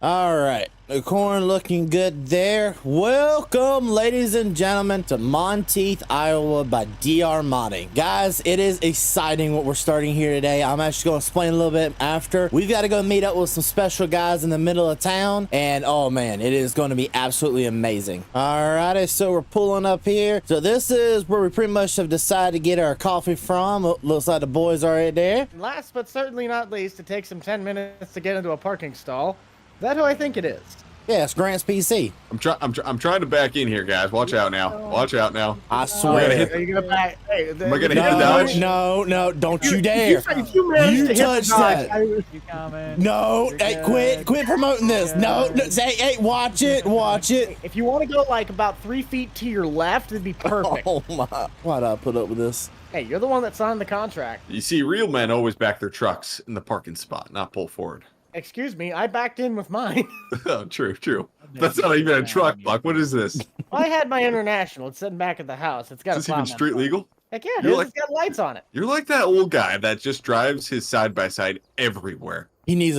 All right, the corn looking good there. Welcome, ladies and gentlemen, to Monteith, Iowa by DR Modding. Guys, it is exciting what we're starting here today. I'm actually going to explain a little bit after. We've got to go meet up with some special guys in the middle of town, and oh man, it is going to be absolutely amazing. All righty, so we're pulling up here. So this is where we pretty much have decided to get our coffee from. Oh, looks like the boys are right there. Last but certainly not least, it takes them 10 minutes to get into a parking stall. Is that who I think it is? Yeah, it's Grant's PC. I'm trying to back in here, guys. Watch out now. Watch out now. I swear. Are you gonna back? Hey, Am I gonna hit the dodge? No, don't you dare. You touch that. You comment. No, hey, quit promoting this. No, hey, watch it. If you want to go like about 3 feet to your left, it'd be perfect. Oh my, why'd I put up with this? Hey, you're the one that signed the contract. You see, real men always back their trucks in the parking spot, not pull forward. Excuse me, I backed in with mine. Oh, true. That's not even a truck, Buck. What is this? I had my international. It's sitting back at the house. It's got Is this even street legal? Heck yeah, it is. It's got lights on it. You're like that old guy that just drives his side-by-side everywhere. He needs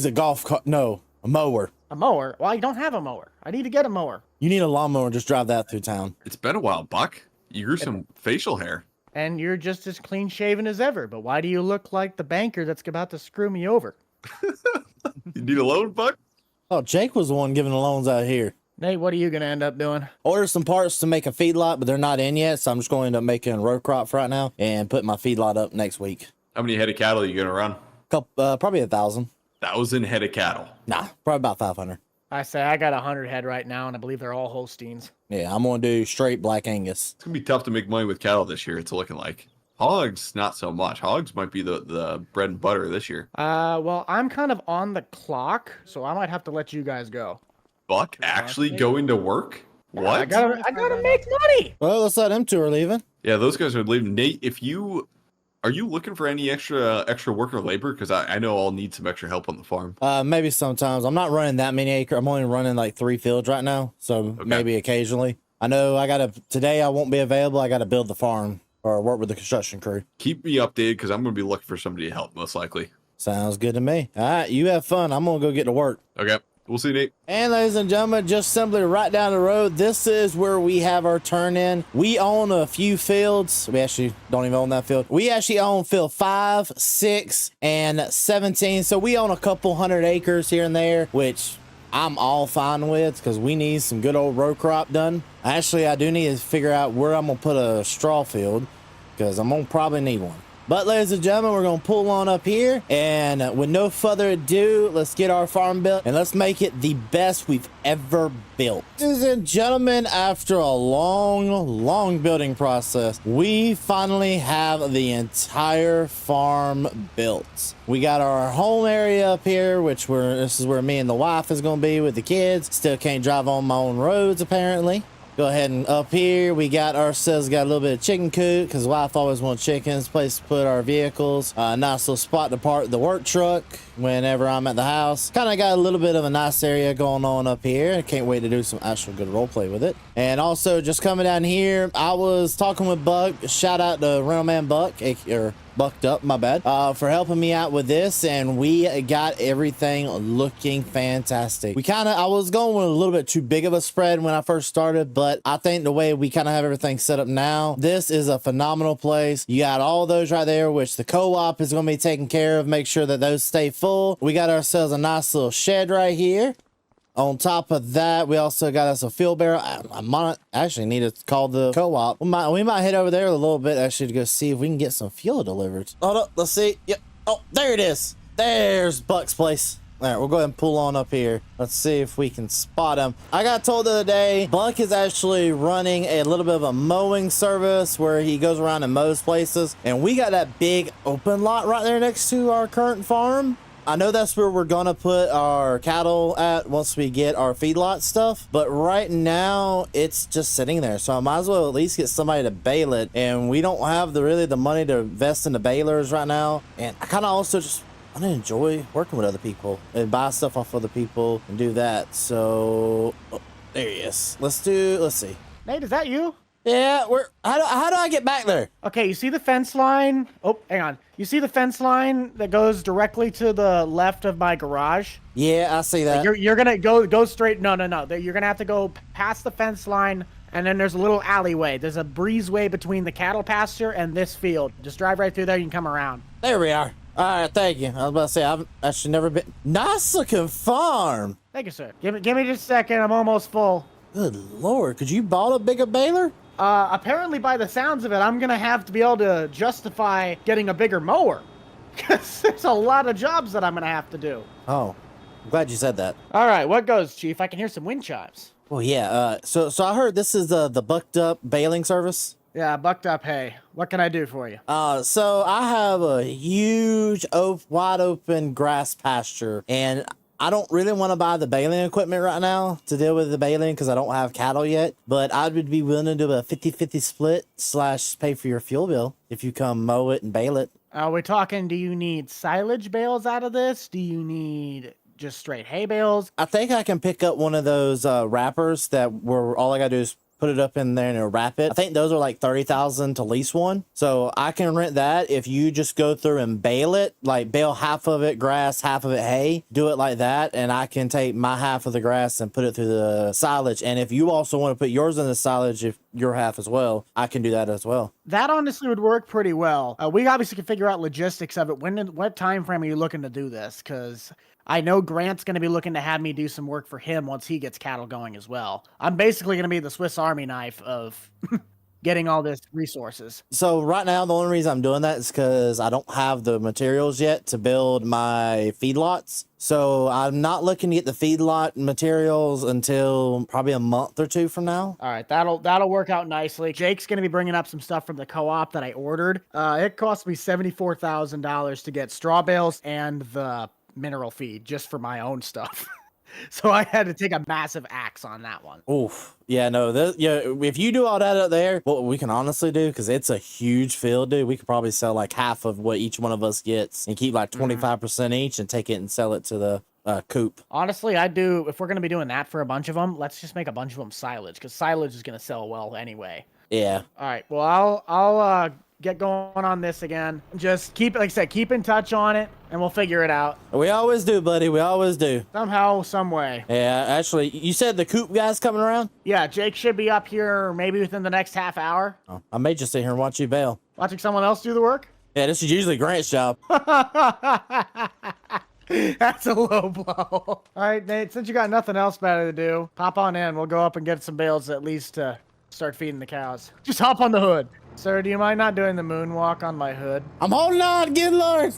a golf cart. No, a mower. A mower? Well, I don't have a mower. I need to get a mower. You need a lawnmower. Just drive that through town. It's been a while, Buck. You grew some facial hair. And you're just as clean shaven as ever. But why do you look like the banker that's about to screw me over? You need a loan, Buck? Oh, Jake was the one giving the loans out here. Nate, what are you going to end up doing? Ordered some parts to make a feedlot, but they're not in yet, so I'm just going to end up making a row crop for right now and putting my feedlot up next week. How many head of cattle are you going to run? Probably 1,000. 1,000 head of cattle. Nah, probably about 500. I say I got 100 head right now, and I believe they're all Holsteins. Yeah, I'm going to do straight Black Angus. It's going to be tough to make money with cattle this year, it's looking like. Hogs, not so much. Hogs might be the bread and butter this year. Well, I'm kind of on the clock, so I might have to let you guys go. Buck actually going to work? What? I gotta make money. Well, let's let them two are leaving. Yeah, those guys are leaving. Nate, are you looking for any extra worker labor? Because I know I'll need some extra help on the farm. Maybe sometimes. I'm not running that many acres. I'm only running like 3 fields right now, so maybe occasionally. I know today I won't be available. I gotta build the farm. Or work with the construction crew. Keep me updated because I'm going to be looking for somebody to help, most likely. Sounds good to me. All right, you have fun. I'm going to go get to work. Okay, we'll see you, Nate. And ladies and gentlemen, just simply right down the road, this is where we have our turn in. We own a few fields. We actually don't even own that field. We actually own field 5, 6, and 17. So we own a couple 100 acres here and there, which I'm all fine with because we need some good old row crop done. Actually, I do need to figure out where I'm going to put a straw field, because I'm gonna probably need one. But ladies and gentlemen, we're gonna pull on up here, and with no further ado, let's get our farm built and let's make it the best we've ever built. Ladies and gentlemen, after a long building process, we finally have the entire farm built. We got our home area up here, this is where me and the wife is gonna be with the kids. Still can't drive on my own roads apparently. Go ahead and up here, we got a little bit of chicken coop because wife always wants chickens, place to put our vehicles, nice little spot to park the work truck whenever I'm at the house. Kind of got a little bit of a nice area going on up here. I can't wait to do some actual good role play with it. And also just coming down here, I was talking with Buck, shout out to Rental Man Buck, or Bucked Up, my bad, for helping me out with this, and we got everything looking fantastic. I was going with a little bit too big of a spread when I first started, but I think the way we kind of have everything set up now, this is a phenomenal place. You got all those right there, which the co-op is going to be taking care of, make sure that those stay full. We got ourselves a nice little shed right here. On top of that, we also got us a fuel barrel. I might actually need to call the co-op. We might head over there a little bit actually to go see if we can get some fuel delivered. Hold up, let's see. Yep. Oh, there it is. There's Buck's place. All right, we'll go ahead and pull on up here. Let's see if we can spot him. I got told the other day, Buck is actually running a little bit of a mowing service where he goes around and mows places. And we got that big open lot right there next to our current farm. I know that's where we're gonna put our cattle at once we get our feedlot stuff, but right now it's just sitting there, so I might as well at least get somebody to bale it, and we don't have really the money to invest in the balers right now. And I kind of also just want to enjoy working with other people and buy stuff off other people and do that. So there he is. Let's see. Nate, is that you? Yeah, how do I get back there? Okay, you see the fence line? Oh, hang on. You see the fence line that goes directly to the left of my garage? Yeah, I see that. You're gonna go straight. No. You're gonna have to go past the fence line, and then there's a little alleyway. There's a breezeway between the cattle pasture and this field. Just drive right through there. You can come around. There we are. All right, thank you. I was about to say I've actually never been. Nice looking farm. Thank you, sir. Give me just a second. I'm almost full. Good lord, could you bought a bigger baler? Apparently, by the sounds of it, I'm gonna have to be able to justify getting a bigger mower, because there's a lot of jobs that I'm gonna have to do. Oh, I'm glad you said that. All right, what goes, Chief? I can hear some wind chimes. Well, yeah. So I heard this is the bucked up baling service. Yeah, bucked up hay. What can I do for you? So I have a huge, wide open grass pasture, and I don't really want to buy the baling equipment right now to deal with the baling because I don't have cattle yet, but I would be willing to do a 50-50 split / pay for your fuel bill if you come mow it and bale it. Are we talking, do you need silage bales out of this? Do you need just straight hay bales? I think I can pick up one of those wrappers where all I gotta do is put it up in there and it'll wrap it. I think those are like 30,000 to lease one. So I can rent that if you just go through and bale it, like bale half of it grass, half of it hay, do it like that. And I can take my half of the grass and put it through the silage. And if you also want to put yours in the silage, if your half as well, I can do that as well. That honestly would work pretty well. We obviously can figure out logistics of it. What time frame are you looking to do this? Because I know Grant's going to be looking to have me do some work for him once he gets cattle going as well. I'm basically going to be the Swiss Army knife of getting all this resources. So right now, the only reason I'm doing that is because I don't have the materials yet to build my feedlots. So I'm not looking to get the feedlot materials until probably a month or two from now. All right, that'll work out nicely. Jake's going to be bringing up some stuff from the co-op that I ordered. It cost me $74,000 to get straw bales and the mineral feed just for my own stuff. So I had to take a massive axe on that one. Oof. Yeah, no, if you do all that up there, what we can honestly do, because it's a huge field, dude, we could probably sell like half of what each one of us gets and keep like 25% each and take it and sell it to the coop. Honestly, if we're going to be doing that for a bunch of them, let's just make a bunch of them silage, because silage is going to sell well anyway. Yeah. All right, well, I'll get going on this again. Just keep in touch on it, and we'll figure it out. We always do, buddy. We always do. Somehow, some way. Yeah, actually, you said the coop guy's coming around? Yeah, Jake should be up here maybe within the next half hour. Oh, I may just sit here and watch you bail. Watching someone else do the work? Yeah, this is usually Grant's job. That's a low blow. All right, Nate, since you got nothing else better to do, pop on in. We'll go up and get some bales at least to start feeding the cows. Just hop on the hood. Sir, do you mind not doing the moonwalk on my hood? I'm holding on, good lord.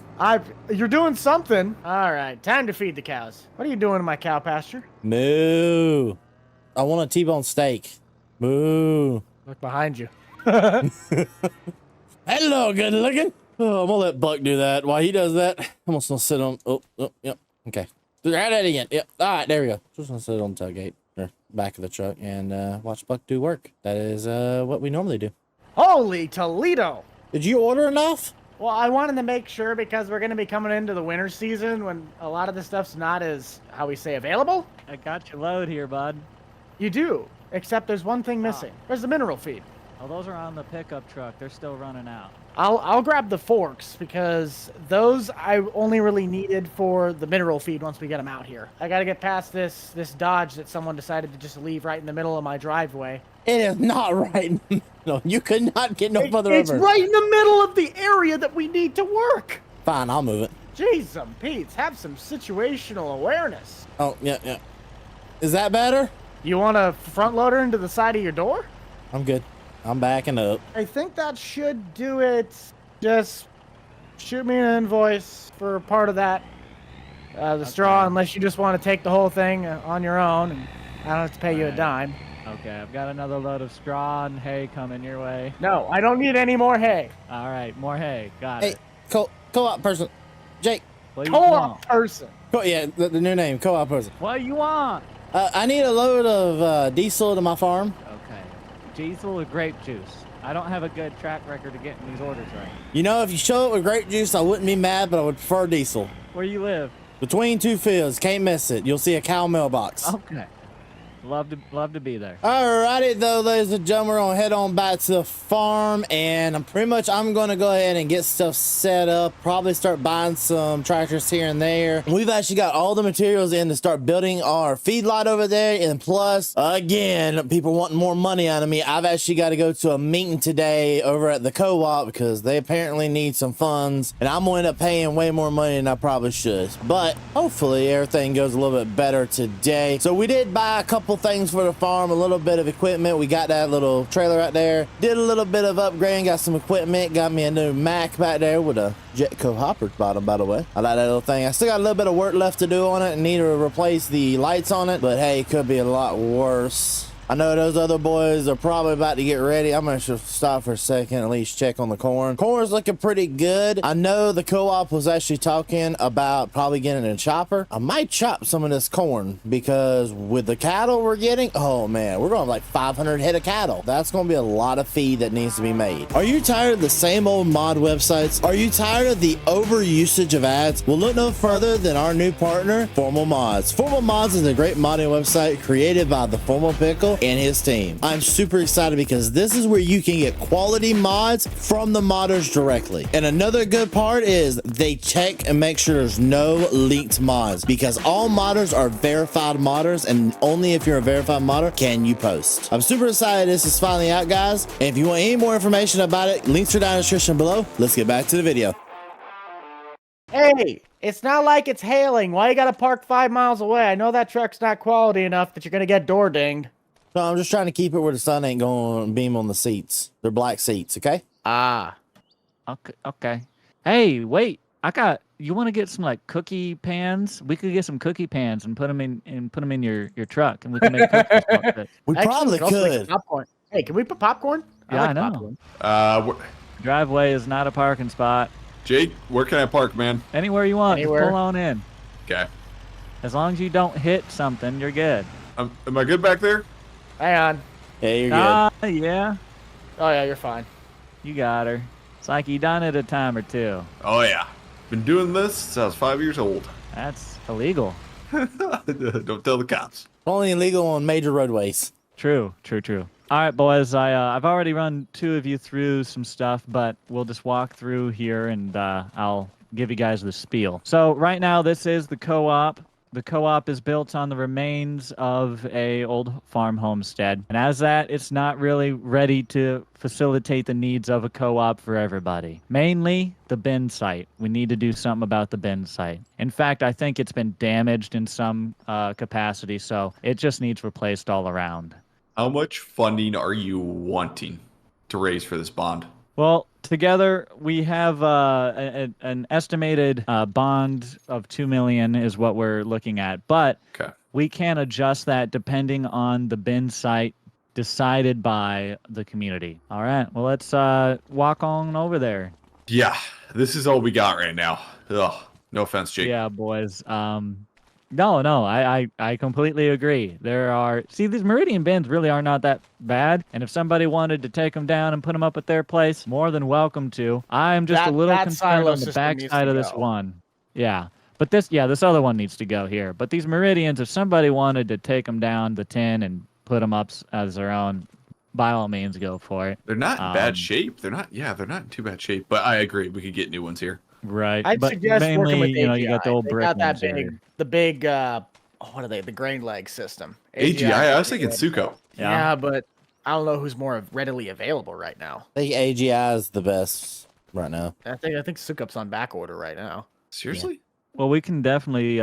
You're doing something. All right, time to feed the cows. What are you doing in my cow pasture? Moo. I want a T-bone steak. Moo. Look behind you. Hello, good looking. Oh, I'm gonna let Buck do that. While he does that, I'm just gonna sit on. Oh, yep. Okay. Try that again. Yep. All right, there we go. Just gonna sit on the tailgate or back of the truck and watch Buck do work. That is what we normally do. Holy Toledo! Did you order enough? Well, I wanted to make sure because we're going to be coming into the winter season when a lot of the stuff's not as, how we say, available. I got your load here, bud. You do, except there's one thing missing. Where's the mineral feed? Oh, those are on the pickup truck. They're still running out. I'll grab the forks because those I only really needed for the mineral feed once we get them out here. I got to get past this Dodge that someone decided to just leave right in the middle of my driveway. It is not right. No, you could not get no further It's over. right in the middle of the area that we need to work. Fine, I'll move it. Jeez, Pete's, have some situational awareness. Oh, yeah. Is that better? You want to front load her into the side of your door? I'm good. I'm backing up. I think that should do it. Just shoot me an invoice for part of that. The straw, unless you just want to take the whole thing on your own, and I don't have to pay you a dime. Okay, I've got another load of straw and hay coming your way. No, I don't need any more hay. All right, more hay. Got Hey, it. co-op person. Jake. What do you Co-op want? person. Yeah, the new name, co-op person. What do you want? I need a load of diesel to my farm. Okay. Diesel or grape juice? I don't have a good track record of getting these orders right. You know, if you show up with grape juice, I wouldn't be mad, but I would prefer diesel. Where you live? Between two fields, can't miss it. You'll see a cow mailbox. Okay. Love to be there. Alrighty though, ladies and gentlemen, we're gonna head on back to the farm, and I'm gonna go ahead and get stuff set up. Probably start buying some tractors here and there. We've actually got all the materials in to start building our feedlot over there, and plus, again, people wanting more money out of me. I've actually got to go to a meeting today over at the co-op because they apparently need some funds, and I'm gonna end up paying way more money than I probably should. But hopefully everything goes a little bit better today. So we did buy a couple things for the farm, a little bit of equipment. We got that little trailer right there, did a little bit of upgrading, got some equipment, got me a new Mac back there with a Jetco hopper bottom, by the way. I like that little thing. I still got a little bit of work left to do on it and need to replace the lights on it, but hey, it could be a lot worse. I know those other boys are probably about to get ready. I'm gonna just stop for a second, at least check on the corn. Corn's looking pretty good. I know the co-op was actually talking about probably getting a chopper. I might chop some of this corn because with the cattle we're getting, oh man, we're going to have like 500 head of cattle. That's gonna be a lot of feed that needs to be made. Are you tired of the same old mod websites? Are you tired of the over usage of ads? Well, look no further than our new partner, Formal Mods. Formal Mods is a great modding website created by the Formal Pickle and his team. I'm super excited because this is where you can get quality mods from the modders directly. And another good part is they check and make sure there's no leaked mods, because all modders are verified modders, and only if you're a verified modder can you post. I'm super excited this is finally out, guys. And if you want any more information about it, links are down in the description below. Let's get back to the video. Hey, it's not like it's hailing. Why you gotta park 5 miles away? I know that truck's not quality enough that you're gonna get door dinged. So I'm just trying to keep it where the sun ain't going to beam on the seats. They're black seats, okay? Ah. Okay. Hey, wait. You want to get some like cookie pans? We could get some cookie pans and put them in your truck, and we can make cookies. With it. We Actually, probably also make could. popcorn. Hey, can we put popcorn? Yeah, I know. Popcorn. Driveway is not a parking spot. Jake, where can I park, man? Anywhere you want. Just Anywhere. pull on in. Okay. As long as you don't hit something, you're good. Am I good back there? Hang on. Yeah, you're good. Yeah. Oh yeah, you're fine. You got her. It's like you done it a time or two. Oh yeah. Been doing this since I was 5 years old. That's illegal. Don't tell the cops. Only illegal on major roadways. True. All right, boys. I've already run 2 of you through some stuff, but we'll just walk through here, and I'll give you guys the spiel. So right now, this is the co-op. The co-op is built on the remains of a old farm homestead. And as that, it's not really ready to facilitate the needs of a co-op for everybody. Mainly the bin site. We need to do something about the bin site. In fact, I think it's been damaged in some capacity, so it just needs replaced all around. How much funding are you wanting to raise for this bond? Well, together we have an estimated bond of $2 million is what we're looking at, but Okay. we can adjust that depending on the bin site decided by the community. All right, well, let's walk on over there. Yeah, this is all we got right now. Ugh, no offense, Jake. Yeah, boys. No, I completely agree. These Meridian bins really are not that bad, and if somebody wanted to take them down and put them up at their place, more than welcome to. I'm just a little concerned on the backside of this one. Yeah, but this other one needs to go here. But these Meridians, if somebody wanted to take them down the tin and put them up as their own, by all means, go for it. They're not in bad shape. They're not in too bad shape, but I agree. We could get new ones here. Right. I'd but suggest mainly, working with AGI. you got the old They brick got that ones here. the big, what are they? The grain leg system. AGI, I was thinking Suco. Yeah, but I don't know who's more readily available right now. I think AGI is the best right now. I think Sukup's on back order right now. Seriously? Well, we can definitely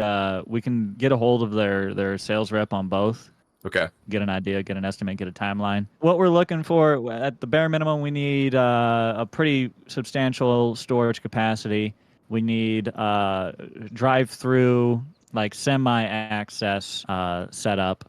we can get a hold of their sales rep on both. Okay. Get an idea, get an estimate, get a timeline. What we're looking for, at the bare minimum, we need a pretty substantial storage capacity. We need drive-through, like semi-access setup,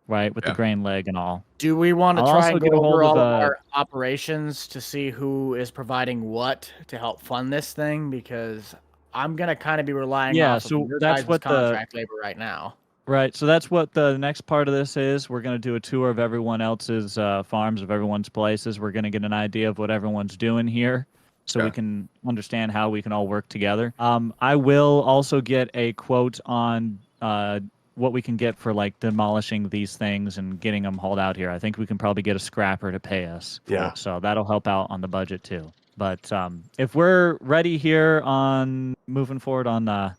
right, with the grain leg and all. Do we want to I'll try also and get go a hold over of, all of our operations to see who is providing what to help fund this thing? Because I'm going to kind of be relying off so of your that's guys' what contract labor right now. Right, so that's what the next part of this is. We're going to do a tour of everyone else's farms, of everyone's places. We're going to get an idea of what everyone's doing here so we can understand how we can all work together. I will also get a quote on what we can get for like demolishing these things and getting them hauled out here. I think we can probably get a scrapper to pay us. Yeah. So that'll help out on the budget too. But if we're ready here on moving forward on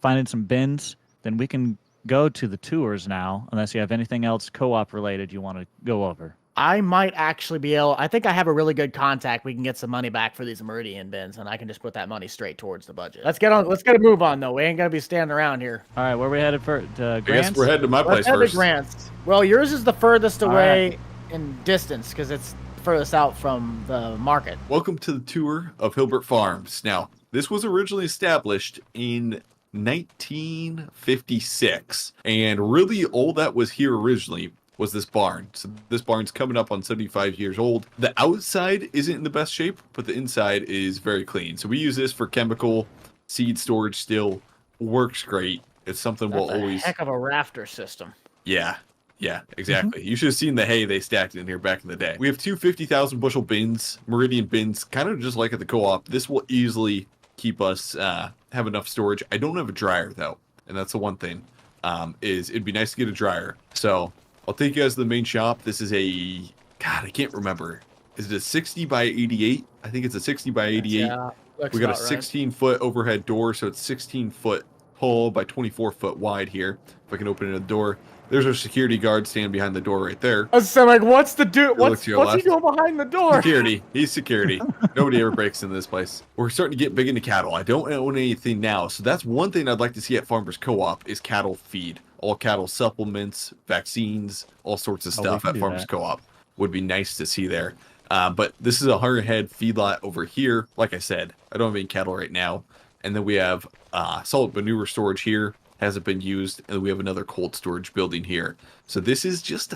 finding some bins, then we can go to the tours now, unless you have anything else co-op related you want to go over. I might actually be able. I think I have a really good contact. We can get some money back for these Meridian bins, and I can just put that money straight towards the budget. Let's get on. Let's get a move on though. We ain't gonna be standing around here. All right, where are we headed for? I Grants? guess we're headed to my place Let's head to first. Grants. Well, yours is the furthest All away in distance because it's furthest out from the market. Welcome to the tour of Gilbert Farms. Now, this was originally established in 1956, and really all that was here originally was this barn. So this barn's coming up on 75 years old. The outside isn't in the best shape, but the inside is very clean. So we use this for chemical seed storage still. Works great. It's something That's we'll always... a heck of a rafter system. Yeah, exactly. You should have seen the hay they stacked in here back in the day. We have two 50,000 bushel bins, Meridian bins, kind of just like at the co-op. This will easily keep us have enough storage. I don't have a dryer though, and that's the one thing. Is it'd be nice to get a dryer. So I'll take you guys to the main shop. This is a God, I can't remember. Is it a 60 by 88? I think it's a 60 by 88. Yeah, looks We got a about right. 16-foot overhead door, so it's 16-foot tall by 24-foot wide here. If I can open the door. There's our security guard standing behind the door right there. I was saying, like, what's the dude? look What's to your he left. doing behind the door? Security. He's security. Nobody ever breaks in this place. We're starting to get big into cattle. I don't own anything now, so that's one thing I'd like to see at Farmers Co-op is cattle feed. All cattle supplements, vaccines, all sorts of Oh, we stuff can at do Farmers that. Co-op. Would be nice to see there. But this is a 100-head feedlot over here. Like I said, I don't have any cattle right now. And then we have solid manure storage here. Hasn't been used. And we have another cold storage building here. So this is just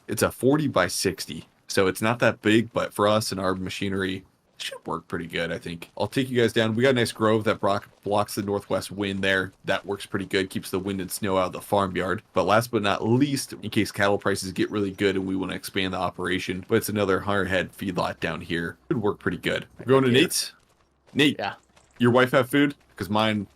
it's a 40 by 60. So it's not that big, but for us and our machinery, it should work pretty good, I think. I'll take you guys down. We got a nice grove that blocks the northwest wind there. That works pretty good. Keeps the wind and snow out of the farmyard. But last but not least, in case cattle prices get really good and we want to expand the operation, but it's another 100-head feedlot down here. Should work pretty good. We're going to Nate's. Nate, Yeah. your wife have food? Because mine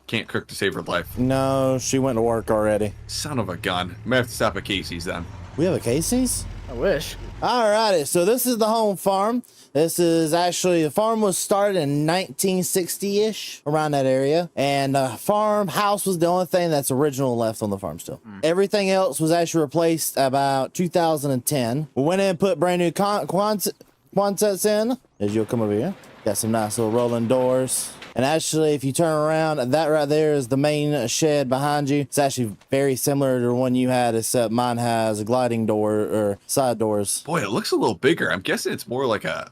can't cook to save her life. No, she went to work already. Son of a gun. I might have to stop at Casey's then. We have a Casey's? I wish. Alrighty, so this is the home farm. This is actually, the farm was started in 1960-ish, around that area. And farmhouse was the only thing that's original left on the farm still. Everything else was actually replaced about 2010. We went in and put brand new quonsets in. As you'll come over here. Got some nice little rolling doors. And actually, if you turn around, that right there is the main shed behind you. It's actually very similar to the one you had, except mine has a gliding door or side doors. Boy, it looks a little bigger. I'm guessing it's more like a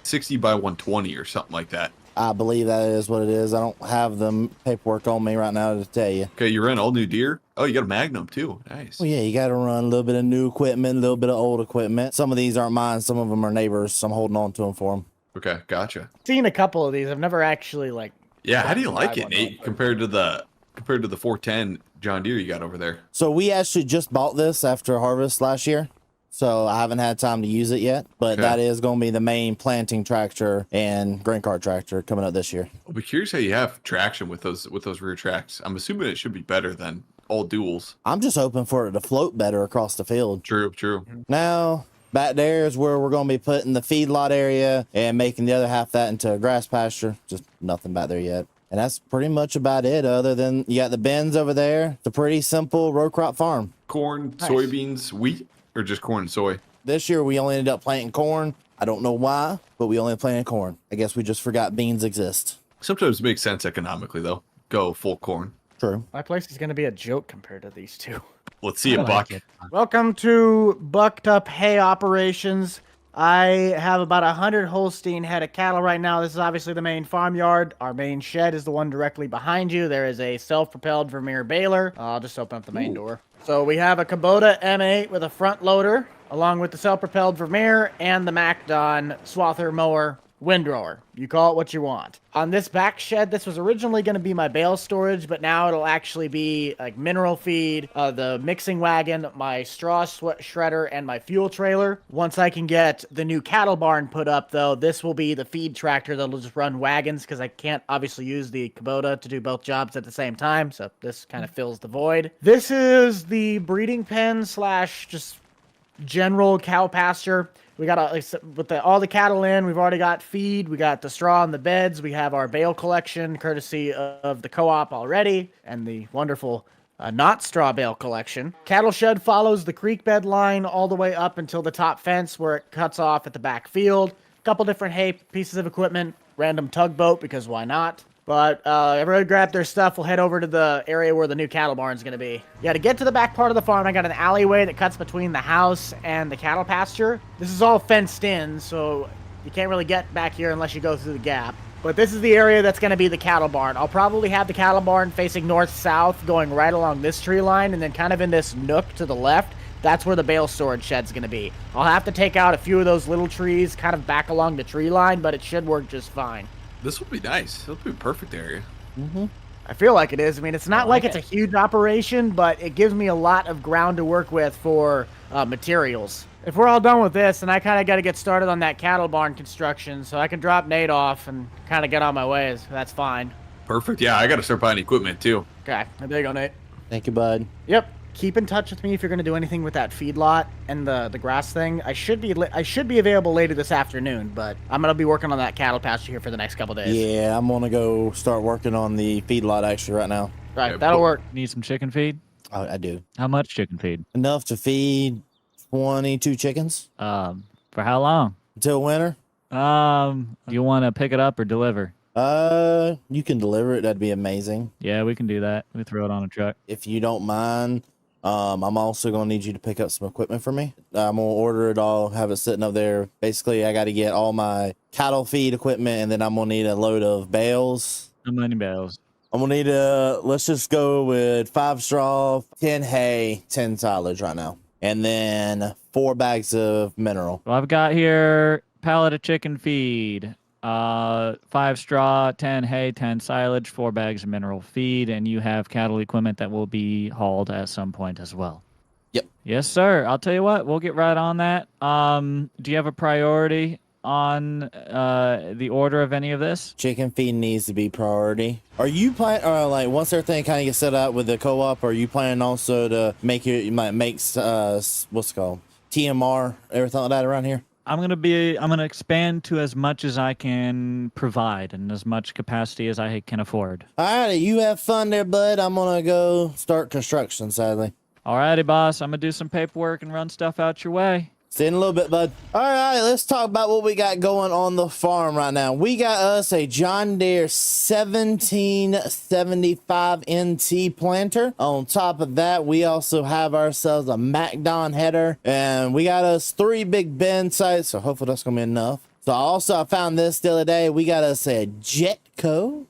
60 by 120 or something like that. I believe that is what it is. I don't have the paperwork on me right now to tell you. Okay, you ran all new deer. Oh, you got a Magnum too. Nice. Well, yeah, you got to run a little bit of new equipment, a little bit of old equipment. Some of these aren't mine. Some of them are neighbors. So I'm holding on to them for them. Okay, gotcha. Seen a couple of these. I've never actually like. Yeah, how do you like Drive it, one Nate, though. compared to the 410 John Deere you got over there? So we actually just bought this after harvest last year. So I haven't had time to use it yet, but Okay. that is going to be the main planting tractor and grain cart tractor coming up this year. I'll be curious how you have traction with those rear tracks. I'm assuming it should be better than all duals. I'm just hoping for it to float better across the field. True. Now, back there is where we're going to be putting the feedlot area and making the other half of that into a grass pasture. Just nothing back there yet. And that's pretty much about it, other than you got the bins over there. It's a pretty simple row crop farm. Corn, Nice. soybeans, wheat, or just corn and soy? This year, we only ended up planting corn. I don't know why, but we only planted corn. I guess we just forgot beans exist. Sometimes it makes sense economically, though. Go full corn. True. My place is going to be a joke compared to these two. Let's see I a buck. like it. Welcome to Bucked Up Hay Operations. I have about 100 Holstein head of cattle right now. This is obviously the main farmyard. Our main shed is the one directly behind you. There is a self-propelled Vermeer baler. I'll just open up the main door. So we have a Kubota M8 with a front loader, along with the self-propelled Vermeer and the MacDon swather mower windrower. You call it what you want. On this back shed, this was originally going to be my bale storage, but now it'll actually be like mineral feed, the mixing wagon, my straw shredder, and my fuel trailer. Once I can get the new cattle barn put up, though, this will be the feed tractor that'll just run wagons, because I can't obviously use the Kubota to do both jobs at the same time, so this kind of fills the void. This is the breeding pen slash just general cow pasture. We got with all the cattle in, we've already got feed, we got the straw on the beds, we have our bale collection courtesy of the co-op already, and the wonderful not straw bale collection. Cattle shed follows the creek bed line all the way up until the top fence where it cuts off at the back field. A couple different hay pieces of equipment, random tugboat because why not? But everybody grab their stuff. We'll head over to the area where the new cattle barn's going to be. Yeah, to get to the back part of the farm, I got an alleyway that cuts between the house and the cattle pasture. This is all fenced in, so you can't really get back here unless you go through the gap. But this is the area that's going to be the cattle barn. I'll probably have the cattle barn facing north-south, going right along this tree line, and then kind of in this nook to the left. That's where the bale storage shed's going to be. I'll have to take out a few of those little trees kind of back along the tree line, but it should work just fine. This would be nice. It'll be a perfect area. Mm-hmm. I feel like it is. I mean, it's not like it's a huge operation, but it gives me a lot of ground to work with for materials. If we're all done with this, then I kind of got to get started on that cattle barn construction, so I can drop Nate off and kind of get on my way. That's fine. Perfect. Yeah, I got to start buying equipment too. Okay. There you go, Nate. Thank you, bud. Yep. Keep in touch with me if you're going to do anything with that feedlot and the grass thing. I should be available later this afternoon, but I'm going to be working on that cattle pasture here for the next couple days. Yeah, I'm going to go start working on the feedlot actually right now. Right, that'll work. Need some chicken feed? I do. How much chicken feed? Enough to feed 22 chickens. For how long? Until winter. Do you want to pick it up or deliver? You can deliver it. That'd be amazing. Yeah, we can do that. We throw it on a truck. If you don't mind, I'm also going to need you to pick up some equipment for me. I'm going to order it all, have it sitting up there. Basically, I got to get all my cattle feed equipment, and then I'm going to need a load of bales. How many bales? I'm going to need let's just go with 5 straw, 10 hay, 10 silage right now. And then 4 bags of mineral. Well, I've got here pallet of chicken feed, 5 straw, 10 hay, 10 silage, 4 bags of mineral feed, and you have cattle equipment that will be hauled at some point as well. Yep. Yes, sir. I'll tell you what, we'll get right on that. Do you have a priority on the order of any of this? Chicken feed needs to be priority. Are you planning, like, once everything kind of gets set up with the co-op, are you planning also to make it, you might make, what's it called? TMR, everything like that around here? I'm gonna expand to as much as I can provide and as much capacity as I can afford. All right, you have fun there, bud. I'm gonna go start construction, sadly. Alrighty, boss. I'm gonna do some paperwork and run stuff out your way. See you in a little bit, bud. All right, let's talk about what we got going on the farm right now. We got us a John Deere 1775 NT planter. On top of that, we also have ourselves a MacDon header, and we got us 3 big bin sites, so hopefully that's gonna be enough. So I found this the other day. We got us a Jetco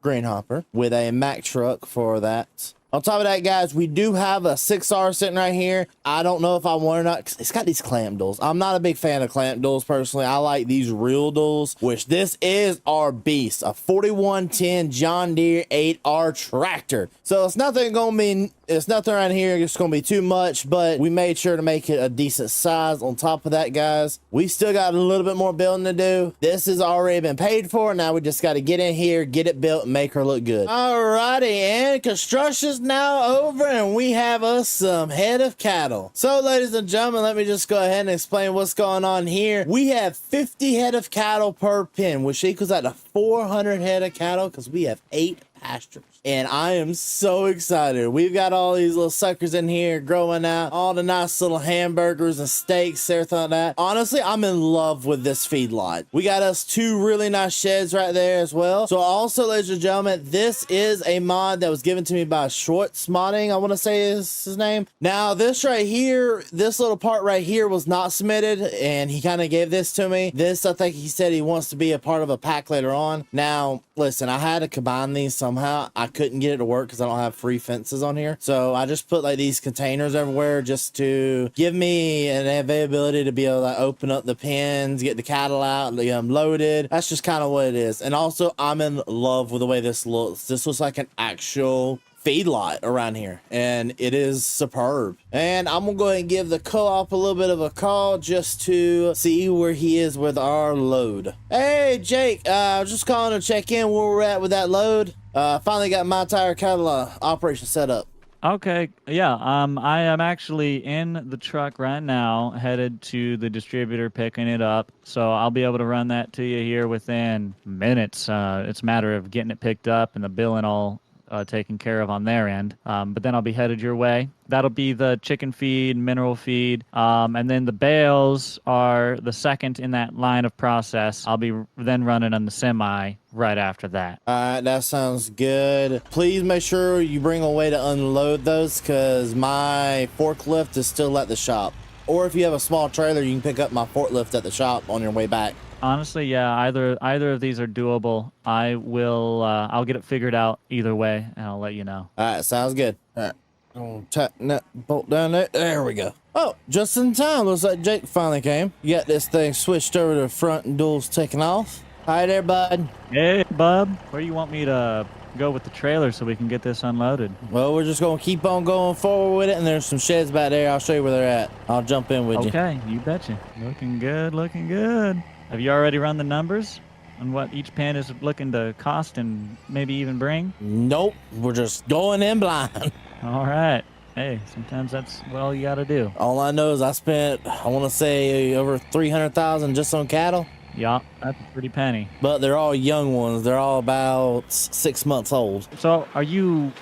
grain hopper with a Mack truck for that. On top of that, guys, we do have a 6R sitting right here. I don't know if I want or not, because it's got these clamp duals. I'm not a big fan of clamp duals, personally. I like these real duals, which this is our beast, a 4110 John Deere 8R tractor. So it's nothing around here. It's going to be too much, but we made sure to make it a decent size. On top of that, guys, we still got a little bit more building to do. This has already been paid for. Now we just got to get in here, get it built, and make her look good. Alrighty, and construction's now over, and we have us some head of cattle. So, ladies and gentlemen, let me just go ahead and explain what's going on here. We have 50 head of cattle per pen, which equals out to 400 head of cattle, because we have 8 pastures. And I am so excited. We've got all these little suckers in here growing out, all the nice little hamburgers and steaks, everything like that. Honestly, I'm in love with this feedlot. We got us 2 really nice sheds right there as well. So also, ladies and gentlemen, this is a mod that was given to me by Schwartz Modding, I want to say is his name. Now, this right here, this little part right here was not submitted, and he kind of gave this to me. This, I think he said he wants to be a part of a pack later on. Now, listen, I had to combine these somehow. I couldn't get it to work because I don't have free fences on here. So I just put like these containers everywhere just to give me an availability to be able to open up the pens, get the cattle out, get them loaded. That's just kind of what it is. And also I'm in love with the way this looks. This looks like an actual feedlot around here, and it is superb. And I'm gonna go ahead and give the co-op a little bit of a call just to see where he is with our load. Hey Jake, just calling to check in where we're at with that load. Finally got my entire cattle operation set up. Okay, yeah, I am actually in the truck right now, headed to the distributor picking it up, so I'll be able to run that to you here within minutes. It's a matter of getting it picked up and the billing all taken care of on their end, but then I'll be headed your way. That'll be the chicken feed, mineral feed, and then the bales are the second in that line of process. I'll be then running on the semi right after that. All right, that sounds good. Please make sure you bring a way to unload those because my forklift is still at the shop. Or if you have a small trailer, you can pick up my forklift at the shop on your way back. Honestly, yeah, either of these are doable. I'll get it figured out either way, and I'll let you know. All right, sounds good. All right, I'll tighten that bolt down there. There we go. Oh, just in time. Looks like Jake finally came. You got this thing switched over to the front and duals taken off. Hi there, bud. Hey, bub. Where do you want me to go with the trailer so we can get this unloaded? Well, we're just going to keep on going forward with it, and there's some sheds back there. I'll show you where they're at. I'll jump in with you. Okay, you betcha. Looking good, looking good. Have you already run the numbers on what each pen is looking to cost and maybe even bring? Nope, we're just going in blind. All right. Hey, sometimes that's what all you got to do. All I know is I spent, I want to say, over 300,000 just on cattle. Yeah, that's a pretty penny. But they're all young ones. They're all about 6 months old. So are you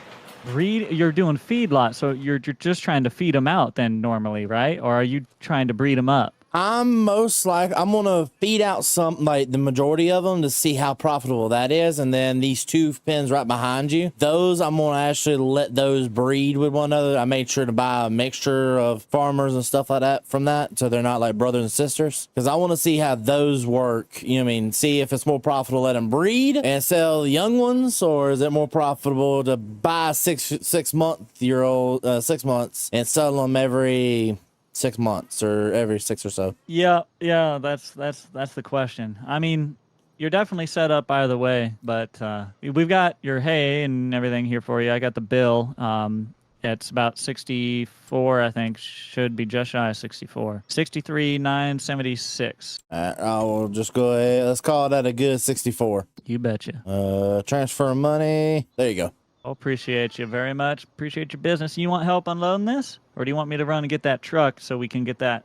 you're doing feedlot, so you're just trying to feed them out then normally, right? Or are you trying to breed them up? I'm gonna feed out some, like the majority of them, to see how profitable that is, and then these two pens right behind you, those I'm gonna actually let those breed with one another. I made sure to buy a mixture of farmers and stuff like that from that, so they're not like brothers and sisters, because I want to see how those work. You know what I mean? See if it's more profitable to let them breed and sell the young ones, or is it more profitable to buy 6 months and sell them every 6 months or every 6 or so. Yeah, that's the question. I mean, you're definitely set up either way, but we've got your hay and everything here for you. I got the bill. It's about 64, I think, should be just shy of 64. 63,976. I will just go ahead. Let's call that a good 64. You betcha. Transfer money. There you go. Appreciate you very much. Appreciate your business. You want help unloading this? Or do you want me to run and get that truck so we can get that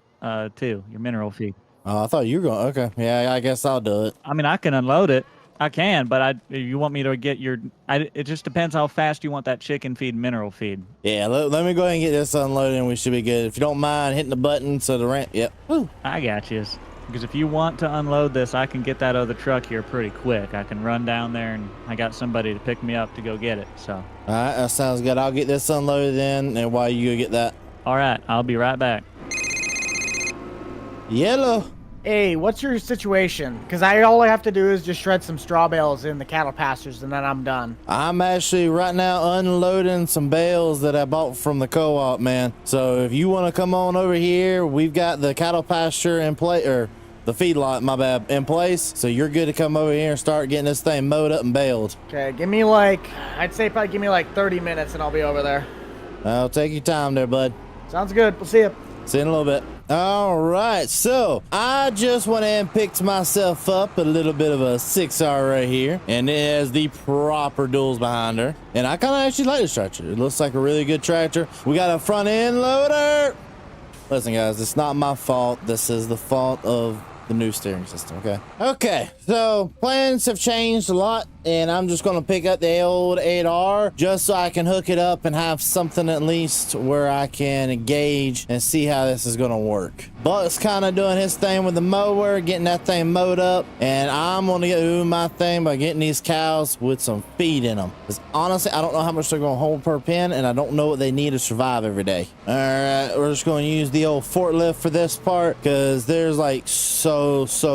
too, your mineral feed? Oh, I thought you were going. Okay. Yeah, I guess I'll do it. I mean, I can unload it. I can, but you want me to get it just depends how fast you want that chicken feed, mineral feed. Yeah, let me go ahead and get this unloaded and we should be good. If you don't mind hitting the button so the ramp, yep. Woo. I got you. Because if you want to unload this, I can get that other truck here pretty quick. I can run down there and I got somebody to pick me up to go get it, so. All right, that sounds good. I'll get this unloaded in, and while you go get that. All right, I'll be right back. Yellow. Hey, what's your situation? Because all I have to do is just shred some straw bales in the cattle pastures, and then I'm done. I'm actually right now unloading some bales that I bought from the co-op, man. So if you want to come on over here, we've got the cattle pasture in place, or the feedlot, my bad, in place. So you're good to come over here and start getting this thing mowed up and baled. Okay, I'd say probably give me like 30 minutes and I'll be over there. I'll take your time there, bud. Sounds good. We'll see you. See you in a little bit. All right, so I just went and picked myself up a little bit of a 6R right here, and it has the proper duals behind her. And I kind of actually like this tractor. It looks like a really good tractor. We got a front end loader. Listen, guys, it's not my fault. This is the fault of the new steering system. Okay, so plans have changed a lot, and I'm just gonna pick up the old 8R just so I can hook it up and have something at least where I can gauge and see how this is gonna work. Buck's kind of doing his thing with the mower, getting that thing mowed up, and I'm gonna do my thing by getting these cows with some feed in them, because honestly I don't know how much they're gonna hold per pen, and I don't know what they need to survive every day. All right, we're just gonna use the old forklift for this part, because there's like so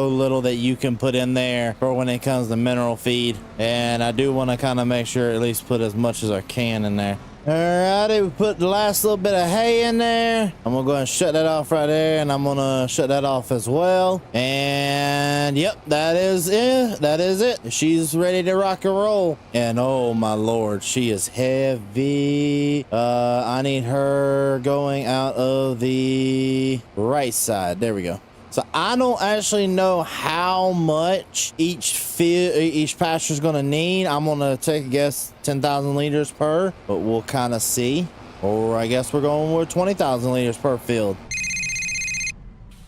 little that you can put in there for when it comes to mineral feed. And I do want to kind of make sure at least put as much as I can in there. Alrighty, we put the last little bit of hay in there. I'm gonna go ahead and shut that off right there, and I'm gonna shut that off as well. And yep, that is it. That is it. She's ready to rock and roll. And oh my lord, she is heavy. I need her going out of the right side. There we go. So I don't actually know how much each pasture is going to need. I'm going to take a guess 10,000 liters per, but we'll kind of see. Or I guess we're going with 20,000 liters per field.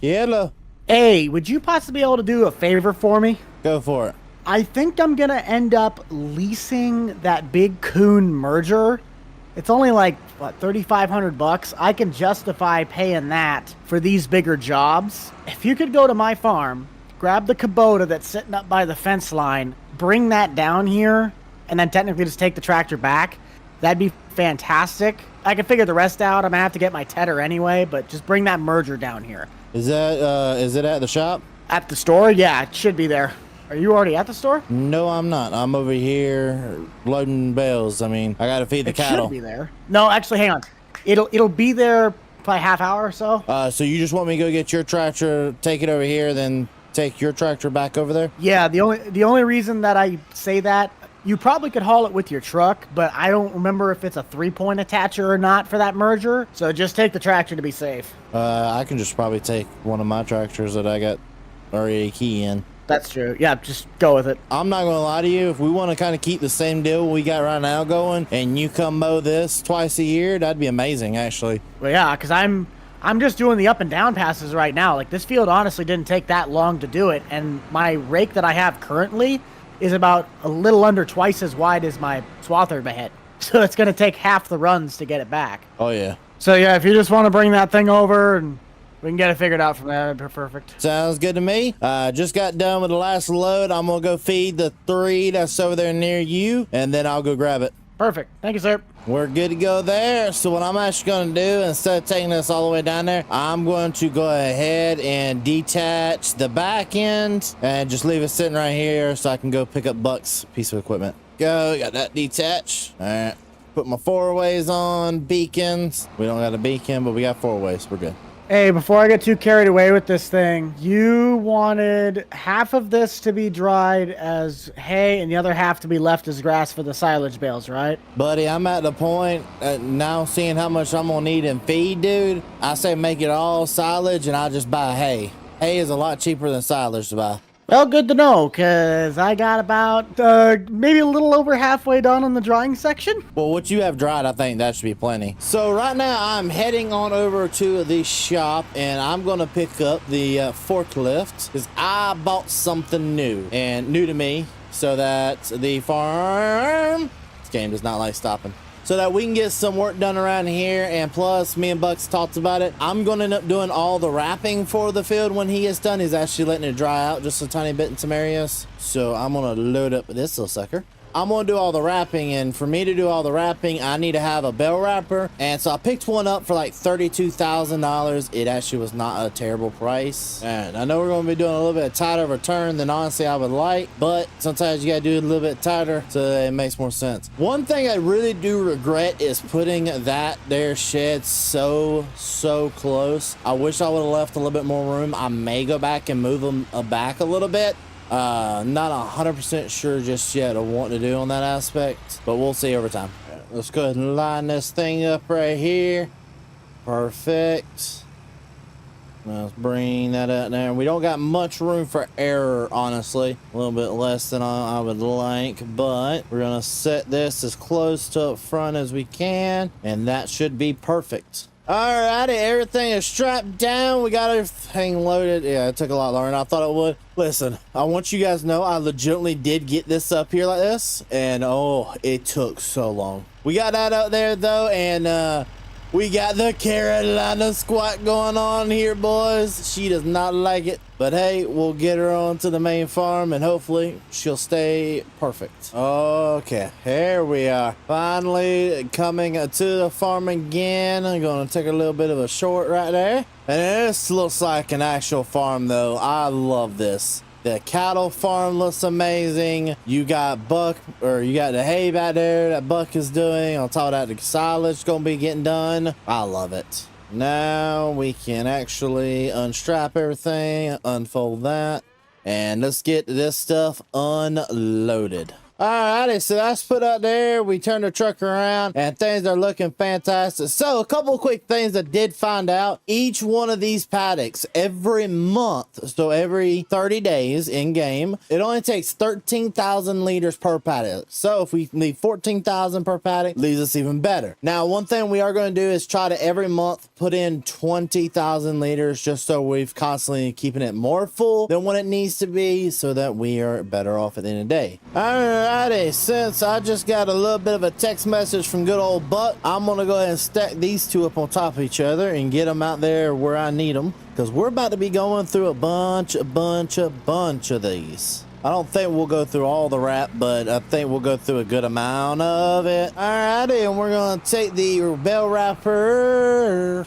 Hello. Hey, would you possibly be able to do a favor for me? Go for it. I think I'm going to end up leasing that big coon merger. It's only like, what, $3,500? I can justify paying that for these bigger jobs. If you could go to my farm, grab the Kubota that's sitting up by the fence line, bring that down here, and then technically just take the tractor back, that'd be fantastic. I can figure the rest out. I'm going to have to get my tedder anyway, but just bring that merger down here. Is it at the shop? At the store? Yeah, it should be there. Are you already at the store? No, I'm not. I'm over here loading bales. I mean, I got to feed the cattle. It should be there. No, actually, hang on. It'll be there probably half hour or so. So you just want me to go get your tractor, take it over here, then take your tractor back over there? Yeah, the only reason that I say that, you probably could haul it with your truck, but I don't remember if it's a 3-point attacher or not for that merger. So just take the tractor to be safe. I can just probably take one of my tractors that I got already a key in. That's true. Yeah, just go with it. I'm not going to lie to you. If we want to kind of keep the same deal we got right now going, and you come mow this twice a year, that'd be amazing, actually. Well, yeah, because I'm just doing the up and down passes right now. Like, this field honestly didn't take that long to do it, and my rake that I have currently is about a little under twice as wide as my swather head. So it's going to take half the runs to get it back. Oh, yeah. So, yeah, if you just want to bring that thing over and we can get it figured out from there, that'd be perfect. Sounds good to me. Just got done with the last load. I'm going to go feed the 3 that's over there near you, and then I'll go grab it. Perfect. Thank you, sir. We're good to go there. So what I'm actually going to do, instead of taking this all the way down there, I'm going to go ahead and detach the back end and just leave it sitting right here so I can go pick up Buck's piece of equipment. Go, got that detached. All right. Put my 4-ways on, beacons. We don't got a beacon, but we got 4-ways. We're good. Hey, before I get too carried away with this thing, you wanted half of this to be dried as hay and the other half to be left as grass for the silage bales, right? Buddy, I'm at the point now seeing how much I'm going to need in feed, dude. I say make it all silage and I'll just buy hay. Hay is a lot cheaper than silage to buy. Well, good to know, because I got about maybe a little over halfway done on the drying section. Well, what you have dried, I think that should be plenty. So right now I'm heading on over to the shop and I'm going to pick up the forklift because I bought something new and new to me so that the farm, this game does not like stopping, so that we can get some work done around here. And plus, me and Bucks talked about it, I'm going to end up doing all the wrapping for the field when he gets done. He's actually letting it dry out just a tiny bit in some areas. So I'm going to load up this little sucker. I'm going to do all the wrapping, and for me to do all the wrapping, I need to have a bell wrapper. And so I picked one up for like $32,000. It actually was not a terrible price. And I know we're going to be doing a little bit tighter of a turn than honestly I would like, but sometimes you got to do it a little bit tighter so it makes more sense. One thing I really do regret is putting that there shed so close. I wish I would have left a little bit more room. I may go back and move them back a little bit. Not 100% sure just yet of what to do on that aspect, but we'll see over time. Right, let's go ahead and line this thing up right here. Perfect. Let's bring that up there. We don't got much room for error, honestly. A little bit less than I would like, but we're gonna set this as close to up front as we can, and that should be perfect. Alrighty, everything is strapped down. We got everything loaded. Yeah, it took a lot longer than I thought it would. Listen, I want you guys to know I legitimately did get this up here like this, and oh, it took so long. We got that up there though, and we got the Carolina squat going on here, boys. She does not like it, but hey, we'll get her on to the main farm and hopefully she'll stay perfect. Okay, here we are. Finally coming to the farm again. I'm gonna take a little bit of a short right there. And this looks like an actual farm though. I love this. The cattle farm looks amazing. You got Buck, or you got the hay back there that Buck is doing. On top of that, the silage is gonna be getting done. I love it. Now we can actually unstrap everything, unfold that, and let's get this stuff unloaded. Alrighty, so that's put up there. We turned the truck around and things are looking fantastic. So a couple of quick things I did find out. Each one of these paddocks every month, so every 30 days in game, it only takes 13,000 liters per paddock. So if we need 14,000 per paddock, leaves us even better. Now, one thing we are going to do is try to every month put in 20,000 liters, just so we've constantly keeping it more full than what it needs to be, so that we are better off at the end of the day. Alrighty, since I just got a little bit of a text message from good old Buck, I'm gonna go ahead and stack these two up on top of each other and get them out there where I need them, because we're about to be going through a bunch of these. I don't think we'll go through all the wrap, but I think we'll go through a good amount of it. Alrighty, and we're gonna take the bell wrapper.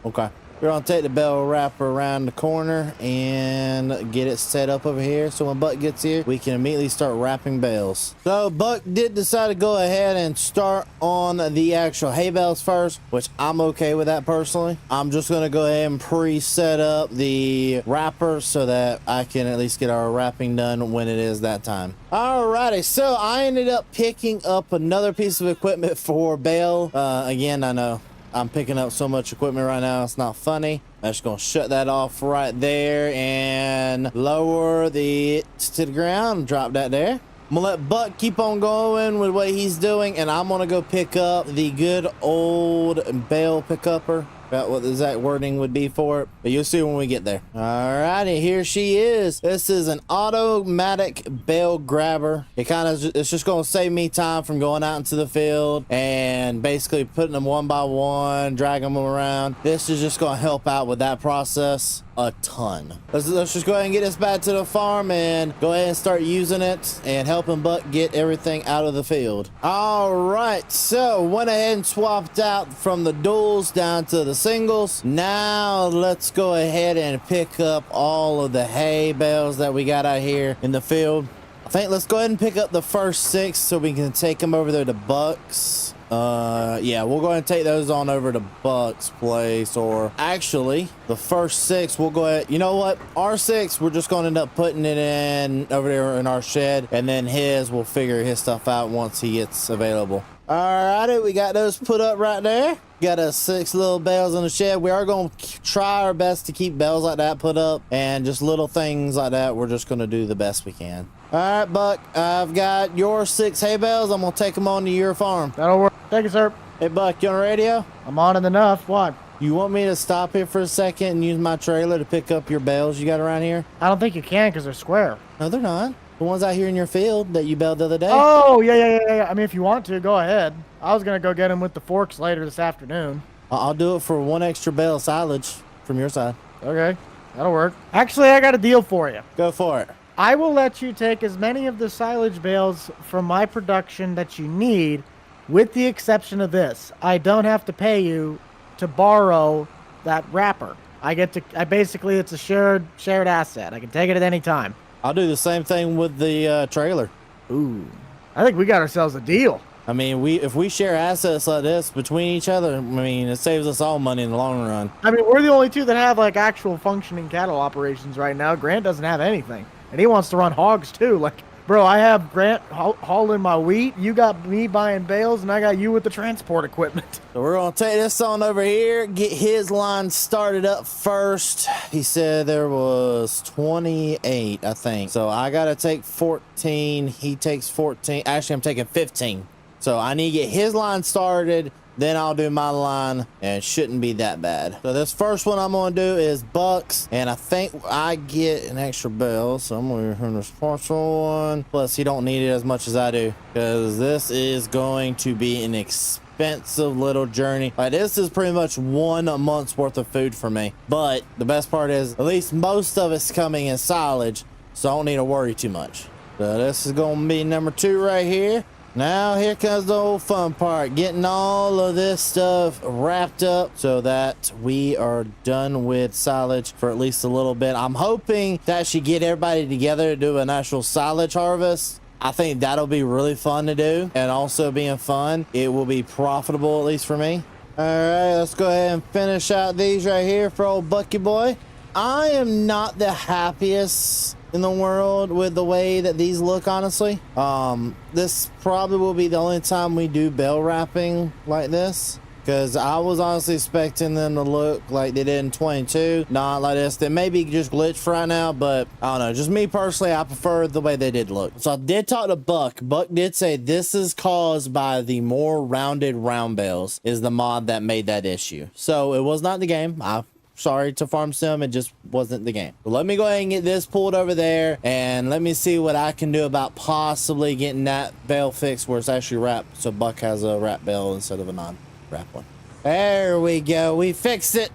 Okay. We're gonna take the bell wrapper around the corner and get it set up over here, so when Buck gets here, we can immediately start wrapping bales. So Buck did decide to go ahead and start on the actual hay bales first, which I'm okay with that personally. I'm just gonna go ahead and pre-set up the wrapper so that I can at least get our wrapping done when it is that time. Alrighty, so I ended up picking up another piece of equipment for bale. Again, I know I'm picking up so much equipment right now, it's not funny. I'm just gonna shut that off right there and lower the to the ground, drop that there. I'm gonna let Buck keep on going with what he's doing, and I'm gonna go pick up the good old bale pickupper. About what the exact wording would be for it, but you'll see when we get there. Alrighty, here she is. This is an automatic bale grabber. It's just gonna save me time from going out into the field and basically putting them one by one, dragging them around. This is just gonna help out with that process a ton. Let's just go ahead and get this back to the farm and go ahead and start using it and helping Buck get everything out of the field. All right, so went ahead and swapped out from the duals down to the singles. Now let's go ahead and pick up all of the hay bales that we got out here in the field. I think let's go ahead and pick up the first 6 so we can take them over there to Buck's. Yeah, we'll go ahead and take those on over to Buck's place, or actually the first 6 we'll go ahead, you know what, our 6 we're just gonna end up putting it in over there in our shed, and then his, we'll figure his stuff out once he gets available. Alrighty, we got those put up right there. Got us 6 little bales in the shed. We are going to try our best to keep bales like that put up, and just little things like that, we're just going to do the best we can. All right, Buck, I've got your 6 hay bales. I'm going to take them on to your farm. That'll work. Thank you, sir. Hey, Buck, you on the radio? I'm on it enough. What? You want me to stop here for a second and use my trailer to pick up your bales you got around here? I don't think you can because they're square. No, they're not. The ones out here in your field that you baled the other day. Oh, yeah. I mean, if you want to, go ahead. I was going to go get them with the forks later this afternoon. I'll do it for 1 extra bale of silage from your side. Okay, that'll work. Actually, I got a deal for you. Go for it. I will let you take as many of the silage bales from my production that you need, with the exception of this. I don't have to pay you to borrow that wrapper. Basically, it's a shared asset. I can take it at any time. I'll do the same thing with the trailer. Ooh, I think we got ourselves a deal. I mean, if we share assets like this between each other, I mean, it saves us all money in the long run. I mean, we're the only two that have like actual functioning cattle operations right now. Grant doesn't have anything, and he wants to run hogs too. Like, bro, I have Grant hauling my wheat. You got me buying bales, and I got you with the transport equipment. So we're gonna take this on over here, get his line started up first. He said there was 28, I think. So I gotta take 14. He takes 14. Actually, I'm taking 15. So I need to get his line started, then I'll do my line, and it shouldn't be that bad. So this first one I'm gonna do is Bucks, and I think I get an extra bale, so I'm gonna run this partial one. Plus, he don't need it as much as I do, because this is going to be an expensive little journey. Like, this is pretty much 1 month's worth of food for me. But the best part is, at least most of it's coming in silage, so I don't need to worry too much. So this is gonna be number 2 right here. Now here comes the whole fun part, getting all of this stuff wrapped up so that we are done with silage for at least a little bit. I'm hoping that should get everybody together to do an actual silage harvest. I think that'll be really fun to do, and also being fun, it will be profitable, at least for me. All right, let's go ahead and finish out these right here for old Bucky boy. I am not the happiest in the world with the way that these look, honestly. This probably will be the only time we do bale wrapping like this, because I was honestly expecting them to look like they did in 22, not like this. They may be just glitched for right now, but I don't know. Just me personally, I prefer the way they did look. So I did talk to Buck. Buck did say this is caused by the more rounded round bales is the mod that made that issue. So it was not the game. Sorry to farm sim, it just wasn't the game. But let me go ahead and get this pulled over there, and let me see what I can do about possibly getting that bale fixed where it's actually wrapped, so Buck has a wrap bale instead of a non-wrap one. There we go, we fixed it.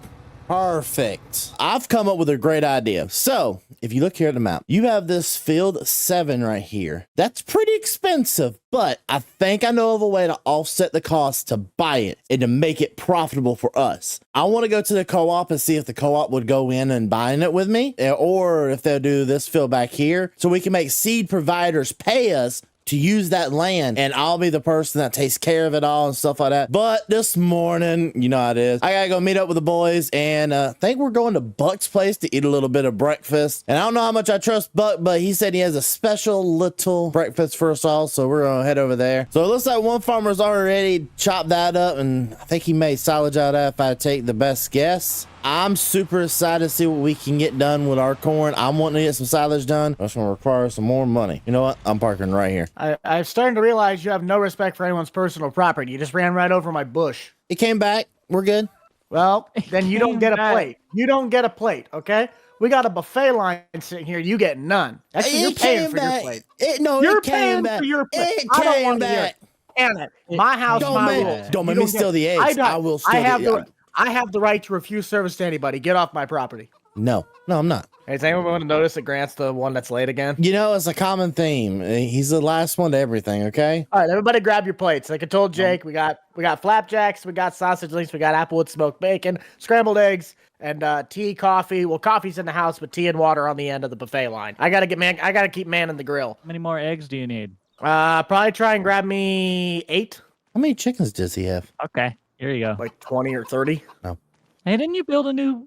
Perfect. I've come up with a great idea. So if you look here at the map, you have this field 7 right here. That's pretty expensive, but I think I know of a way to offset the cost to buy it and to make it profitable for us. I want to go to the co-op and see if the co-op would go in and buying it with me, or if they'll do this field back here so we can make seed providers pay us to use that land, and I'll be the person that takes care of it all and stuff like that. But this morning, you know how it is, I gotta go meet up with the boys, and I think we're going to Buck's place to eat a little bit of breakfast. And I don't know how much I trust Buck, but he said he has a special little breakfast for us all, so we're gonna head over there. So it looks like one farmer's already chopped that up, and I think he made silage out of that, if I take the best guess. I'm super excited to see what we can get done with our corn. I'm wanting to get some silage done. That's going to require some more money. You know what? I'm parking right here. I'm starting to realize you have no respect for anyone's personal property. You just ran right over my bush. It came back. We're good. Well, then you don't get a plate. You don't get a plate, okay? We got a buffet line sitting here. You get none. That's what you're paying for your plate. You're paying back. For your plate. It came back. Damn it. My house, my rules. Don't make me steal the eggs. I will steal the eggs. I have the right to refuse service to anybody. Get off my property. No, I'm not. Hey, does anyone want to notice that Grant's the one that's late again? You know, it's a common theme. He's the last one to everything, okay? All right, everybody grab your plates. Like I told Jake, we got flapjacks, we got sausage links, we got applewood smoked bacon, scrambled eggs, and tea, coffee. Well, coffee's in the house, but tea and water on the end of the buffet line. I gotta keep manning the grill. How many more eggs do you need? Probably try and grab me 8. How many chickens does he have? Okay, here you go. Like 20 or 30. No. Hey, didn't you build a new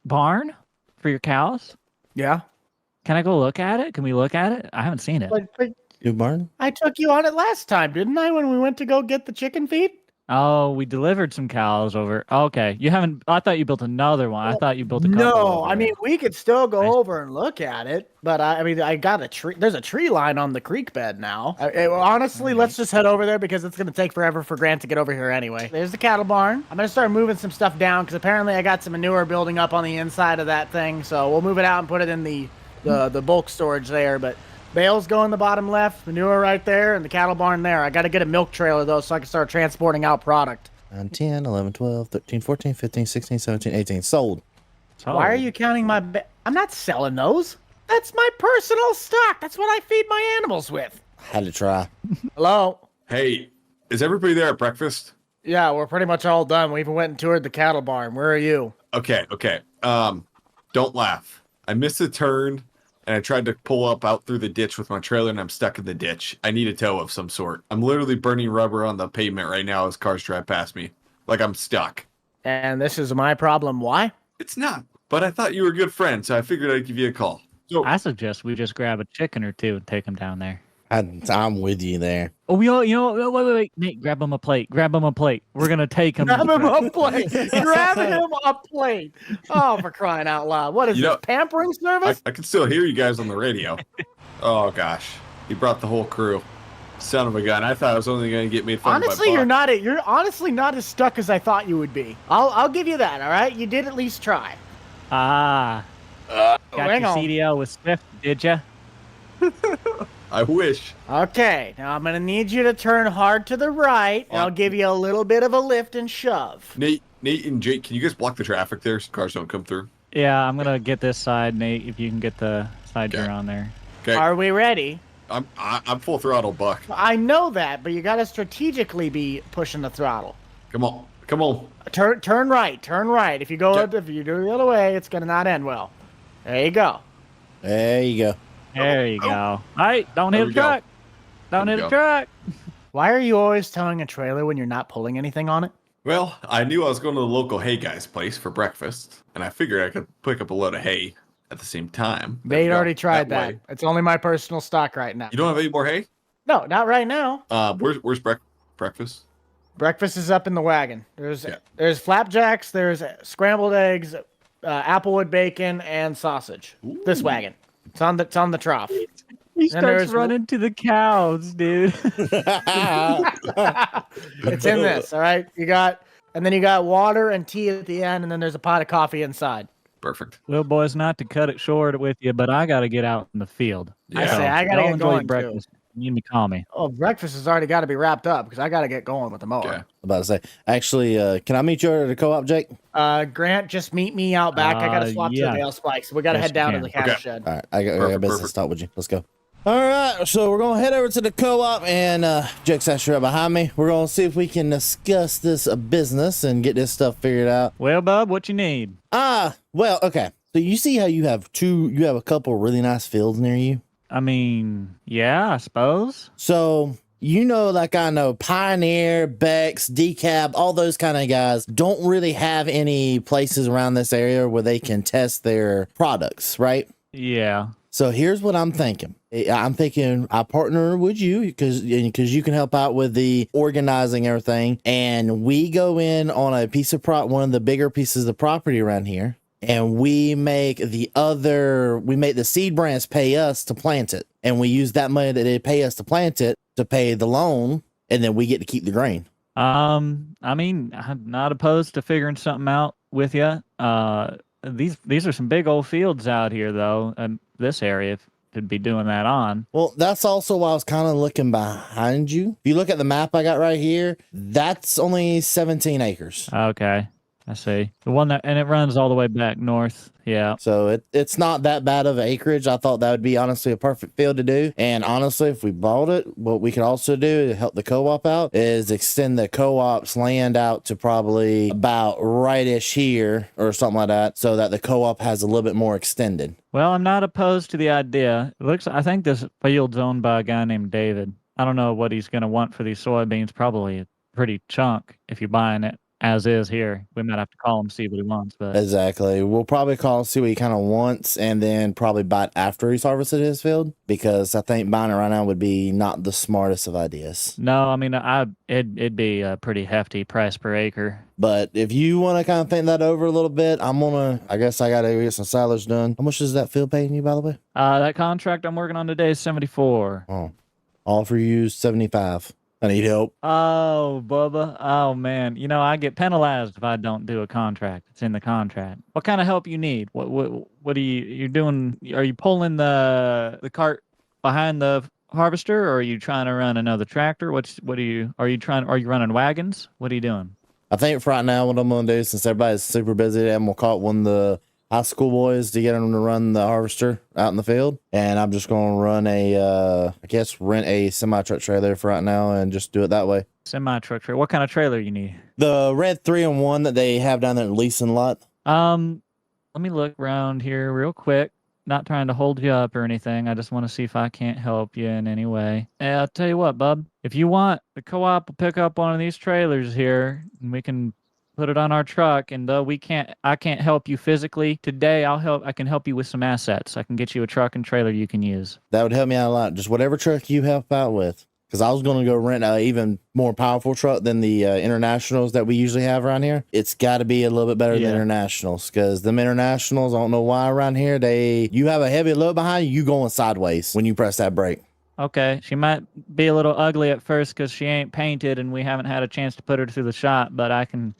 barn for your cows? Yeah. Can I go look at it? Can we look at it? I haven't seen it. New barn? I took you on it last time, didn't I, when we went to go get the chicken feed? Oh, we delivered some cows over. Okay, you haven't. I thought you built another one. I thought you built a couple. No, I mean we could still go over and look at it, but I got a tree. There's a tree line on the creek bed now. Honestly, let's just head over there because it's gonna take forever for Grant to get over here anyway. There's the cattle barn. I'm gonna start moving some stuff down because apparently I got some manure building up on the inside of that thing. So we'll move it out and put it in the bulk storage there, but. Bales go in the bottom left, manure right there, and the cattle barn there. I got to get a milk trailer, though, so I can start transporting out product. 9, 10, 11, 12, 13, 14, 15, 16, 17, 18. Sold. Why are you counting my... I'm not selling those. That's my personal stock. That's what I feed my animals with. Had to try. Hello? Hey, is everybody there at breakfast? Yeah, we're pretty much all done. We even went and toured the cattle barn. Where are you? Okay. Don't laugh. I missed a turn. And I tried to pull up out through the ditch with my trailer, and I'm stuck in the ditch. I need a tow of some sort. I'm literally burning rubber on the pavement right now as cars drive past me. Like I'm stuck. And this is my problem. Why? It's not. But I thought you were a good friend, so I figured I'd give you a call. So I suggest we just grab a chicken or two and take them down there. I'm with you there. Oh, wait. Nate, grab him a plate. Grab him a plate. We're going to take him. Grab him a plate. Grab him a plate. Oh, for crying out loud. What is this, pampering service? I can still hear you guys on the radio. Oh, gosh. He brought the whole crew. Son of a gun. I thought it was only going to get me fun. Honestly, you're honestly not as stuck as I thought you would be. I'll give you that, all right? You did at least try. Got your CDL with Swift, did ya? I wish. Okay, now I'm going to need you to turn hard to the right, and I'll give you a little bit of a lift and shove. Nate and Jake, can you guys block the traffic there so cars don't come through? Yeah, I'm going to get this side, Nate, if you can get the side you're on there. Okay. Are we ready? I'm full throttle, Buck. I know that, but you got to strategically be pushing the throttle. Come on. Turn right. If you go, Okay. if you do the other way, it's gonna not end well. There you go. There you go. There you go. All right, don't There hit we the go. truck. Don't There hit we the go. truck. Why are you always towing a trailer when you're not pulling anything on it? Well, I knew I was going to the local hay guy's place for breakfast, and I figured I could pick up a load of hay at the same time. There we They'd go. already tried that. way. It's only my personal stock right now. You don't have any more hay? No, not right now. Where's breakfast? Breakfast is up in the wagon. There's Yeah. there's flapjacks, there's scrambled eggs, applewood bacon, and sausage. This wagon. It's on the trough. He And starts there's- running to the cows, dude. It's in this, all right? You got water and tea at the end, and then there's a pot of coffee inside. Perfect. Well, boys, not to cut it short with you, but I got to get out in the field. Yeah. I say I gotta Y'all get enjoy going your breakfast. You need me to call me. Oh, breakfast has already got to be wrapped up because I got to get going with the mower. Okay. About to say, actually, can I meet you at the co-op, Jake? Grant, just meet me out back. I got to swap yeah. to the bale spikes. We got to Yes, head down you to the can. cattle Okay. shed. All right, I got Perfect, business perfect. to talk with you. Let's go. All right, so we're gonna head over to the co-op, and Jake's actually right behind me. We're gonna see if we can discuss this business and get this stuff figured out. Well, bub, what you need? Well, okay. So you see how you have a couple really nice fields near you. I mean, yeah, I suppose. So like I know Pioneer, Bex, Decab, all those kind of guys don't really have any places around this area where they can test their products, right? Yeah. So here's what I'm thinking. I'm thinking I partner with you because you can help out with the organizing everything, and we go in on a piece of one of the bigger pieces of property around here, and we make the seed brands pay us to plant it, and we use that money that they pay us to plant it to pay the loan, and then we get to keep the grain. I mean, I'm not opposed to figuring something out with you. These are some big old fields out here, though. This area could be doing that on. Well, that's also why I was kind of looking behind you. If you look at the map I got right here, that's only 17 acres. Okay, I see. The one and it runs all the way back north. Yeah. So it's not that bad of acreage. I thought that would be honestly a perfect field to do. And honestly, if we bought it, what we could also do to help the co-op out is extend the co-op's land out to probably about right-ish here or something like that, so that the co-op has a little bit more extended. Well, I'm not opposed to the idea. I think this field's owned by a guy named David. I don't know what he's going to want for these soybeans. Probably a pretty chunk if you're buying it as is here. We might have to call him, see what he wants. But Exactly. We'll probably call, see what he kind of wants, and then probably buy it after he's harvested his field, because I think buying it right now would be not the smartest of ideas. no, I mean, it'd be a pretty hefty price per acre. But if you want to kind of think that over a little bit, I guess I got to get some silage done. How much is that field paying you, by the way? That contract I'm working on today is 74. Oh, offer you 75. I need help. Oh, Bubba. Oh, man. I get penalized if I don't do a contract. It's in the contract. What kind of help you need? What are you're doing? Are you pulling the cart behind the harvester, or are you trying to run another tractor? Are you running wagons? What are you doing? I think for right now, what I'm going to do, since everybody's super busy, I'm going to call one of the high school boys to get them to run the harvester out in the field. And I'm just going to run rent a semi-truck trailer for right now and just do it that way. Semi-truck trailer. What kind of trailer you need? The red 3-in-1 that they have down there at leasing lot. Let me look around here real quick. Not trying to hold you up or anything. I just want to see if I can't help you in any way. And I'll tell you what, bub. If you want, the co-op will pick up one of these trailers here, and we can put it on our truck. And though I can't help you physically today, I can help you with some assets. I can get you a truck and trailer you can use. That would help me out a lot. Just whatever truck you help out with. Because I was going to go rent an even more powerful truck than the Internationals that we usually have around here. It's got to be a little bit better than Internationals. Because them Internationals, I don't know why around here, you have a heavy load behind you, you going sideways when you press that brake. Okay, she might be a little ugly at first because she ain't painted and we haven't had a chance to put her through the shop, but I can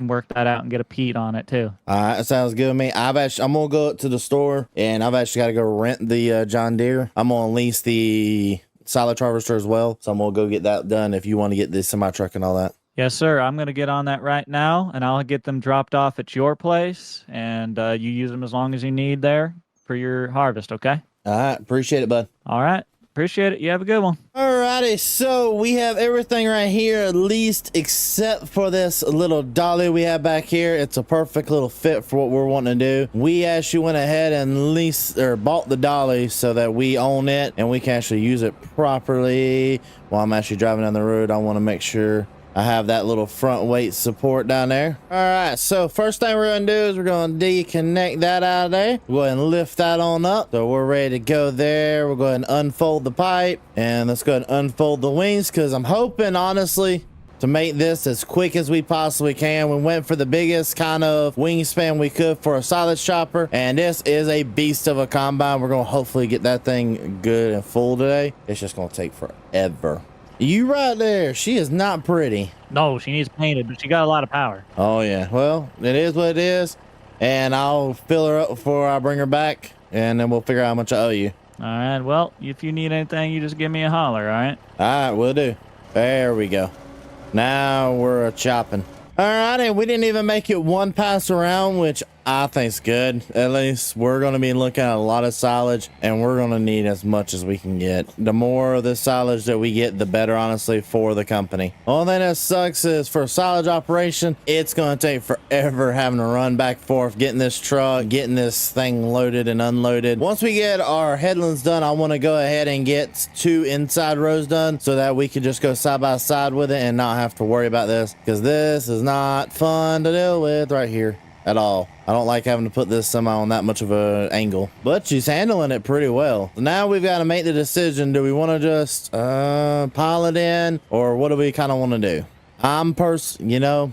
work that out and get a Pete on it too. All right, that sounds good to me. I'm gonna go up to the store, and I've actually got to go rent the John Deere. I'm gonna lease the silage harvester as well, so I'm gonna go get that done if you want to get this semi truck and all that. Yes, sir. I'm gonna get on that right now, and I'll get them dropped off at your place, and you use them as long as you need there for your harvest. Okay. All right, appreciate it, bud. All right. Appreciate it. You have a good one. Alrighty, so we have everything right here, at least except for this little dolly we have back here. It's a perfect little fit for what we're wanting to do. We actually went ahead and leased or bought the dolly so that we own it and we can actually use it properly. While I'm actually driving down the road, I want to make sure I have that little front weight support down there. All right, so first thing we're gonna do is we're gonna deconnect that out of there. Go ahead and lift that on up. So we're ready to go there. We'll go ahead and unfold the pipe and let's go ahead and unfold the wings because I'm hoping, honestly, to make this as quick as we possibly can. We went for the biggest kind of wingspan we could for a silage chopper, and this is a beast of a combine. We're gonna hopefully get that thing good and full today. It's just gonna take forever. You right there. She is not pretty. No, she needs painted, but she got a lot of power. Oh yeah. Well, it is what it is, and I'll fill her up before I bring her back, and then we'll figure out how much I owe you. All right. Well, if you need anything, you just give me a holler. All right. All right, we'll do. There we go. Now we're chopping. All right, and we didn't even make it one pass around, which I think's good. At least we're going to be looking at a lot of silage, and we're going to need as much as we can get. The more of the silage that we get, the better, honestly, for the company. Only thing that sucks is for a silage operation, it's going to take forever having to run back and forth, getting this truck, getting this thing loaded and unloaded. Once we get our headlands done, I want to go ahead and get 2 inside rows done so that we can just go side by side with it and not have to worry about this, because this is not fun to deal with right here at all. I don't like having to put this semi on that much of an angle, but she's handling it pretty well. Now we've got to make the decision. Do we want to just pile it in, or what do we kind of want to do? You know,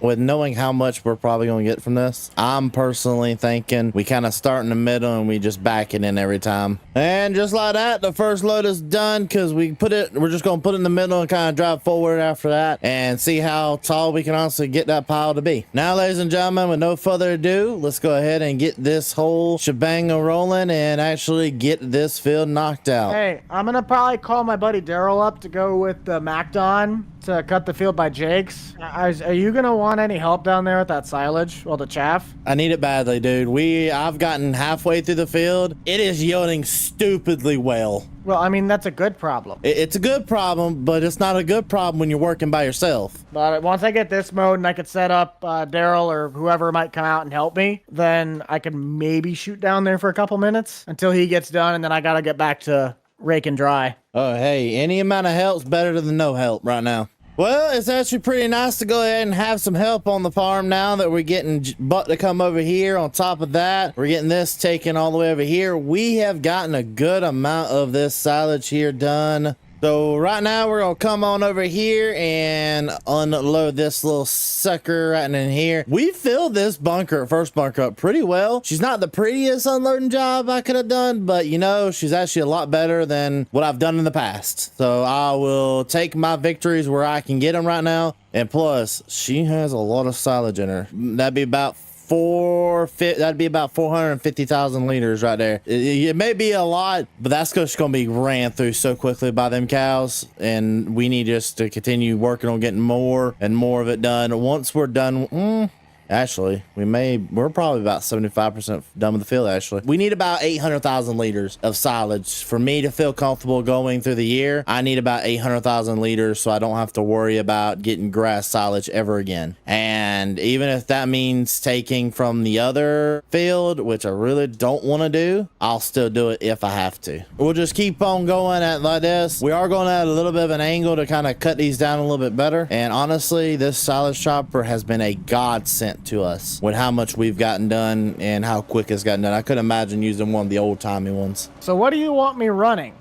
with knowing how much we're probably going to get from this, I'm personally thinking we kind of start in the middle and we just back it in every time. And just like that, the first load is done because we're just going to put it in the middle and kind of drive forward after that and see how tall we can honestly get that pile to be. Now, ladies and gentlemen, with no further ado, let's go ahead and get this whole shebang rolling and actually get this field knocked out. Hey, I'm gonna probably call my buddy Daryl up to go with the MacDon to cut the field by Jake's. Are you gonna want any help down there with that silage? Well, the chaff? I need it badly, dude. I've gotten halfway through the field. It is yielding stupidly well. Well, I mean, that's a good problem. It's a good problem, but it's not a good problem when you're working by yourself. But once I get this mode and I could set up Daryl or whoever might come out and help me, then I can maybe shoot down there for a couple minutes until he gets done, and then I gotta get back to raking dry. Oh, hey, any amount of help's better than no help right now. Well, it's actually pretty nice to go ahead and have some help on the farm now that we're getting Butt to come over here. On top of that, we're getting this taken all the way over here. We have gotten a good amount of this silage here done. So right now we're gonna come on over here and unload this little sucker right in here. We filled this first bunker up pretty well. She's not the prettiest unloading job I could have done, but you know, she's actually a lot better than what I've done in the past. So I will take my victories where I can get them right now. And plus, she has a lot of silage in her. That'd be about 450,000 liters right there. It may be a lot, but that's just going to be ran through so quickly by them cows, and we need just to continue working on getting more and more of it done. Once we're done, actually, we're probably about 75% done with the field. Actually, we need about 800,000 liters of silage for me to feel comfortable going through the year. I need about 800,000 liters so I don't have to worry about getting grass silage ever again. And even if that means taking from the other field, which I really don't want to do, I'll still do it if I have to. We'll just keep on going at like this. We are going at a little bit of an angle to kind of cut these down a little bit better. And honestly, this silage chopper has been a godsend to us with how much we've gotten done and how quick it's gotten done. I could imagine using one of the old timey ones. So what do you want me running?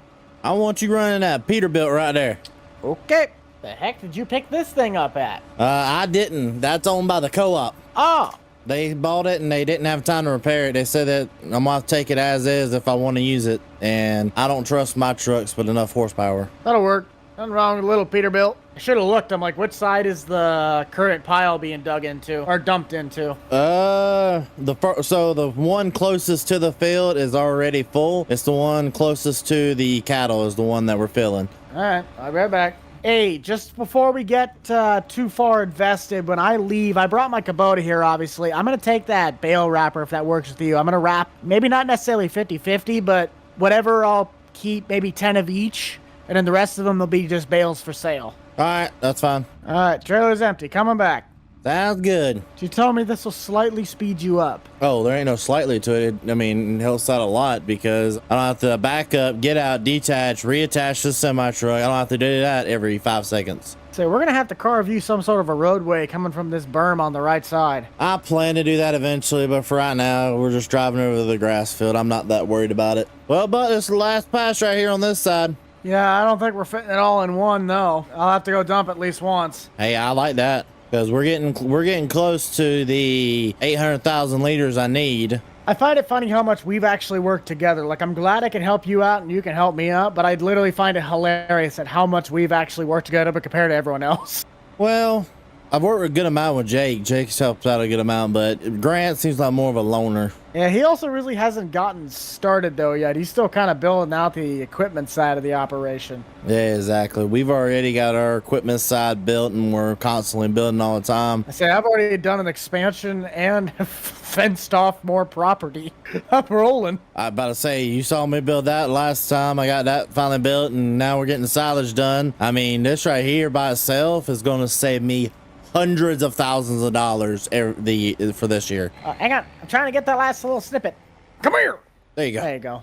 I want you running that Peterbilt right there. Okay. The heck did you pick this thing up at? I didn't. That's owned by the co-op. Oh. They bought it and they didn't have time to repair it. They said that I'm gonna take it as is if I want to use it, and I don't trust my trucks with enough horsepower. That'll work. Nothing wrong with a little Peterbilt. I should have looked. I'm like, which side is the current pile being dug into or dumped into? So the one closest to the field is already full. It's the one closest to the cattle is the one that we're filling. All right, I'll be right back. Hey, just before we get too far invested, when I leave, I brought my Kubota here, obviously. I'm going to take that bale wrapper if that works with you. I'm going to wrap, maybe not necessarily 50-50, but whatever I'll keep maybe 10 of each, and then the rest of them will be just bales for sale. All right, that's fine. All right, trailer's empty. Coming back. Sounds good. She told me this will slightly speed you up. Oh, there ain't no slightly to it. I mean, it helps out a lot because I don't have to back up, get out, detach, reattach the semi-truck. I don't have to do that every 5 seconds. So we're going to have to carve you some sort of a roadway coming from this berm on the right side. I plan to do that eventually, but for right now, we're just driving over the grass field. I'm not that worried about it. Well, but it's the last pass right here on this side. Yeah, I don't think we're fitting it all in one, though. I'll have to go dump at least once. Hey, I like that because we're getting close to the 800,000 liters I need. I find it funny how much we've actually worked together. Like, I'm glad I can help you out and you can help me out, but I literally find it hilarious at how much we've actually worked together, but compared to everyone else. Well, I've worked a good amount with Jake. Jake's helped out a good amount, but Grant seems like more of a loner. Yeah, he also really hasn't gotten started, though, yet. He's still kind of building out the equipment side of the operation. Yeah, exactly. We've already got our equipment side built, and we're constantly building all the time. I say, I've already done an expansion and fenced off more property. I'm rolling. I about to say, you saw me build that last time. I got that finally built, and now we're getting the silage done. I mean, this right here by itself is going to save me hundreds of thousands of dollars for this year. Hang on. I'm trying to get that last little snippet. Come here. There you go. There you go.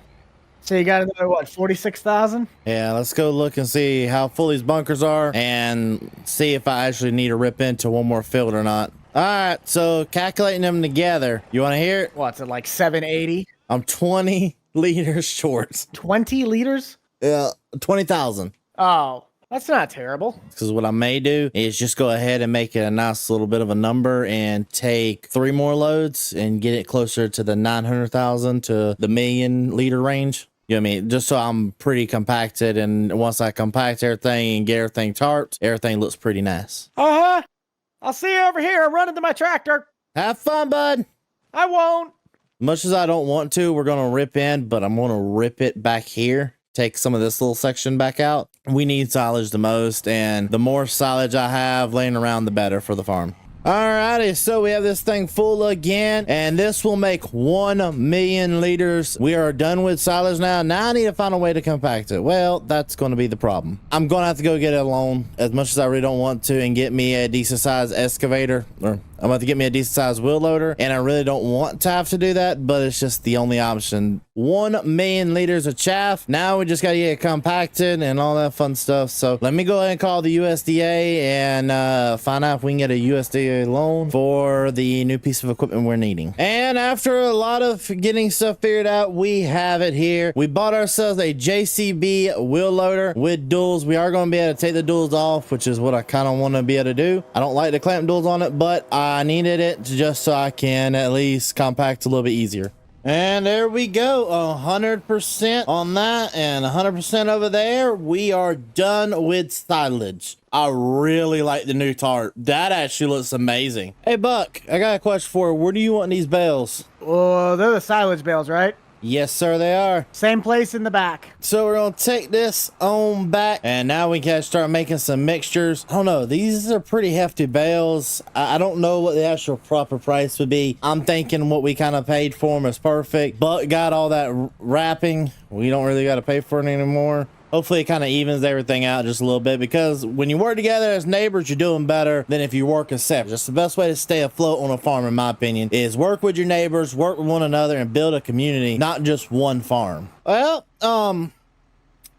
So you got another, what, 46,000? Yeah, let's go look and see how full these bunkers are and see if I actually need to rip into one more field or not. All right, so calculating them together. You want to hear it? What's it, like 780? I'm 20 liters short. 20 liters? Yeah, 20,000. Oh, that's not terrible. Because what I may do is just go ahead and make it a nice little bit of a number and take 3 more loads and get it closer to the 900,000 to the million-liter range. You know what I mean? Just so I'm pretty compacted, and once I compact everything and get everything tarped, everything looks pretty nice. Uh-huh. I'll see you over here. I'm running to my tractor. Have fun, bud. I won't. Much as I don't want to, we're going to rip in, but I'm going to rip it back here. Take some of this little section back out. We need silage the most, and the more silage I have laying around, the better for the farm. Alrighty, so we have this thing full again, and this will make 1 million liters. We are done with silage now. Now I need to find a way to compact it. Well, that's going to be the problem. I'm going to have to go get it alone, as much as I really don't want to, and get me a decent sized excavator, or I'm about to get me a decent sized wheel loader, and I really don't want to have to do that, but it's just the only option. 1 million liters of chaff. Now we just got to get it compacted and all that fun stuff. So let me go ahead and call the USDA and find out if we can get a USDA loan for the new piece of equipment we're needing. And after a lot of getting stuff figured out, we have it here. We bought ourselves a JCB wheel loader with duals. We are going to be able to take the duals off, which is what I kind of want to be able to do. I don't like the clamp duals on it, but I needed it just so I can at least compact a little bit easier. And there we go, 100% on that and 100% over there. We are done with silage. I really like the new tarp. That actually looks amazing. Hey, Buck, I got a question for you. Where do you want these bales? Well, they're the silage bales, right? Yes, sir, they are. Same place in the back. So we're going to take this on back, and now we can start making some mixtures. I don't know. These are pretty hefty bales. I don't know what the actual proper price would be. I'm thinking what we kind of paid for them is perfect, but got all that wrapping. We don't really got to pay for it anymore. Hopefully it kind of evens everything out just a little bit, because when you work together as neighbors, you're doing better than if you work as separate. Just the best way to stay afloat on a farm, in my opinion, is work with your neighbors, work with one another, and build a community, not just one farm. Well,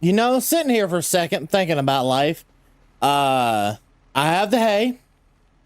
you know, sitting here for a second thinking about life, I have the hay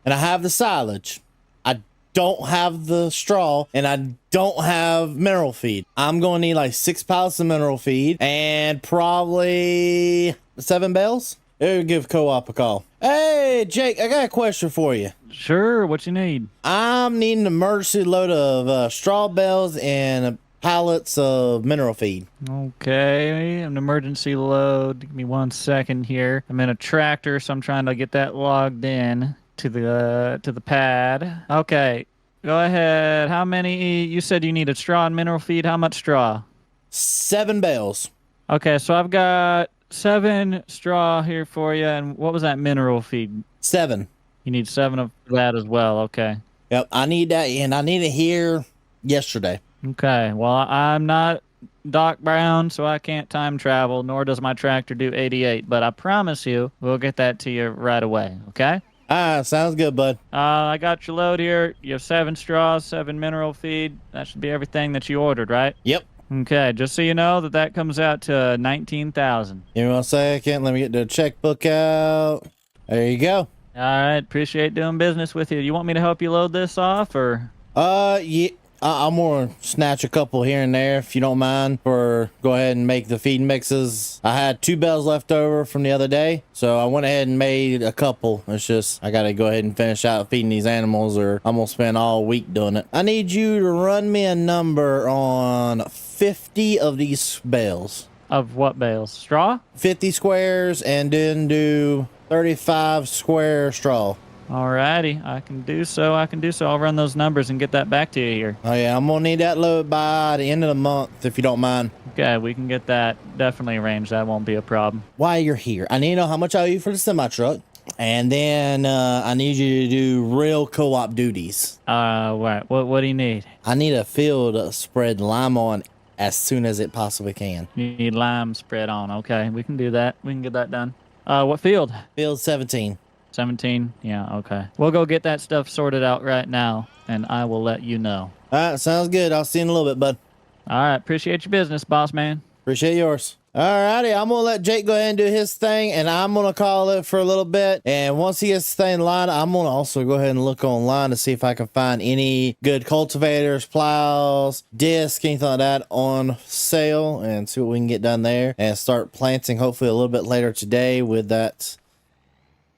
and I have the silage. I don't have the straw, and I don't have mineral feed. I'm going to need like 6 pallets of mineral feed and probably 7 bales. Maybe give Co-op a call. Hey, Jake, I got a question for you. Sure, what you need? I'm needing an emergency load of straw bales and pallets of mineral feed. Okay, an emergency load. Give me 1 second here. I'm in a tractor, so I'm trying to get that logged in to the pad. Okay, go ahead. How many? You said you needed straw and mineral feed. How much straw? 7 bales. Okay, so I've got 7 straw here for you. And what was that mineral feed? 7. You need 7 of that as well. Okay. Yep, I need that, and I need it here yesterday. Okay. Well, I'm not Doc Brown, so I can't time travel, nor does my tractor do 88. But I promise you, we'll get that to you right away, okay? Ah, sounds good, bud. I got your load here. You have 7 straws, 7 mineral feed. That should be everything that you ordered, right? Yep. Okay, just so you know that comes out to 19,000. Give me 1 second. Let me get the checkbook out. There you go. All right, appreciate doing business with you. You want me to help you load this off, or? Yeah. I'm gonna snatch a couple here and there if you don't mind. For go ahead and make the feed mixes. I had 2 bales left over from the other day, so I went ahead and made a couple. It's just I gotta go ahead and finish out feeding these animals, or I'm gonna spend all week doing it. I need you to run me a number on 50 of these bales. Of what bales? Straw? 50 squares, and then do 35 square straw. Alrighty, I can do so. I'll run those numbers and get that back to you here. Oh yeah, I'm gonna need that load by the end of the month, if you don't mind. Okay, we can get that definitely arranged. That won't be a problem. While you're here, I need to know how much I owe you for the semi truck, and then I need you to do real co-op duties. Right. What do you need? I need a field spread lime on as soon as it possibly can. You need lime spread on. Okay, we can do that. We can get that done. What field? Field 17. 17? Yeah, okay. We'll go get that stuff sorted out right now, and I will let you know. All right, sounds good. I'll see you in a little bit, bud. All right, appreciate your business, boss man. Appreciate yours. All righty, I'm gonna let Jake go ahead and do his thing, and I'm gonna call it for a little bit. And once he gets the thing in line, I'm gonna also go ahead and look online to see if I can find any good cultivators, plows, discs, anything like that on sale, and see what we can get done there, and start planting hopefully a little bit later today with that.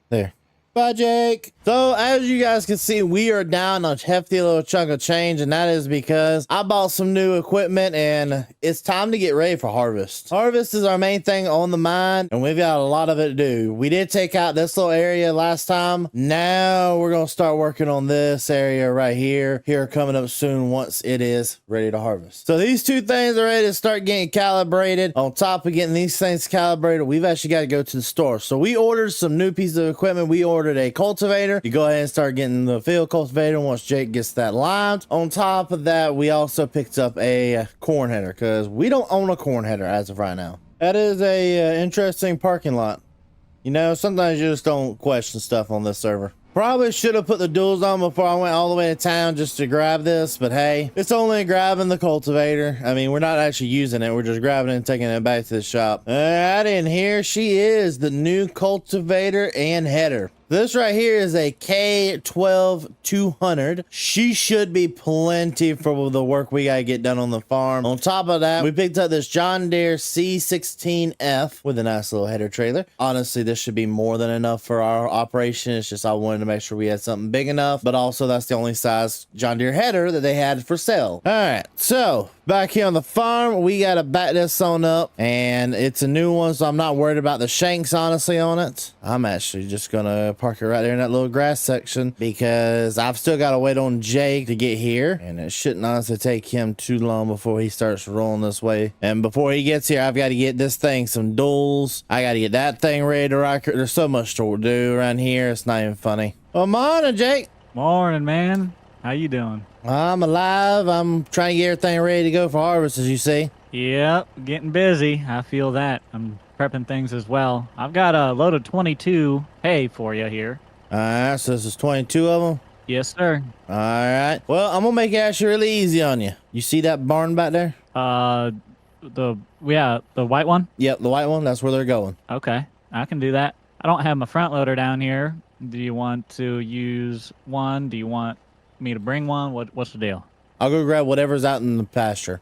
There. Bye, Jake. So as you guys can see, we are down a hefty little chunk of change, and that is because I bought some new equipment and it's time to get ready for harvest. Harvest is our main thing on the mind, and we've got a lot of it to do. We did take out this little area last time. Now we're gonna start working on this area right here coming up soon once it is ready to harvest. So these 2 things are ready to start getting calibrated. On top of getting these things calibrated, we've actually got to go to the store. So we ordered some new pieces of equipment. We ordered a cultivator. You go ahead and start getting the field cultivator once Jake gets that limed. On top of that, we also picked up a corn header because we don't own a corn header as of right now. That is a interesting parking lot. You know, sometimes you just don't question stuff on this server. Probably should have put the duals on before I went all the way to town just to grab this, but hey, it's only grabbing the cultivator. I mean, we're not actually using it. We're just grabbing it and taking it back to the shop. All right, and here she is, the new cultivator and header. This right here is a K12-200. She should be plenty for the work we gotta get done on the farm. On top of that, we picked up this John Deere C16F with a nice little header trailer. Honestly, this should be more than enough for our operation. It's just I wanted to make sure we had something big enough, but also that's the only size John Deere header that they had for sale. All right, so back here on the farm, we gotta back this on up, and it's a new one, so I'm not worried about the shanks honestly on it. I'm actually just gonna park it right there in that little grass section because I've still got to wait on Jake to get here, and it shouldn't honestly take him too long before he starts rolling this way. And before he gets here, I've got to get this thing some duals. I got to get that thing ready to rock. There's so much to do around here, it's not even funny. Well, morning, Jake. Morning, man. How you doing? I'm alive. I'm trying to get everything ready to go for harvest, as you see. Yep, getting busy. I feel that. I'm prepping things as well. I've got a load of 22 hay for you here. All right, so this is 22 of them. Yes, sir. All right. Well, I'm gonna make it actually really easy on you. You see that barn back there? The white one. Yep, the white one. That's where they're going. Okay, I can do that. I don't have my front loader down here. Do you want to use one? Do you want me to bring one? What's the deal? I'll go grab whatever's out in the pasture.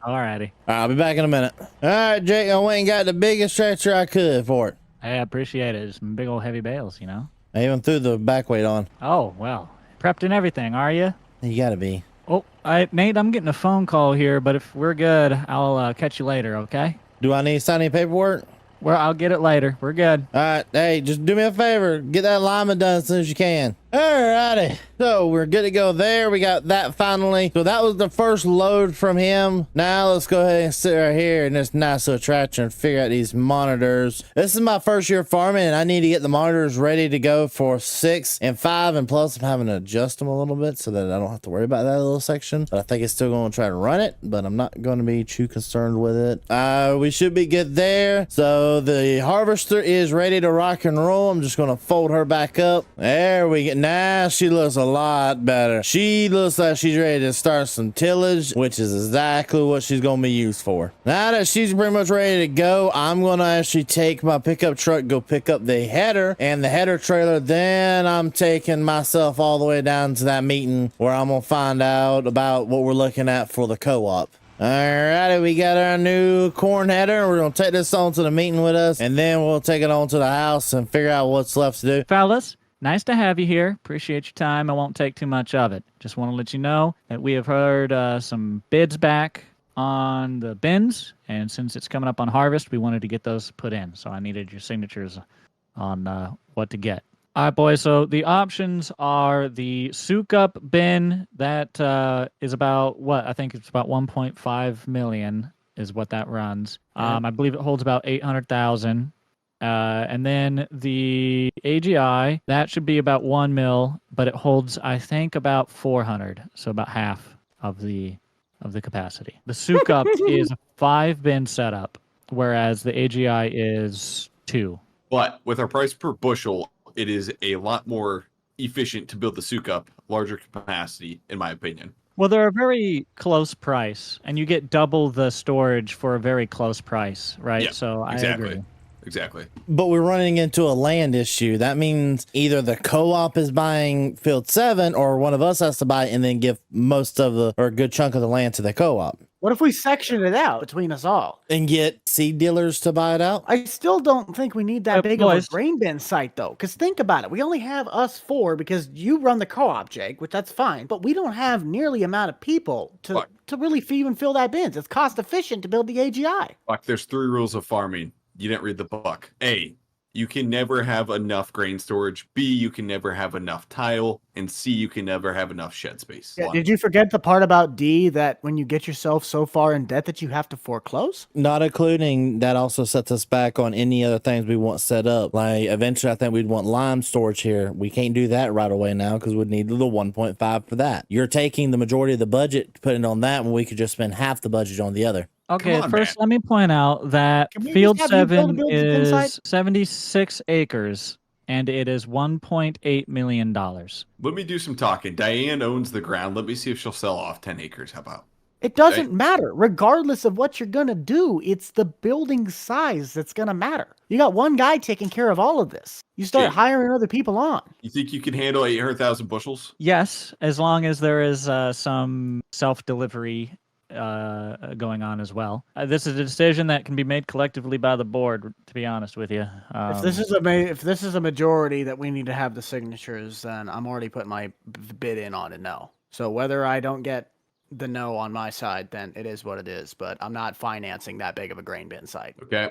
Alrighty. All right, I'll be back in a minute. All right, Jake, I went and got the biggest tractor I could for it. Hey, I appreciate it. It's some big old heavy bales, you know? I even threw the back weight on. Oh, well. Prepped and everything, are you? You gotta be. Oh, Nate, I'm getting a phone call here, but if we're good, I'll catch you later, okay? Do I need to sign any paperwork? Well, I'll get it later. We're good. All right, hey, just do me a favor. Get that lineman done as soon as you can. Alrighty, so we're good to go there. We got that finally. So that was the first load from him. Now let's go ahead and sit right here in this nice little tractor and figure out these monitors. This is my first year farming, and I need to get the monitors ready to go for 6 and 5, and plus I'm having to adjust them a little bit so that I don't have to worry about that little section. But I think it's still going to try to run it, but I'm not going to be too concerned with it. We should be good there. So the harvester is ready to rock and roll. I'm just going to fold her back up. There we go. Now she looks a lot better. She looks like she's ready to start some tillage, which is exactly what she's going to be used for. Now that she's pretty much ready to go, I'm going to actually take my pickup truck, go pick up the header and the header trailer. Then I'm taking myself all the way down to that meeting where I'm going to find out about what we're looking at for the co-op. Alrighty, we got our new corn header. We're going to take this on to the meeting with us, and then we'll take it on to the house and figure out what's left to do. Fellas, nice to have you here. Appreciate your time. I won't take too much of it. Just want to let you know that we have heard some bids back on the bins, and since it's coming up on harvest, we wanted to get those put in. So I needed your signatures on what to get. All right, boys. So the options are the souk up bin that is about what I think it's about 1.5 million is what that runs. I believe it holds about 800,000. And then the AGI, that should be about 1 mil, but it holds, I think, about 400, so about half of the capacity. The souk up is a 5-bin setup, whereas the AGI is 2. But with our price per bushel, it is a lot more efficient to build the souk up, larger capacity, in my opinion. Well, they're a very close price, and you get double the storage for a very close price, right? Yeah, so exactly. I agree. Exactly. But we're running into a land issue. That means either the co-op is buying field 7 or one of us has to buy it and then give most of the, or a good chunk of the land to the co-op. What if we section it out between us all? And get seed dealers to buy it out? I still don't think we need that big boys. of a grain bin site, though. Because think about it. We only have us 4 because you run the co-op, Jake, which that's fine. But we don't have nearly amount of people to really feed and fill that bins. It's cost efficient to build the AGI. Fuck, there's 3 rules of farming. You didn't read the book. A, you can never have enough grain storage. B, you can never have enough tile. And C, you can never have enough shed space. Yeah, did you forget the part about D, that when you get yourself so far in debt that you have to foreclose? Not including that also sets us back on any other things we want set up. Like eventually I think we'd want lime storage here. We can't do that right away now because we'd need the 1.5 for that. You're taking the majority of the budget, putting it on that when we could just spend half the budget on the other. Okay, on, first man. let me point out that Can we Field just have you 7 build the bin site? is 76 acres, and it is $1.8 million. Let me do some talking. Diane owns the ground. Let me see if she'll sell off 10 acres. How about? It doesn't matter. Regardless of what you're going to do, it's the building size that's going to matter. You got one guy taking care of all of this. You start Jake, hiring other people on. You think you can handle 800,000 bushels? Yes, as long as there is some self-delivery going on as well. This is a decision that can be made collectively by the board, to be honest with you. If this is a majority that we need to have the signatures, then I'm already putting my bid in on it no. So whether I don't get the no on my side, then it is what it is. But I'm not financing that big of a grain bin site. Okay.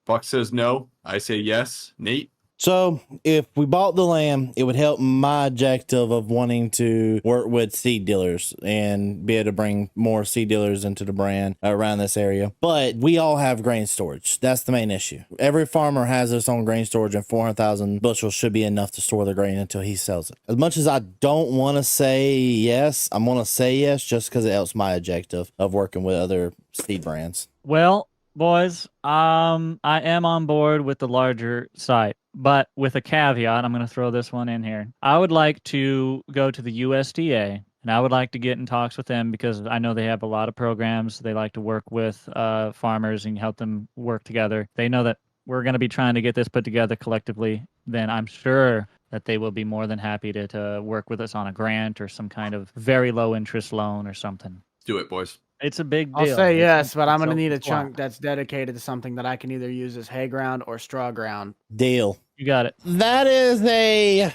Buck says no. I say yes. Nate? So if we bought the land, it would help my objective of wanting to work with seed dealers and be able to bring more seed dealers into the brand around this area. But we all have grain storage. That's the main issue. Every farmer has its own grain storage, and 400,000 bushels should be enough to store the grain until he sells it. As much as I don't want to say yes, I'm going to say yes just because it helps my objective of working with other seed brands. Well, boys, I am on board with the larger site, but with a caveat. I'm going to throw this one in here. I would like to go to the USDA, and I would like to get in talks with them because I know they have a lot of programs. They like to work with farmers and help them work together. They know that we're going to be trying to get this put together collectively. Then I'm sure that they will be more than happy to work with us on a grant or some kind of very low interest loan or something. Let's do it, boys. It's a big deal. I'll say yes, but I'm going to So- need a chunk that's dedicated to something that I can either use as hay ground or straw ground. Deal. You got it. That is a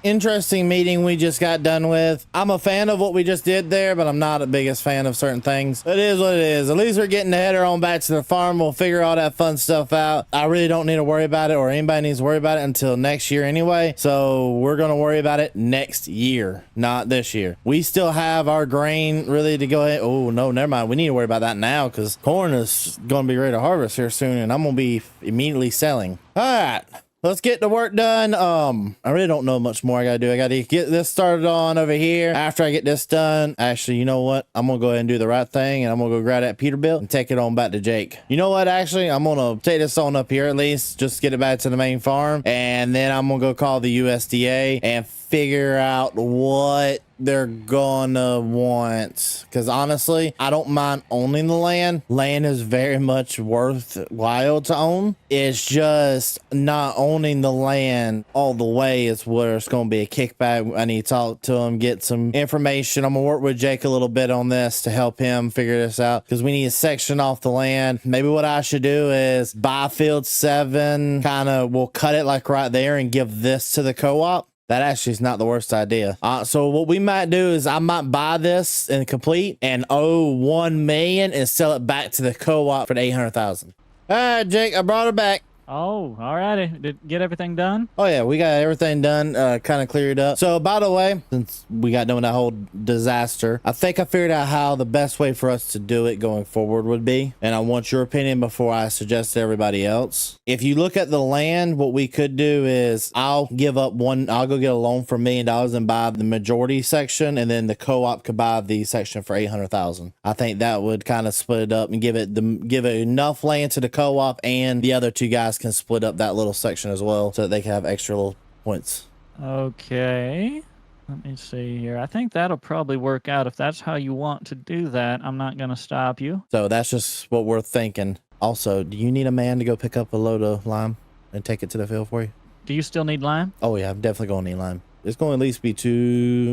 Interesting meeting we just got done with. I'm a fan of what we just did there, but I'm not the biggest fan of certain things. It is what it is. At least we're getting the header on back to the farm. We'll figure all that fun stuff out. I really don't need to worry about it, or anybody needs to worry about it until next year anyway. So we're going to worry about it next year, not this year. We still have our grain really to go ahead. Oh, no, never mind. We need to worry about that now because corn is going to be ready to harvest here soon, and I'm going to be immediately selling. All right. Let's get the work done. I really don't know much more I gotta do. I gotta get this started on over here. After I get this done, actually, you know what? I'm gonna go ahead and do the right thing, and I'm gonna go grab that Peterbilt and take it on back to Jake. You know what? Actually, I'm gonna take this on up here at least, just get it back to the main farm, and then I'm gonna go call the USDA and figure out what they're gonna want, because honestly, I don't mind owning the land. Land is very much worthwhile to own. It's just not owning the land all the way is where it's gonna be a kickback. I need to talk to him, get some information. I'm gonna work with Jake a little bit on this to help him figure this out, because we need to section off the land. Maybe what I should do is buy field 7, kind of we'll cut it like right there and give this to the co-op. That actually is not the worst idea. So what we might do is I might buy this and complete and owe 1 million and sell it back to the co-op for 800,000. All right, Jake, I brought it back. Oh, alrighty. Did get everything done? Oh yeah, we got everything done, kind of cleared up. So by the way, since we got done with that whole disaster, I think I figured out how the best way for us to do it going forward would be. And I want your opinion before I suggest to everybody else. If you look at the land, what we could do is I'll go get a loan for $1 million and buy the majority section, and then the co-op could buy the section for 800,000. I think that would kind of split it up and give it enough land to the co-op, and the other two guys can split up that little section as well so that they can have extra little points. Okay. Let me see here. I think that'll probably work out. If that's how you want to do that, I'm not going to stop you. So that's just what we're thinking. Also, do you need a man to go pick up a load of lime and take it to the field for you? Do you still need lime? Oh yeah, I'm definitely going to need lime. It's going to at least be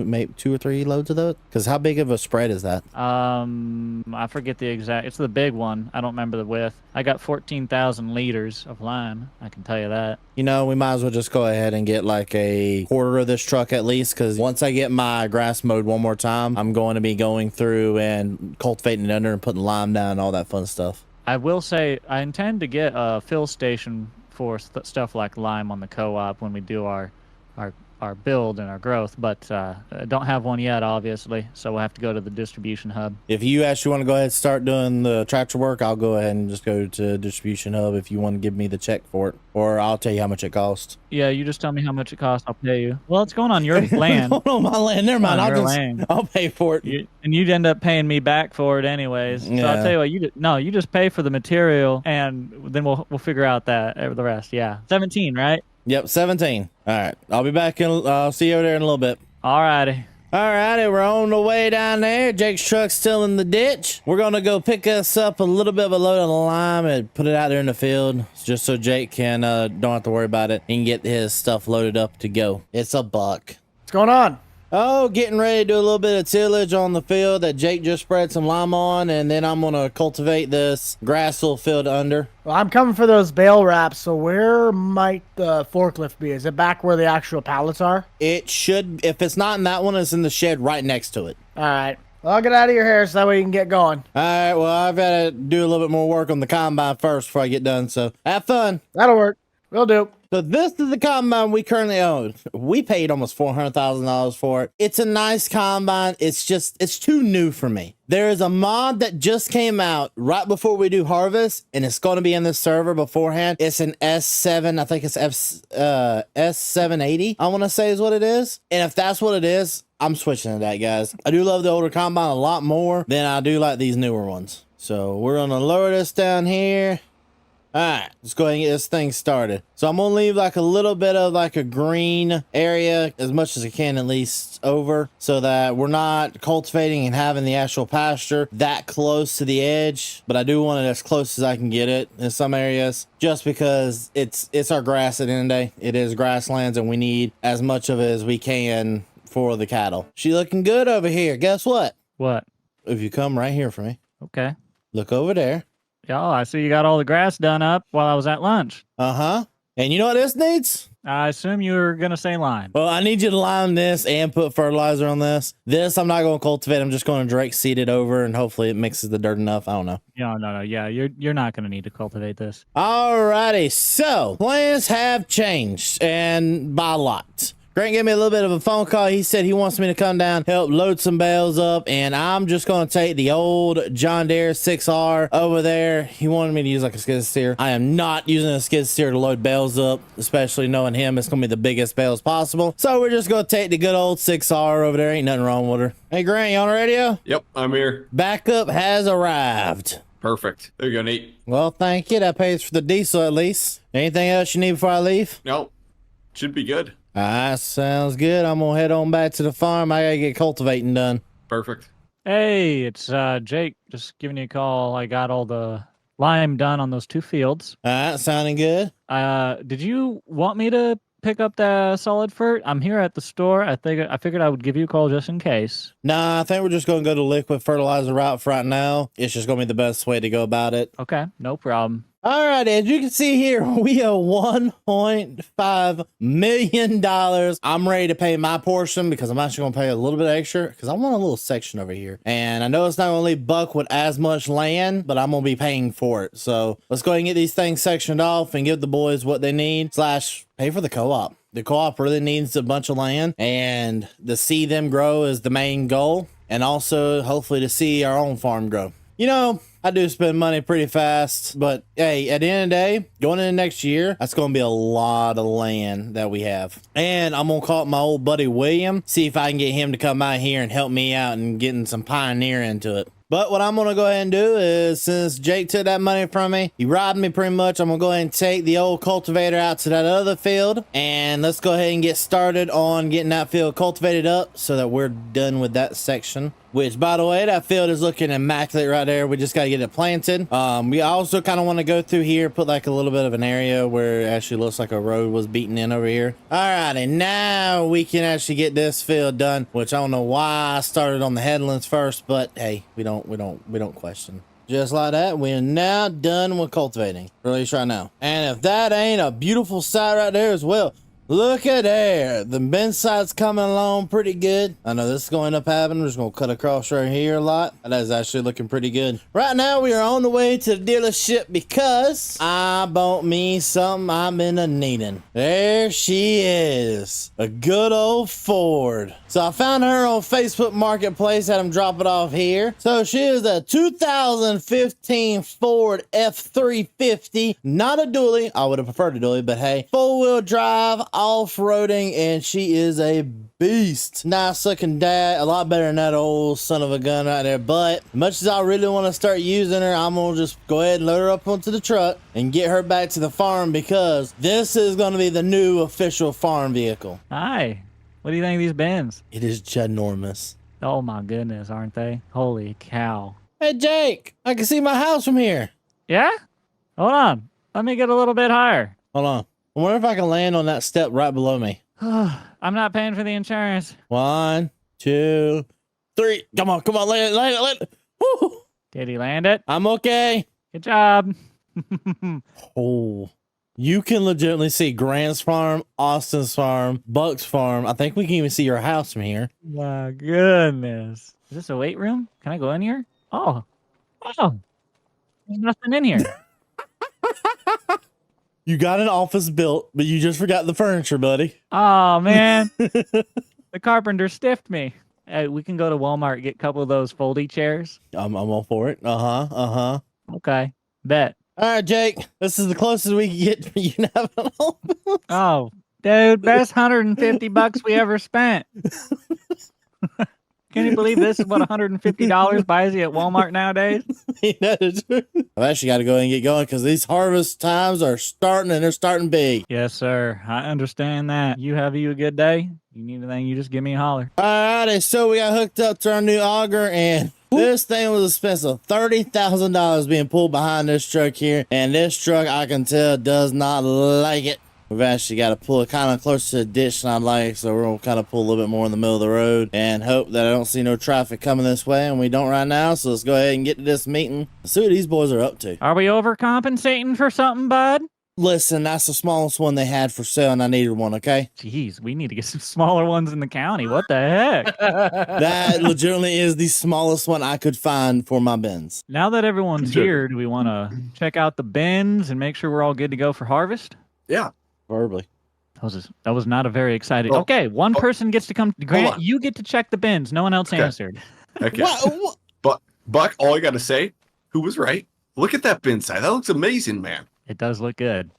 maybe 2 or 3 loads of those. Because how big of a spread is that? I forget the exact. It's the big one. I don't remember the width. I got 14,000 liters of lime. I can tell you that. You know, we might as well just go ahead and get like a quarter of this truck at least. Because once I get my grass mowed one more time, I'm going to be going through and cultivating it under and putting lime down and all that fun stuff. I will say I intend to get a fill station for stuff like lime on the co-op when we do our build and our growth, but I don't have one yet, obviously, so we'll have to go to the distribution hub. If you actually want to go ahead and start doing the tractor work, I'll go ahead and just go to distribution hub if you want to give me the check for it, or I'll tell you how much it costs. Yeah, you just tell me how much it costs, I'll pay you. Well, it's going on your land. On my land, never mind. I'll pay for it. And you'd end up paying me back for it anyways. Yeah. So I'll tell you what, you just pay for the material, and then we'll figure out the rest. Yeah, 17, right? Yep, 17. All right, I'll be back I'll see you over there in a little bit. All righty, we're on the way down there. Jake's truck's still in the ditch. We're gonna go pick us up a little bit of a load of lime and put it out there in the field, just so Jake can don't have to worry about it. He can get his stuff loaded up to go. It's a buck. What's going on? Oh, getting ready to do a little bit of tillage on the field that Jake just spread some lime on, and then I'm gonna cultivate this grass little field under. Well, I'm coming for those bale wraps, so where might the forklift be? Is it back where the actual pallets are? It should. If it's not in that one, it's in the shed right next to it. All right. Well, I'll get out of your hair so that way you can get going. All right, well, I've got to do a little bit more work on the combine first before I get done, so have fun. That'll work. Will do. So this is the combine we currently own. We paid almost $400,000 for it. It's a nice combine. It's too new for me. There is a mod that just came out right before we do harvest, and it's going to be in this server beforehand. It's an S7, I think it's S780, I want to say is what it is. And if that's what it is, I'm switching to that, guys. I do love the older combine a lot more than I do like these newer ones. So we're going to lower this down here. All right, let's go ahead and get this thing started. So I'm gonna leave like a little bit of like a green area, as much as I can at least, over, so that we're not cultivating and having the actual pasture that close to the edge. But I do want it as close as I can get it in some areas, just because it's our grass at the end of the day. It is grasslands, and we need as much of it as we can for the cattle. She looking good over here. Guess what? What? If you come right here for me. Okay. Look over there. Yeah, I see you got all the grass done up while I was at lunch. Uh-huh. And you know what this needs? I assume you were going to say lime. Well, I need you to lime this and put fertilizer on this. This I'm not going to cultivate. I'm just going to direct seed it over, and hopefully it mixes the dirt enough. I don't know. No. Yeah, you're not going to need to cultivate this. Alrighty, so plans have changed, and by a lot. Grant gave me a little bit of a phone call. He said he wants me to come down, help load some bales up, and I'm just going to take the old John Deere 6R over there. He wanted me to use like a skid steer. I am not using a skid steer to load bales up, especially knowing him. It's going to be the biggest bales possible. So we're just going to take the good old 6R over there. Ain't nothing wrong with her. Hey, Grant, you on the radio? Yep, I'm here. Backup has arrived. Perfect. There you go, Nate. Well, thank you. That pays for the diesel at least. Anything else you need before I leave? No, should be good. Sounds good. I'm gonna head on back to the farm. I gotta get cultivating done. Perfect. Hey, it's Jake. Just giving you a call. I got all the lime done on those 2 fields. Sounding good. Did you want me to pick up the solid fert? I'm here at the store. I figured I would give you a call just in case. Nah, I think we're just gonna go to liquid fertilizer route for right now. It's just gonna be the best way to go about it. Okay, no problem. All right, as you can see here, we owe $1.5 million. I'm ready to pay my portion because I'm actually going to pay a little bit extra because I want a little section over here. And I know it's not going to leave Buck with as much land, but I'm going to be paying for it. So let's go ahead and get these things sectioned off and give the boys what they need / pay for the co-op. The co-op really needs a bunch of land, and to see them grow is the main goal. And also hopefully to see our own farm grow. You know, I do spend money pretty fast, but hey, at the end of the day, going into next year, that's going to be a lot of land that we have. And I'm going to call up my old buddy William, see if I can get him to come out here and help me out and getting some pioneer into it. But what I'm going to go ahead and do is, since Jake took that money from me, he robbed me pretty much, I'm going to go ahead and take the old cultivator out to that other field. And let's go ahead and get started on getting that field cultivated up so that we're done with that section. Which, by the way, that field is looking immaculate right there. We just got to get it planted. We also kind of want to go through here, put like a little bit of an area where it actually looks like a road was beaten in over here. Alrighty, now we can actually get this field done, which I don't know why I started on the headlands first, but hey, we don't question. Just like that, we're now done with cultivating, or at least right now. And if that ain't a beautiful sight right there as well. Look at there. The bend side's coming along pretty good. I know this is going to end up happening. We're just going to cut across right here a lot. That is actually looking pretty good. Right now, we are on the way to the dealership because I bought me something I've been needing. There she is. A good old Ford. So I found her on Facebook Marketplace, had them drop it off here. So she is a 2015 Ford F350. Not a dually. I would have preferred a dually, but hey. 4-wheel drive, off-roading, and she is a beast. Nice looking dad, a lot better than that old son of a gun right there. But as much as I really want to start using her, I'm gonna just go ahead and load her up onto the truck and get her back to the farm because this is gonna be the new official farm vehicle. Hi. What do you think of these bins? It is ginormous. Oh my goodness, aren't they? Holy cow. Hey Jake, I can see my house from here. Yeah? Hold on. Let me get a little bit higher. Hold on. I wonder if I can land on that step right below me. I'm not paying for the insurance. 1, 2, 3. Come on, land it. Woo! Did he land it? I'm okay. Good job. Oh, you can legitimately see Grant's farm, Austin's farm, Buck's farm. I think we can even see your house from here. My goodness. Is this a weight room? Can I go in here? Oh. There's nothing in here. You got an office built, but you just forgot the furniture, buddy. Oh, man. The carpenter stiffed me. Hey, we can go to Walmart and get a couple of those foldy chairs. I'm all for it. Okay. Bet. All right, Jake. This is the closest we can get to you having an office. Oh, dude, best $150 we ever spent. Can you believe this is what $150 buys you at Walmart nowadays? I've actually got to go and get going because these harvest times are starting and they're starting big. Yes, sir. I understand that. You have a good day. You need anything, you just give me a holler. All righty, so we got hooked up to our new auger and this thing was expensive. $30,000 being pulled behind this truck here. And this truck, I can tell, does not like it. We've actually got to pull it kind of close to the ditch than I'd like, so we're going to kind of pull a little bit more in the middle of the road and hope that I don't see no traffic coming this way, and we don't right now, so let's go ahead and get to this meeting. Let's see what these boys are up to. Are we overcompensating for something, bud? Listen, that's the smallest one they had for sale, and I needed one, okay? Jeez, we need to get some smaller ones in the county. What the heck? That legitimately is the smallest one I could find for my bins. Now that everyone's Good. here, do we want to check out the bins and make sure we're all good to go for harvest? Yeah. Verbally. That was not a very exciting. Oh, Okay, one person gets to come. Grant, on. you get to check the bins. No one else Okay. answered. Okay. What? But Buck, all I gotta say, who was right? Look at that bin side. That looks amazing, man. It does look good.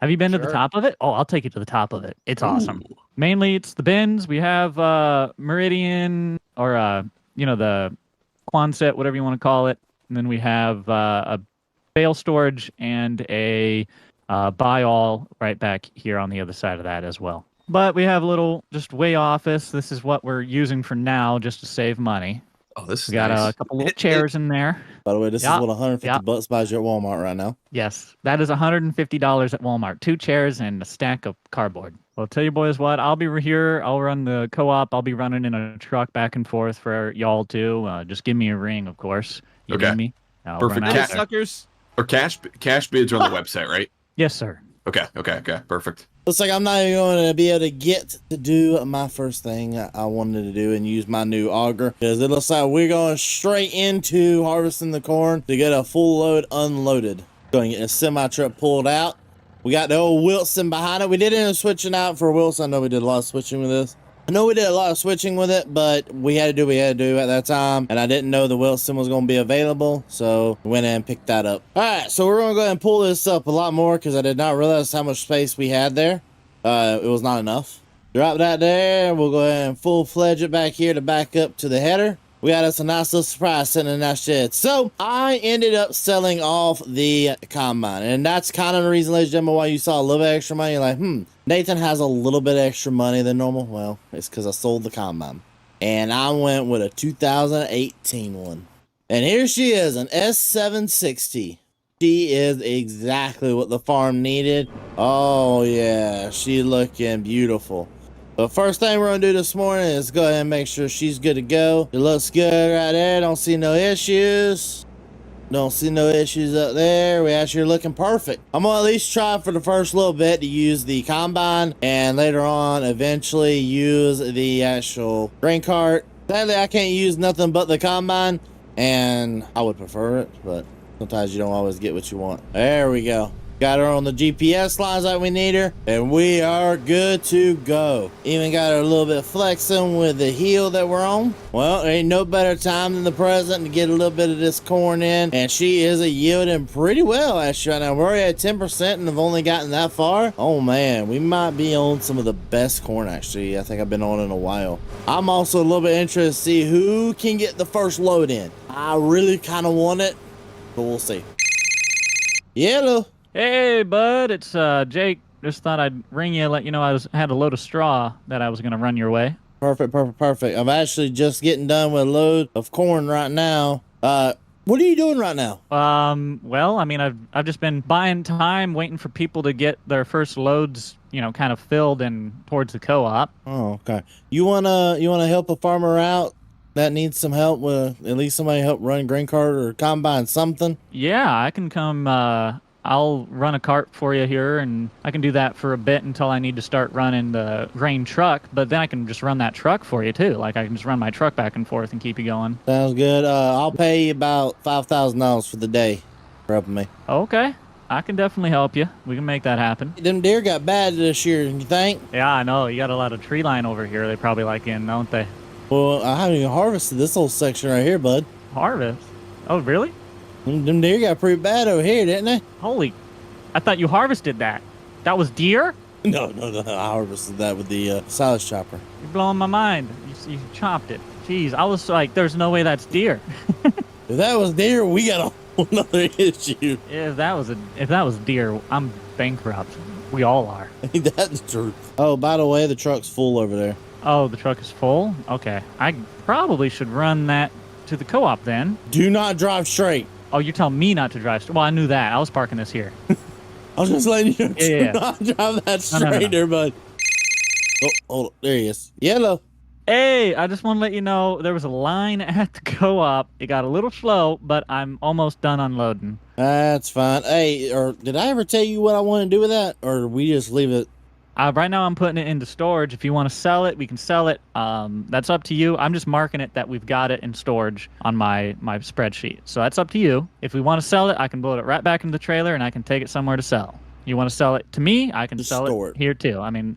Have you been to the Sure. top of it? Oh, I'll take you to the top of it. It's awesome. Ooh. Mainly, it's the bins. We have Meridian or the Quonset, whatever you want to call it. And then we have a bale storage and a buy all right back here on the other side of that as well. But we have a little just way office. This is what we're using for now just to save money. Oh, this is We got nice. a couple little chairs in there. By the way, this Yeah, is what 150 yeah. bucks buys you at Walmart right now. Yes, that is $150 at Walmart. 2 chairs and a stack of cardboard. Well, I'll tell you boys what, I'll be here. I'll run the co-op. I'll be running in a truck back and forth for y'all too. Just give me a ring, of course. You Okay. need me? I'll Perfect. run out Hey, there. Suckers. Or cash bids are on the website, right? Yes, sir. Okay. Perfect. Looks like I'm not even going to be able to get to do my first thing I wanted to do and use my new auger, because it looks like we're going straight into harvesting the corn to get a full load unloaded. Going to get a semi truck pulled out. We got the old Wilson behind it. We did end up switching out for Wilson. I know we did a lot of switching with this. I know we did a lot of switching with it, but we had to do what we had to do at that time, and I didn't know the Wilson was going to be available, so we went in and picked that up. All right, so we're going to go ahead and pull this up a lot more because I did not realize how much space we had there. It was not enough. Drop that there. We'll go ahead and full-fledge it back here to back up to the header. We got us a nice little surprise sitting in that shed. So I ended up selling off the combine, and that's kind of the reason, ladies and gentlemen, why you saw a little bit extra money. You're like, Nathan has a little bit extra money than normal. Well, it's because I sold the combine, and I went with a 2018 one. And here she is, an S760. She is exactly what the farm needed. Oh yeah, she looking beautiful. But first thing we're gonna do this morning is go ahead and make sure she's good to go. It looks good right there. Don't see no issues. Don't see no issues up there. We actually are looking perfect. I'm gonna at least try for the first little bit to use the combine, and later on eventually use the actual grain cart. Sadly, I can't use nothing but the combine, and I would prefer it, but sometimes you don't always get what you want. There we go. Got her on the GPS lines like we need her, and we are good to go. Even got her a little bit flexing with the heel that we're on. Well, there ain't no better time than the present to get a little bit of this corn in, and she is yielding pretty well actually right now. We're already at 10% and have only gotten that far. Oh man, we might be on some of the best corn actually I think I've been on in a while. I'm also a little bit interested to see who can get the first load in. I really kind of want it, but we'll see. Yellow. Hey, bud, it's Jake. Just thought I'd ring you, let you know I had a load of straw that I was going to run your way. Perfect. I'm actually just getting done with a load of corn right now. What are you doing right now? Well, I mean, I've just been buying time, waiting for people to get their first loads, kind of filled and towards the co-op. Oh, okay. You wanna help a farmer out that needs some help with at least somebody help run grain cart or combine something? Yeah, I can come. I'll run a cart for you here, and I can do that for a bit until I need to start running the grain truck. But then I can just run that truck for you too. Like I can just run my truck back and forth and keep you going. Sounds good. I'll pay you about $5,000 for the day for helping me. Okay, I can definitely help you. We can make that happen. Them deer got bad this year, you think? Yeah, I know. You got a lot of tree line over here. They probably like in, don't they? Well, I haven't even harvested this whole section right here, bud. Harvest? Oh, really? Them deer got pretty bad over here, didn't they? Holy, I thought you harvested that. That was deer? No. I harvested that with the silage chopper. You're blowing my mind. You chopped it. Jeez, I was like, there's no way that's deer. If that was deer, we got a whole nother issue. If that was deer, I'm bankrupt. We all are. Ain't that the truth? Oh, by the way, the truck's full over there. Oh, the truck is full? Okay. I probably should run that to the co-op then. Do not drive straight. Oh, you're telling me not to drive. Well, I knew that. I was parking this here. I was just letting you know. Yeah. Do not drive that No. straight there, bud. Oh, hold on. There he is. Yellow. Hey, I just want to let you know there was a line at the co-op. It got a little slow, but I'm almost done unloading. That's fine. Hey, or did I ever tell you what I want to do with that, or we just leave it? Right now I'm putting it into storage. If you want to sell it, we can sell it. That's up to you. I'm just marking it that we've got it in storage on my spreadsheet. So that's up to you. If we want to sell it, I can load it right back into the trailer and I can take it somewhere to sell. You want to sell it to me? I can Just sell store it it. here too. I mean,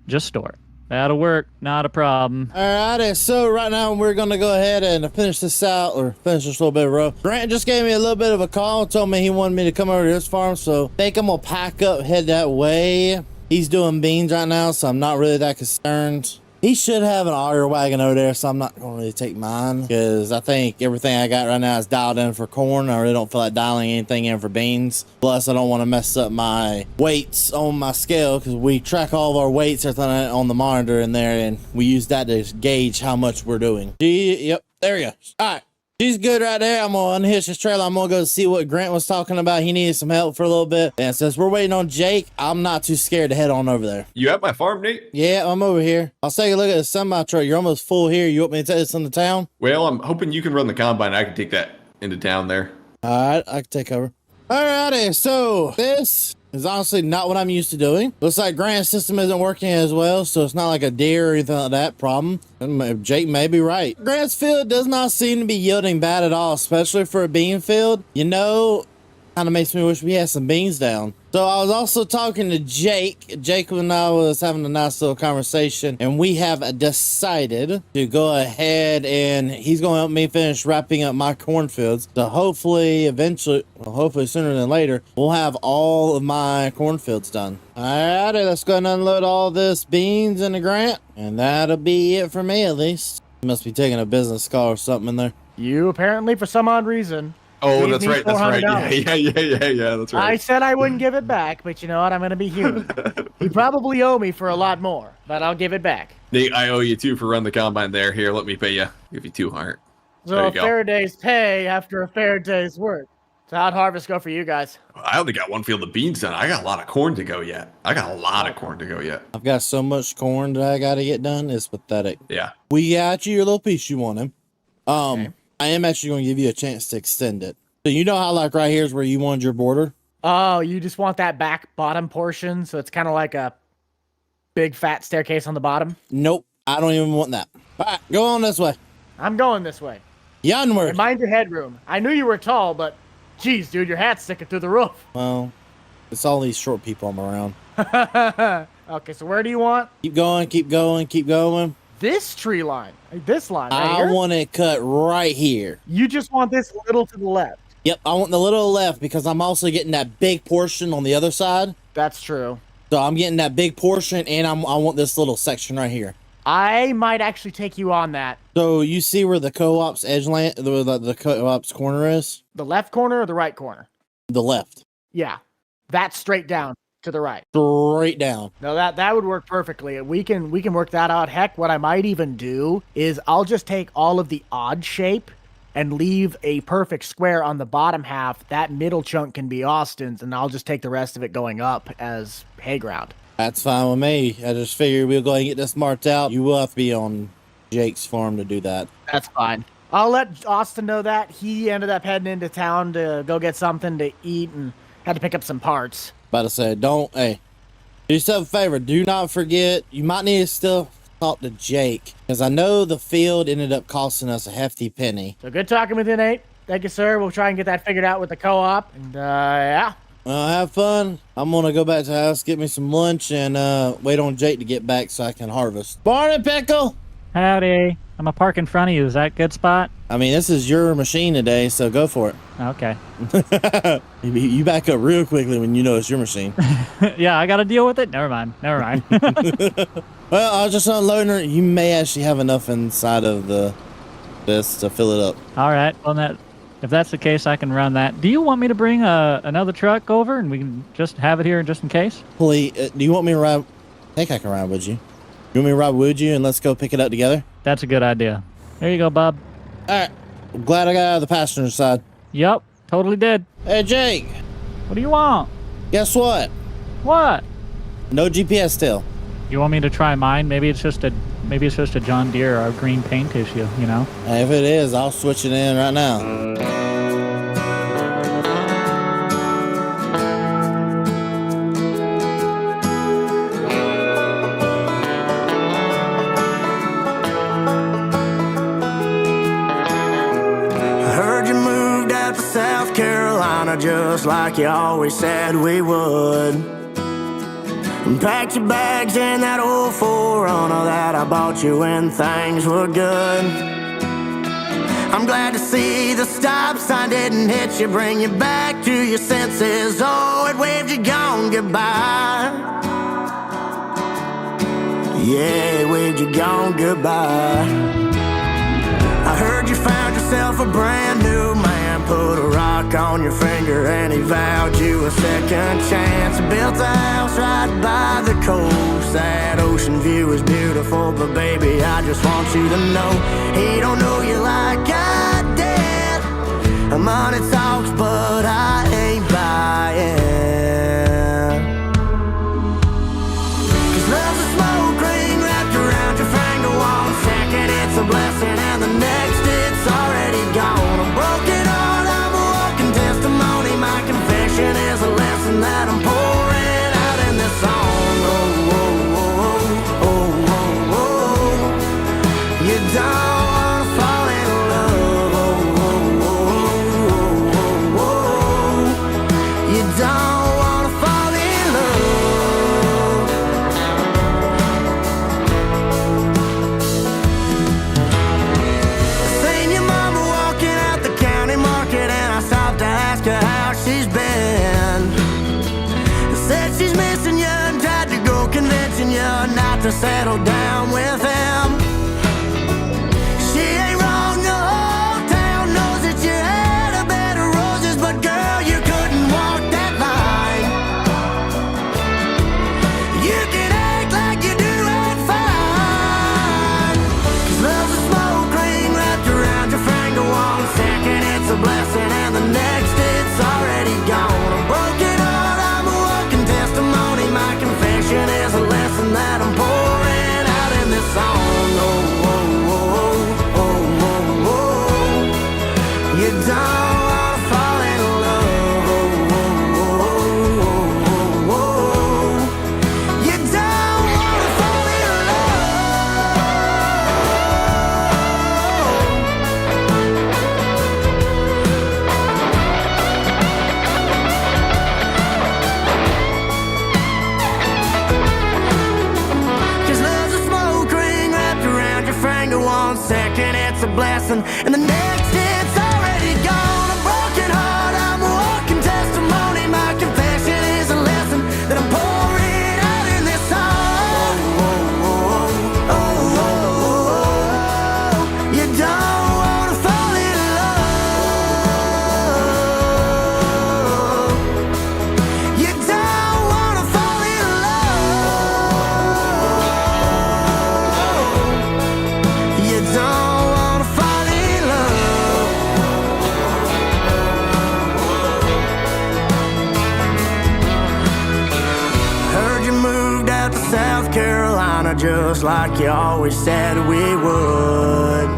just store it. That'll work. Not a problem. Alrighty, so right now we're gonna go ahead and finish this out, or finish this little bit of row. Grant just gave me a little bit of a call, told me he wanted me to come over to his farm, so I think I'm gonna pack up, head that way. He's doing beans right now, so I'm not really that concerned. He should have an auger wagon over there, so I'm not gonna really take mine, because I think everything I got right now is dialed in for corn. I really don't feel like dialing anything in for beans. Plus, I don't want to mess up my weights on my scale, because we track all of our weights, everything on the monitor in there, and we use that to gauge how much we're doing. Yep, there we go. All right. She's good right there. I'm gonna unhitch this trailer. I'm gonna go see what Grant was talking about. He needed some help for a little bit. And since we're waiting on Jake, I'm not too scared to head on over there. You at my farm, Nate? Yeah, I'm over here. I'll take a look at the semi truck. You're almost full here. You want me to take this into town? Well, I'm hoping you can run the combine. I can take that into town there. All right, I can take over. Alrighty, so this is honestly not what I'm used to doing. Looks like Grant's system isn't working as well, so it's not like a deer or anything like that problem. And Jake may be right. Grant's field does not seem to be yielding bad at all, especially for a bean field. You know, kind of makes me wish we had some beans down. So I was also talking to Jake. Jake and I was having a nice little conversation, and we have decided to go ahead and he's going to help me finish wrapping up my cornfields. So hopefully, eventually, well, hopefully sooner than later, we'll have all of my cornfields done. Alrighty, let's go and unload all this beans in the Grant, and that'll be it for me at least. He must be taking a business call or something in there. You apparently, for some odd reason. Oh, gave that's me right. That's right. $400. Yeah. That's I right. said I wouldn't give it back, but you know what? I'm going to be human. You probably owe me for a lot more, but I'll give it back. Nate, I owe you too for running the combine there. Here, let me pay you. Give you 200. So There a you go. fair day's pay after a fair day's work. So how'd harvest go for you guys? I only got one field of beans done. I got a lot of corn to go yet. I've I've got so much corn that I got to get done. It's pathetic. Yeah. We got you your little piece you wanted. Okay. I am actually going to give you a chance to extend it. So you know how like right here is where you wanted your border? Oh, you just want that back bottom portion, so it's kind of like a big fat staircase on the bottom? Nope. I don't even want that. All right, go on this way. I'm going this way. Onward. And mind your headroom. I knew you were tall, but geez, dude, your hat's sticking through the roof. Well, it's all these short people I'm around. Okay, so where do you want? Keep going, keep going, keep going. This tree line. Like this line right I here? want it cut right here. You just want this little to the left. Yep, I want the little left because I'm also getting that big portion on the other side. That's true. So I'm getting that big portion, and I want this little section right here. I might actually take you on that. So you see where the co-op's edge land, the co-op's corner is? The left corner or the right corner? The left. Yeah. That's straight down to the right. Straight down. No, that would work perfectly. We can work that out. Heck, what I might even do is I'll just take all of the odd shape and leave a perfect square on the bottom half. That middle chunk can be Austin's, and I'll just take the rest of it going up as hay ground. That's fine with me. I just figured we'll go ahead and get this marked out. You will have to be on Jake's farm to do that. That's fine. I'll let Austin know that. He ended up heading into town to go get something to eat and had to pick up some parts. About to say, hey, do yourself a favor. Do not forget, you might need to still talk to Jake, because I know the field ended up costing us a hefty penny. So good talking with you, Nate. Thank you, sir. We'll try and get that figured out with the co-op. And, yeah. Well, have fun. I'm going to go back to the house, get me some lunch, and wait on Jake to get back so I can harvest. Morning, Pickle! Howdy. I'm gonna park in front of you. Is that a good spot? I mean, this is your machine today, so go for it. Okay. You back up real quickly when you know it's your machine. Yeah, I gotta deal with it. Never mind. Well, I was just unloading her. You may actually have enough inside of this to fill it up. All right. Well, if that's the case, I can run that. Do you want me to bring another truck over and we can just have it here just in case? Please, do you want me to ride? I think I can ride with you. You want me to ride with you and let's go pick it up together? That's a good idea. There you go, Bob. All right. I'm glad I got out of the passenger side. Yep, totally did. Hey, Jake. What do you want? Guess what? What? No GPS still. You want me to try mine? Maybe it's just a Maybe it's just a John Deere or a green paint issue, you know? If it is, I'll switch it in right now. South Carolina, just like you always said we would. And packed your bags in that old 4Runner that I bought you when things were good. I'm glad to see the stop sign didn't hit you, bring you back to your senses. Oh, it waved you gone goodbye. Yeah, it waved you gone goodbye. I heard you found yourself a brand new man. Put a rock on your finger and he vowed you a second chance. Built a house right by the coast. That ocean view is beautiful, but baby, I just want you to know he don't know you like I did. Money talks, but I ain't buying. 'Cause love's a smoke ring wrapped around your finger. 1 second it's a blessing and the next it's already gone. A broken heart, I'm a walking testimony. My confession is a lesson that I'm pouring out in this song. Oh, oh, oh, oh, oh, oh. You don't wanna fall in love. Oh, oh, oh, oh, oh, oh. You don't wanna fall in love. Seen your mama walking out the county market and I stopped to ask her how she's been. Said she's missing you and tried to go convincing you not to settle down with him. She ain't wrong, the whole town knows that you had a bed of roses, but girl, you couldn't walk that line. You can act like you do it fine. 'Cause love's a smoke ring wrapped around your finger. 1 second it's a blessing and the next it's already gone. A broken heart, I'm a walking testimony. My confession is a lesson that I'm pouring out in this song. Oh, oh, oh, oh, oh, oh. You don't wanna fall in love. Oh, oh, oh, oh, oh, oh. You don't wanna fall in love. Cause love's a smoke ring wrapped around your finger. 1 second it's a blessing and the next it's already gone. A broken heart, I'm a walking testimony. My confession is a lesson that I'm pouring out in this song. Oh, oh, oh, oh, oh, oh. You don't wanna fall in love. You don't wanna fall in love. You don't wanna fall in love. Heard you moved out to South Carolina just like you always said we would.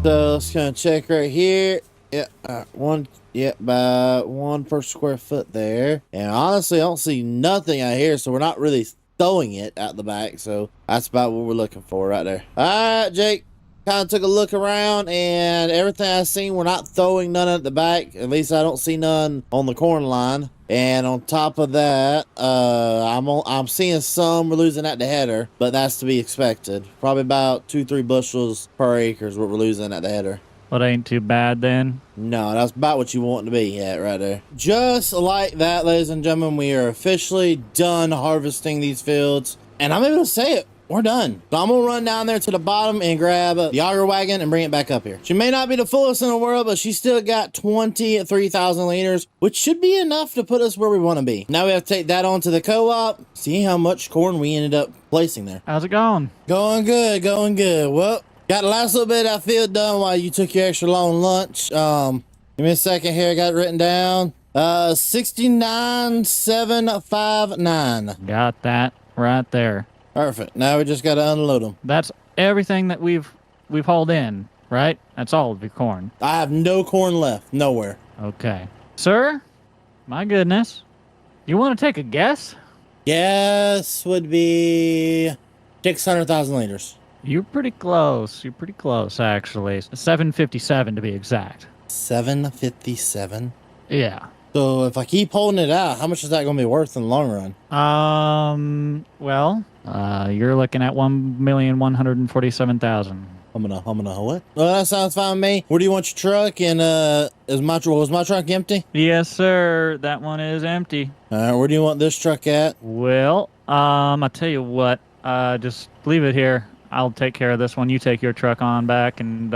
So let's gonna check right here. Yeah, one. Yep, by 1 per square foot there. And honestly, I don't see nothing out here, so we're not really throwing it out the back. So that's about what we're looking for right there. All right, Jake. Kind of took a look around, and everything I've seen, we're not throwing none at the back. At least I don't see none on the corn line. And on top of that, I'm seeing some we're losing at the header, but that's to be expected. Probably about 2-3 bushels per acre is what we're losing at the header. Well, that ain't too bad then. No, that's about what you want to be at right there. Just like that, ladies and gentlemen, we are officially done harvesting these fields. And I'm able to say it. We're done. So I'm going to run down there to the bottom and grab the auger wagon and bring it back up here. She may not be the fullest in the world, but she's still got 23,000 liters, which should be enough to put us where we want to be. Now we have to take that on to the co-op, see how much corn we ended up placing there. How's it going? Going good, going good. Well, got the last little bit of that field done while you took your extra long lunch. Give me a second here. I got it written down. 69,759. Got that right there. Perfect. Now we just got to unload them. That's everything that we've hauled in, right? That's all of your corn. I have no corn left. Nowhere. Okay. Sir, my goodness. You want to take a guess? Guess would be 600,000 liters. You're pretty close. You're pretty close, actually. 757 to be exact. 757. Yeah. So if I keep holding it out, how much is that going to be worth in the long run? Well, you're looking at 1,147,000. I'm gonna what? Well, that sounds fine to me. Where do you want your truck? And was my truck empty? Yes, sir. That one is empty. All right, where do you want this truck at? Well, I'll tell you what. Just leave it here. I'll take care of this one. You take your truck on back, and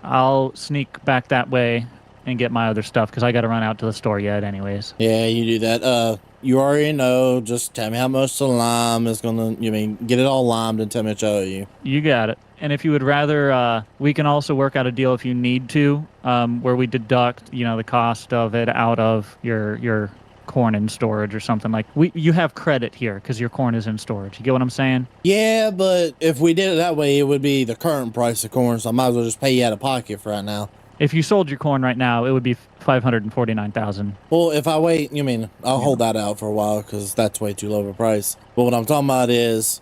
I'll sneak back that way and get my other stuff because I got to run out to the store yet, anyways. Yeah, you do that. You already know. Just tell me how much the lime is gonna. Get it all limed and tell me what I owe you. You got it. And if you would rather, we can also work out a deal if you need to, where we deduct, the cost of it out of your corn in storage or something like. You have credit here because your corn is in storage. You get what I'm saying? Yeah, but if we did it that way, it would be the current price of corn. So I might as well just pay you out of pocket for right now. If you sold your corn right now, it would be 549,000. Well, if I wait, I'll hold that out for a while because that's way too low of a price. But what I'm talking about is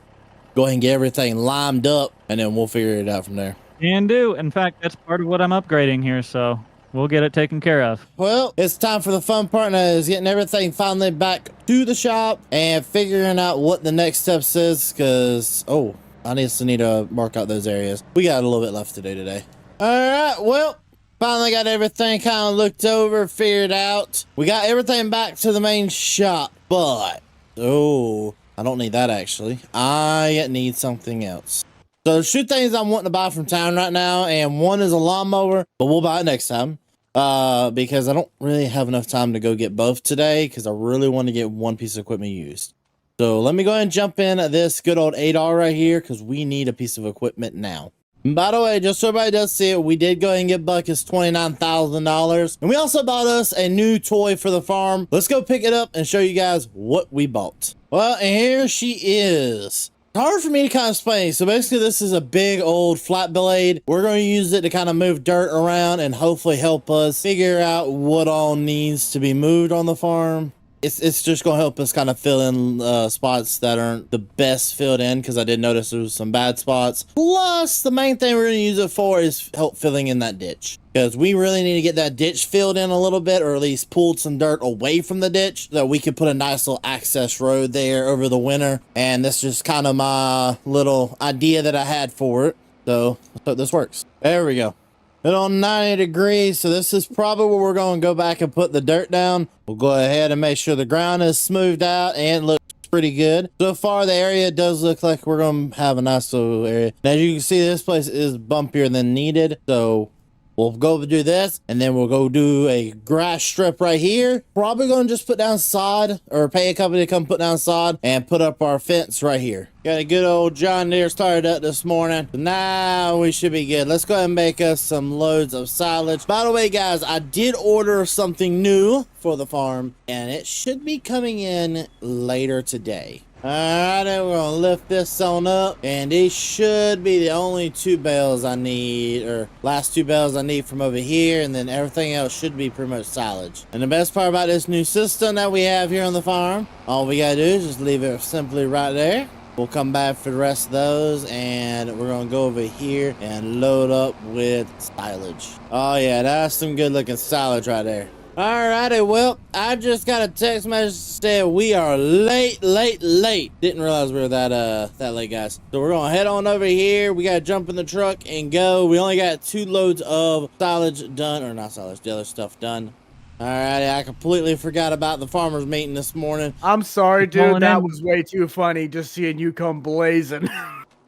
go ahead and get everything limed up, and then we'll figure it out from there. Can do. In fact, that's part of what I'm upgrading here, so we'll get it taken care of. Well, it's time for the fun part now, is getting everything finally back to the shop and figuring out what the next steps is, because, I need to mark out those areas. We got a little bit left to do today. All right, well, finally got everything kind of looked over, figured out. We got everything back to the main shop, but, I don't need that, actually. I need something else. So there's two things I'm wanting to buy from town right now, and one is a lawnmower, but we'll buy it next time. Because I don't really have enough time to go get both today, because I really want to get one piece of equipment used. So let me go ahead and jump in at this good old $8 right here, because we need a piece of equipment now. And by the way, just so everybody does see it, we did go ahead and get Bucket's $29,000. And we also bought us a new toy for the farm. Let's go pick it up and show you guys what we bought. Well, and here she is. It's hard for me to kind of explain. So basically, this is a big old flat blade. We're going to use it to kind of move dirt around and hopefully help us figure out what all needs to be moved on the farm. It's just going to help us kind of fill in spots that aren't the best filled in, because I did notice there was some bad spots. Plus, the main thing we're going to use it for is help filling in that ditch, because we really need to get that ditch filled in a little bit, or at least pulled some dirt away from the ditch so that we could put a nice little access road there over the winter. And that's just kind of my little idea that I had for it. So let's hope this works. There we go. It's on 90 degrees, so this is probably where we're going to go back and put the dirt down. We'll go ahead and make sure the ground is smoothed out and looks pretty good. So far, the area does look like we're going to have a nice little area. Now, as you can see, this place is bumpier than needed, so we'll go do this, and then we'll go do a grass strip right here. Probably going to just put down sod, or pay a company to come put down sod and put up our fence right here. Got a good old John Deere started up this morning. So now we should be good. Let's go ahead and make us some loads of silage. By the way, guys, I did order something new for the farm, and it should be coming in later today. Alright, then we're gonna lift this on up, and these should be the only two bales I need, or last two bales I need from over here, and then everything else should be pretty much silage. And the best part about this new system that we have here on the farm, all we gotta do is just leave it simply right there. We'll come back for the rest of those, and we're gonna go over here and load up with silage. Oh yeah, that's some good looking silage right there. Alrighty, well, I just got a text message that said we are late. Didn't realize we were that late, guys. So we're gonna head on over here. We gotta jump in the truck and go. We only got 2 loads of silage done, or not silage, the other stuff done. Alrighty, I completely forgot about the farmers meeting this morning. I'm sorry, Pulling dude. That in. was way too funny just seeing you come blazing.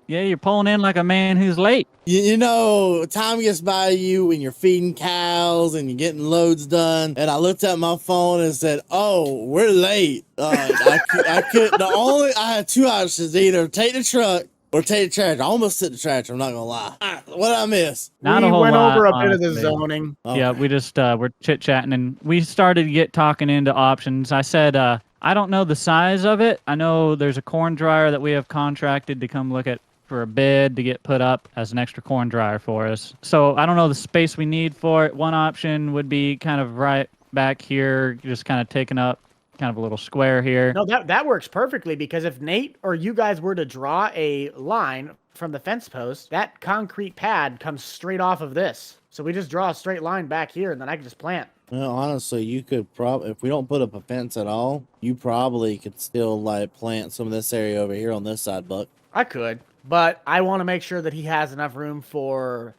Yeah, you're pulling in like a man who's late. You know, time gets by you when you're feeding cows and you're getting loads done. And I looked at my phone and said, "Oh, we're late." I had 2 options: either take the truck or take the tractor. I almost took the tractor. I'm not gonna lie. What did I miss? Not we a whole went lot, over a bit of the honestly. zoning. Oh. Yeah, we just we're chit-chatting, and we started to get talking into options. I said, I don't know the size of it. I know there's a corn dryer that we have contracted to come look at for a bid to get put up as an extra corn dryer for us. So I don't know the space we need for it. One option would be kind of right back here, just kind of taking up kind of a little square here. No, that works perfectly, because if Nate or you guys were to draw a line from the fence post, that concrete pad comes straight off of this. So we just draw a straight line back here, and then I can just plant. Well, honestly, you could probably, if we don't put up a fence at all, you probably could still like plant some of this area over here on this side, Buck. I could, but I want to make sure that he has enough room for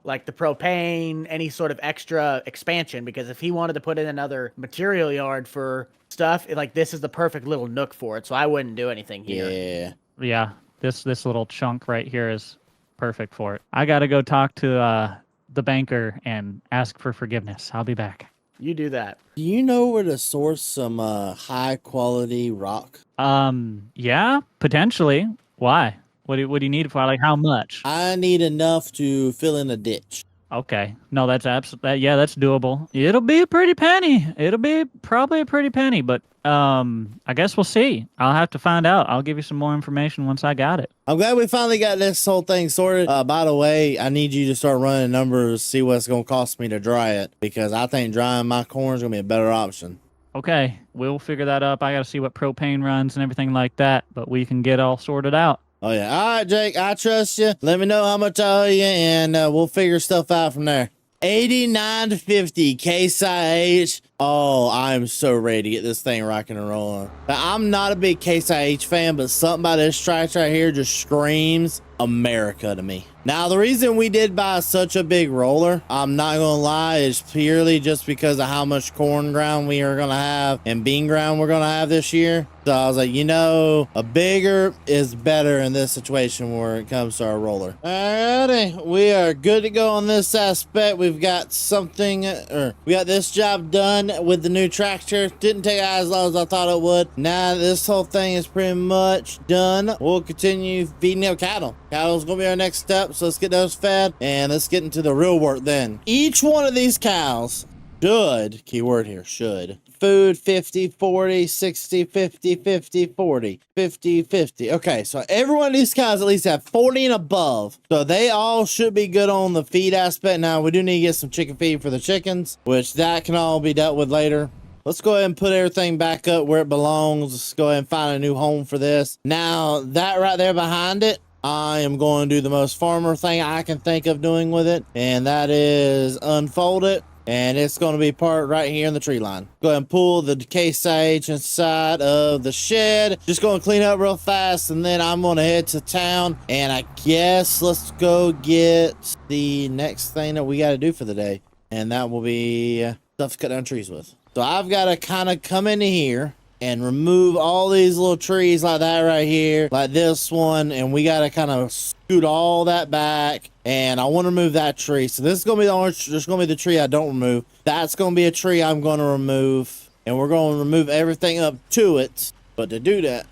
like the propane, any sort of extra expansion, because if he wanted to put in another material yard for stuff, like this is the perfect little nook for it. So I wouldn't do anything here. Yeah. Yeah, this little chunk right here is perfect for it. I got to go talk to the banker and ask for forgiveness. I'll be back. You do that. Do you know where to source some high quality rock? Yeah, potentially. Why? What do you need for, like, how much? I need enough to fill in a ditch. Okay. No, that's absolutely, yeah, that's doable. It'll be a pretty penny. It'll be probably a pretty penny, but I guess we'll see. I'll have to find out. I'll give you some more information once I got it. I'm glad we finally got this whole thing sorted. By the way, I need you to start running numbers, see what it's going to cost me to dry it, because I think drying my corn is going to be a better option. Okay, we'll figure that up. I got to see what propane runs and everything like that, but we can get all sorted out. Oh, yeah. All right, Jake, I trust you. Let me know how much I owe you, and we'll figure stuff out from there. 89.50 Case IH. Oh, I'm so ready to get this thing rocking and rolling. Now, I'm not a big Case IH fan, but something about this tractor right here just screams America to me. Now, the reason we did buy such a big roller, I'm not gonna lie, is purely just because of how much corn ground we are gonna have and bean ground we're gonna have this year. So I was like, you know, a bigger is better in this situation where it comes to our roller. Alrighty, we are good to go on this aspect. We've got something, or we got this job done with the new tractor. Didn't take as long as I thought it would. Now this whole thing is pretty much done. We'll continue feeding our cattle. Cattle's gonna be our next step, so let's get those fed and let's get into the real work then. Each one of these cows should, keyword here, should, food 50, 40, 60, 50, 50, 40, 50, 50. Okay, so every one of these cows at least have 40 and above. So they all should be good on the feed aspect. Now, we do need to get some chicken feed for the chickens, which that can all be dealt with later. Let's go ahead and put everything back up where it belongs. Let's go ahead and find a new home for this. Now, that right there behind it, I am going to do the most farmer thing I can think of doing with it, and that is unfold it. And it's going to be part right here in the tree line. Go ahead and pull the case sage inside of the shed. Just going to clean up real fast, and then I'm going to head to town. And I guess let's go get the next thing that we got to do for the day. And that will be stuff to cut down trees with. So I've got to kind of come into here and remove all these little trees like that right here, like this one, and we got to kind of scoot all that back, and I want to remove that tree. So this is going to be the only, just going to be the tree I don't remove. That's going to be a tree I'm going to remove, and we're going to remove everything up to it. But to do that,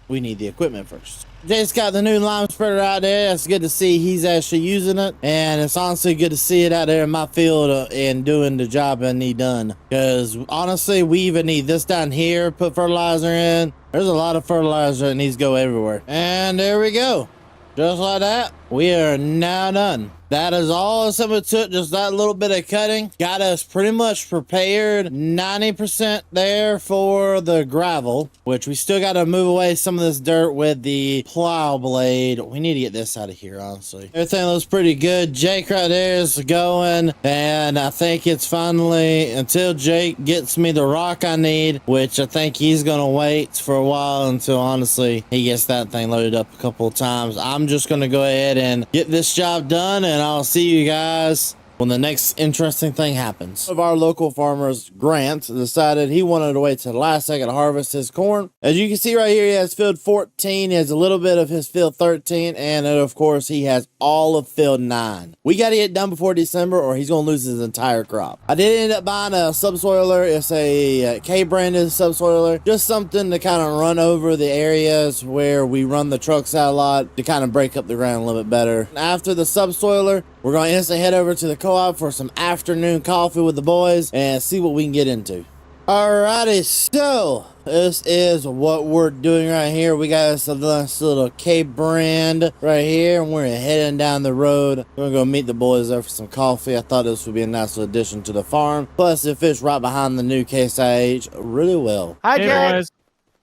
we need the equipment first. Jay's got the new lime spreader out there. It's good to see he's actually using it, and it's honestly good to see it out there in my field and doing the job I need done. Because honestly, we even need this down here, put fertilizer in. There's a lot of fertilizer that needs to go everywhere. And there we go. Just like that, we are now done. That is all it took, just that little bit of cutting. Got us pretty much prepared, 90% there for the gravel, which we still got to move away some of this dirt with the plow blade. We need to get this out of here, honestly. Everything looks pretty good. Jake right there is going, and I think it's finally, until Jake gets me the rock I need, which I think he's going to wait for a while until, honestly, he gets that thing loaded up a couple of times. I'm just going to go ahead and get this job done, and I'll see you guys when the next interesting thing happens. One of our local farmers, Grant, decided he wanted to wait till the last second to harvest his corn. As you can see right here, he has field 14, he has a little bit of his field 13, and of course he has all of field 9. We got to get done before December or he's going to lose his entire crop. I did end up buying a subsoiler. It's a K-branded subsoiler, just something to kind of run over the areas where we run the trucks out a lot to kind of break up the ground a little bit better. After the subsoiler, we're going to instantly head over to the co-op for some afternoon coffee with the boys and see what we can get into. Alrighty, so this is what we're doing right here. We got this nice little K brand right here, and we're heading down the road. We're gonna go meet the boys there for some coffee. I thought this would be a nice little addition to the farm. Plus, it fits right behind the new Case IH really well. Hi, Hey, Jay. boys.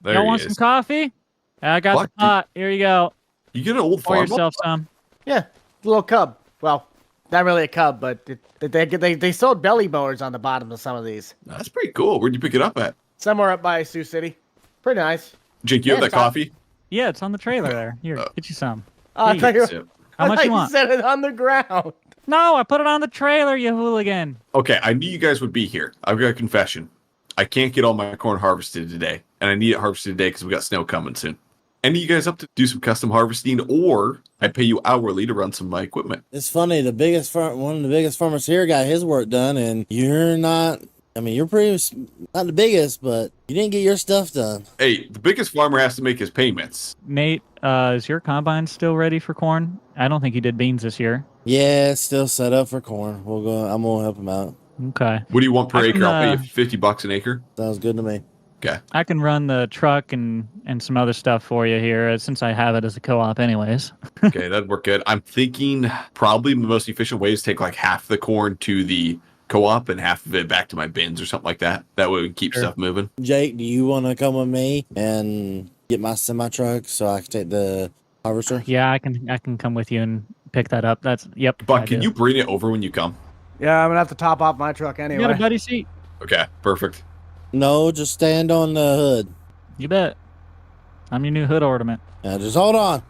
There Y'all he want is. some coffee? I got Fuck, the pot. Here you go. You get an old Pour farm. yourself some. Yeah, little cub. Well, not really a cub, but they sold belly mowers on the bottom of some of these. That's pretty cool. Where'd you pick it up at? Somewhere up by Sioux City. Pretty nice. Jake, you have Yeah, that coffee? Yeah, it's on the trailer there. Here, get you some. Oh, I Here thought you you, Sip. How much I you thought want? said it on the ground. No, I put it on the trailer, you hooligan. Okay, I knew you guys would be here. I've got a confession. I can't get all my corn harvested today, and I need it harvested today because we got snow coming soon. Any of you guys up to do some custom harvesting, or I pay you hourly to run some of my equipment? It's funny. One of the biggest farmers here got his work done, and you're not. I mean, you're not the biggest, but you didn't get your stuff done. Hey, the biggest farmer has to make his payments. Nate, is your combine still ready for corn? I don't think you did beans this year. Yeah, it's still set up for corn. I'm gonna help him out. Okay. What do you want per I acre? can, I'll pay you $50 an acre. Sounds good to me. Okay. I can run the truck and some other stuff for you here since I have it as a co-op anyways. Okay, that'd work good. I'm thinking probably the most efficient way is take like half the corn to the co-op and half of it back to my bins or something like that. That way we can keep Sure. stuff moving. Jake, do you want to come with me and get my semi truck so I can take the harvester? Yeah, I can come with you and pick that up. Yep. Buck, I can do. you bring it over when you come? Yeah, I'm gonna have to top off my truck You anyway. got a buddy seat? Okay, perfect. No, just stand on the hood. You bet. I'm your new hood ornament. Now just hold on.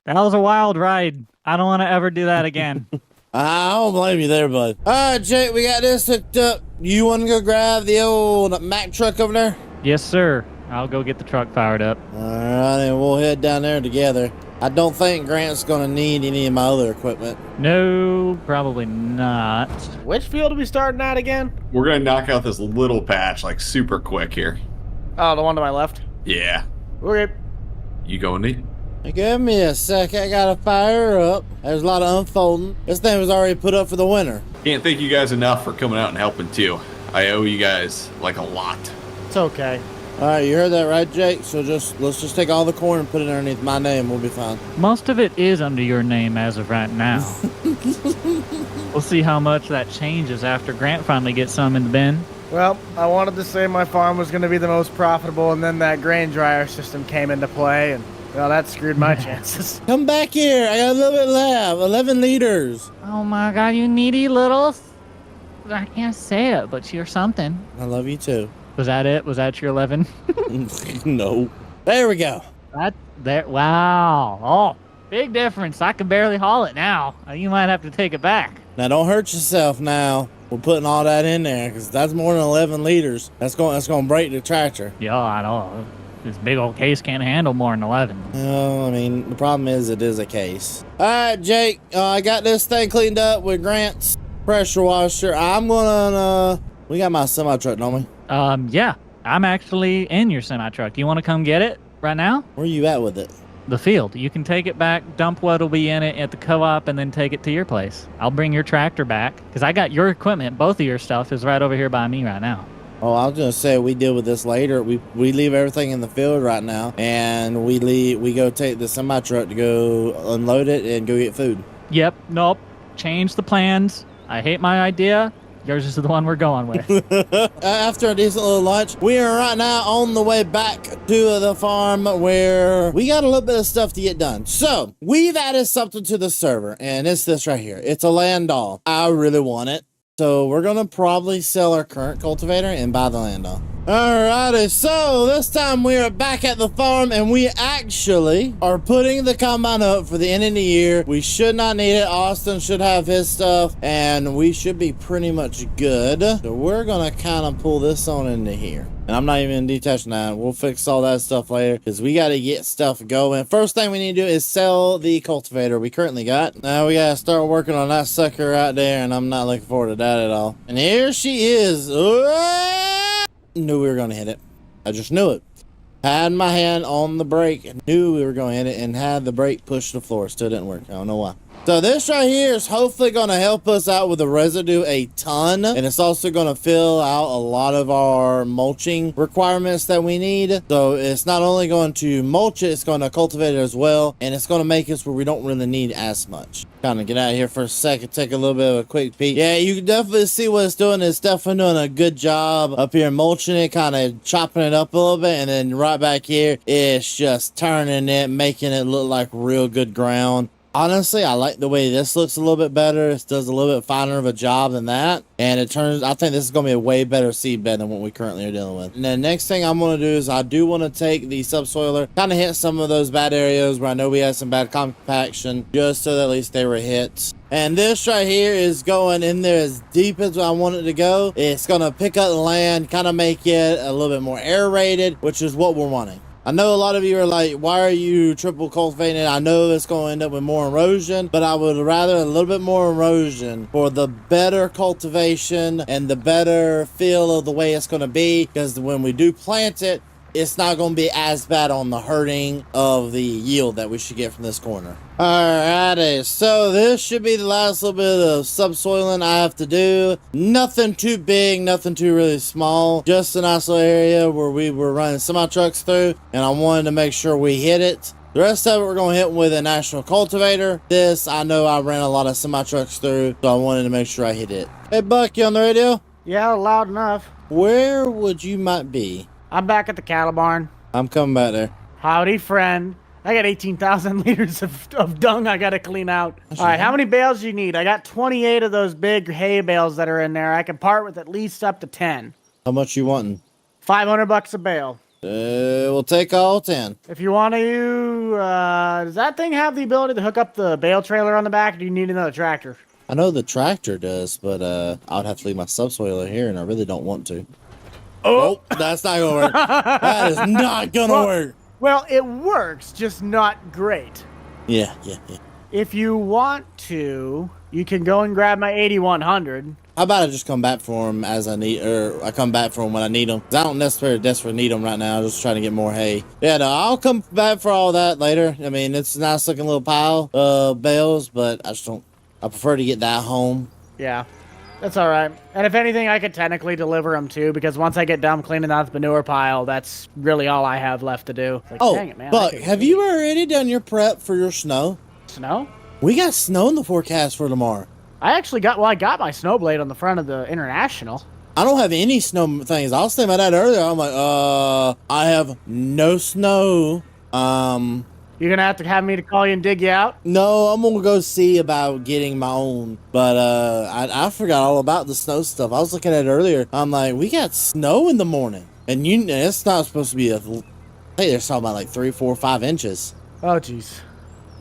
That was a wild ride. I don't want to ever do that again. I don't blame you there, bud. All right, Jake, we got this hooked up. You want to go grab the old Mack truck over there? Yes, sir. I'll go get the truck fired up. All right, and we'll head down there together. I don't think Grant's going to need any of my other equipment. No, probably not. Which field are we starting at again? We're going to knock out this little patch like super quick here. Oh, the one to my left. Yeah. Okay. You going, Nate? Give me a sec. I got to fire her up. There's a lot of unfolding. This thing was already put up for the winter. Can't thank you guys enough for coming out and helping too. I owe you guys like a lot. It's okay. All right, you heard that right, Jake? So let's just take all the corn and put it underneath my name. We'll be fine. Most of it is under your name as of right now. We'll see how much that changes after Grant finally gets some in the bin. Well, I wanted to say my farm was going to be the most profitable, and then that grain dryer system came into play, and well, that screwed my chances. Come back here. I got a little bit left. 11 liters. Oh my god, you needy little... I can't say it, but you're something. I love you too. Was that it? Was that your 11? No. There we go. Wow. Oh, big difference. I can barely haul it now. You might have to take it back. Now don't hurt yourself now. We're putting all that in there because that's more than 11 liters. That's going to break the tractor. Yeah, I know. This big old case can't handle more than 11. Oh, I mean, the problem is it is a case. All right, Jake. I got this thing cleaned up with Grant's pressure washer. I'm going to... we got my semi-truck, don't we? Yeah. I'm actually in your semi-truck. You want to come get it right now? Where you at with it? The field. You can take it back, dump what'll be in it at the co-op, and then take it to your place. I'll bring your tractor back, because I got your equipment. Both of your stuff is right over here by me right now. Oh, I was gonna say we deal with this later. We leave everything in the field right now, and we go take the semi truck to go unload it and go get food. Yep. Nope. Change the plans. I hate my idea. Yours is the one we're going with. After a decent little lunch, we are right now on the way back to the farm where we got a little bit of stuff to get done. So we've added something to the server, and it's this right here. It's a land doll. I really want it. So we're going to probably sell our current cultivator and buy the land doll. Alrighty, so this time we are back at the farm and we actually are putting the combine up for the end of the year. We should not need it. Austin should have his stuff and we should be pretty much good. So we're gonna kind of pull this on into here. And I'm not even detaching that. We'll fix all that stuff later because we got to get stuff going. First thing we need to do is sell the cultivator we currently got. Now we got to start working on that sucker right there and I'm not looking forward to that at all. And here she is. Knew we were going to hit it. I just knew it. Had my hand on the brake, knew we were going to hit it, and had the brake push the floor. Still didn't work. I don't know why. So this right here is hopefully going to help us out with the residue a ton. And it's also going to fill out a lot of our mulching requirements that we need. So it's not only going to mulch it, it's going to cultivate it as well. And it's going to make us where we don't really need as much. Kind of get out of here for a second, take a little bit of a quick peek. Yeah, you can definitely see what it's doing. It's definitely doing a good job up here mulching it, kind of chopping it up a little bit. And then right back here, it's just turning it, making it look like real good ground. Honestly, I like the way this looks a little bit better. It does a little bit finer of a job than that. And I think this is going to be a way better seed bed than what we currently are dealing with. And the next thing I'm going to do is I do want to take the subsoiler, kind of hit some of those bad areas where I know we had some bad compaction, just so that at least they were hit. And this right here is going in there as deep as I want it to go. It's going to pick up the land, kind of make it a little bit more aerated, which is what we're wanting. I know a lot of you are like, why are you triple cultivating it? I know it's going to end up with more erosion, but I would rather a little bit more erosion for the better cultivation and the better feel of the way it's going to be. Because when we do plant it, it's not going to be as bad on the hurting of the yield that we should get from this corner. Alrighty, so this should be the last little bit of subsoiling I have to do. Nothing too big, nothing too really small. Just a nice little area where we were running semi-trucks through, and I wanted to make sure we hit it. The rest of it we're going to hit with a national cultivator. This, I know I ran a lot of semi-trucks through, so I wanted to make sure I hit it. Hey, Buck, you on the radio? Yeah, loud enough. Where would you might be? I'm back at the cattle barn. I'm coming back there. Howdy, friend. I got 18,000 liters of dung I got to clean out. All right, how many bales do you need? I got 28 of those big hay bales that are in there. I can part with at least up to 10. How much you wanting? $500 a bale. We'll take all 10. If you want to, does that thing have the ability to hook up the bale trailer on the back, or do you need another tractor? I know the tractor does, but I would have to leave my subsoiler here, and I really don't want to. Oh, that's not gonna work. That is not gonna work. Well, it works, just not great. Yeah. If you want to, you can go and grab my 8100. How about I just come back for them as I need, or I come back for them when I need them? 'Cause I don't necessarily desperately need them right now. I'm just trying to get more hay. Yeah, no, I'll come back for all that later. I mean, it's a nice looking little pile of bales, but I prefer to get that home. Yeah, that's all right. And if anything, I could technically deliver them too, because once I get done cleaning out the manure pile, that's really all I have left to do. Like, oh, dang it, man. Buck, have you already done your prep for your snow? Snow? We got snow in the forecast for tomorrow. I got my snow blade on the front of the International. I don't have any snow things. I was thinking about that earlier. I'm like, I have no snow. You're gonna have me to call you and dig you out? No, I'm gonna go see about getting my own. But I forgot all about the snow stuff. I was looking at it earlier. I'm like, we got snow in the morning, and it's not supposed to be hey, they're talking about like 3, 4, 5 inches. Oh, jeez.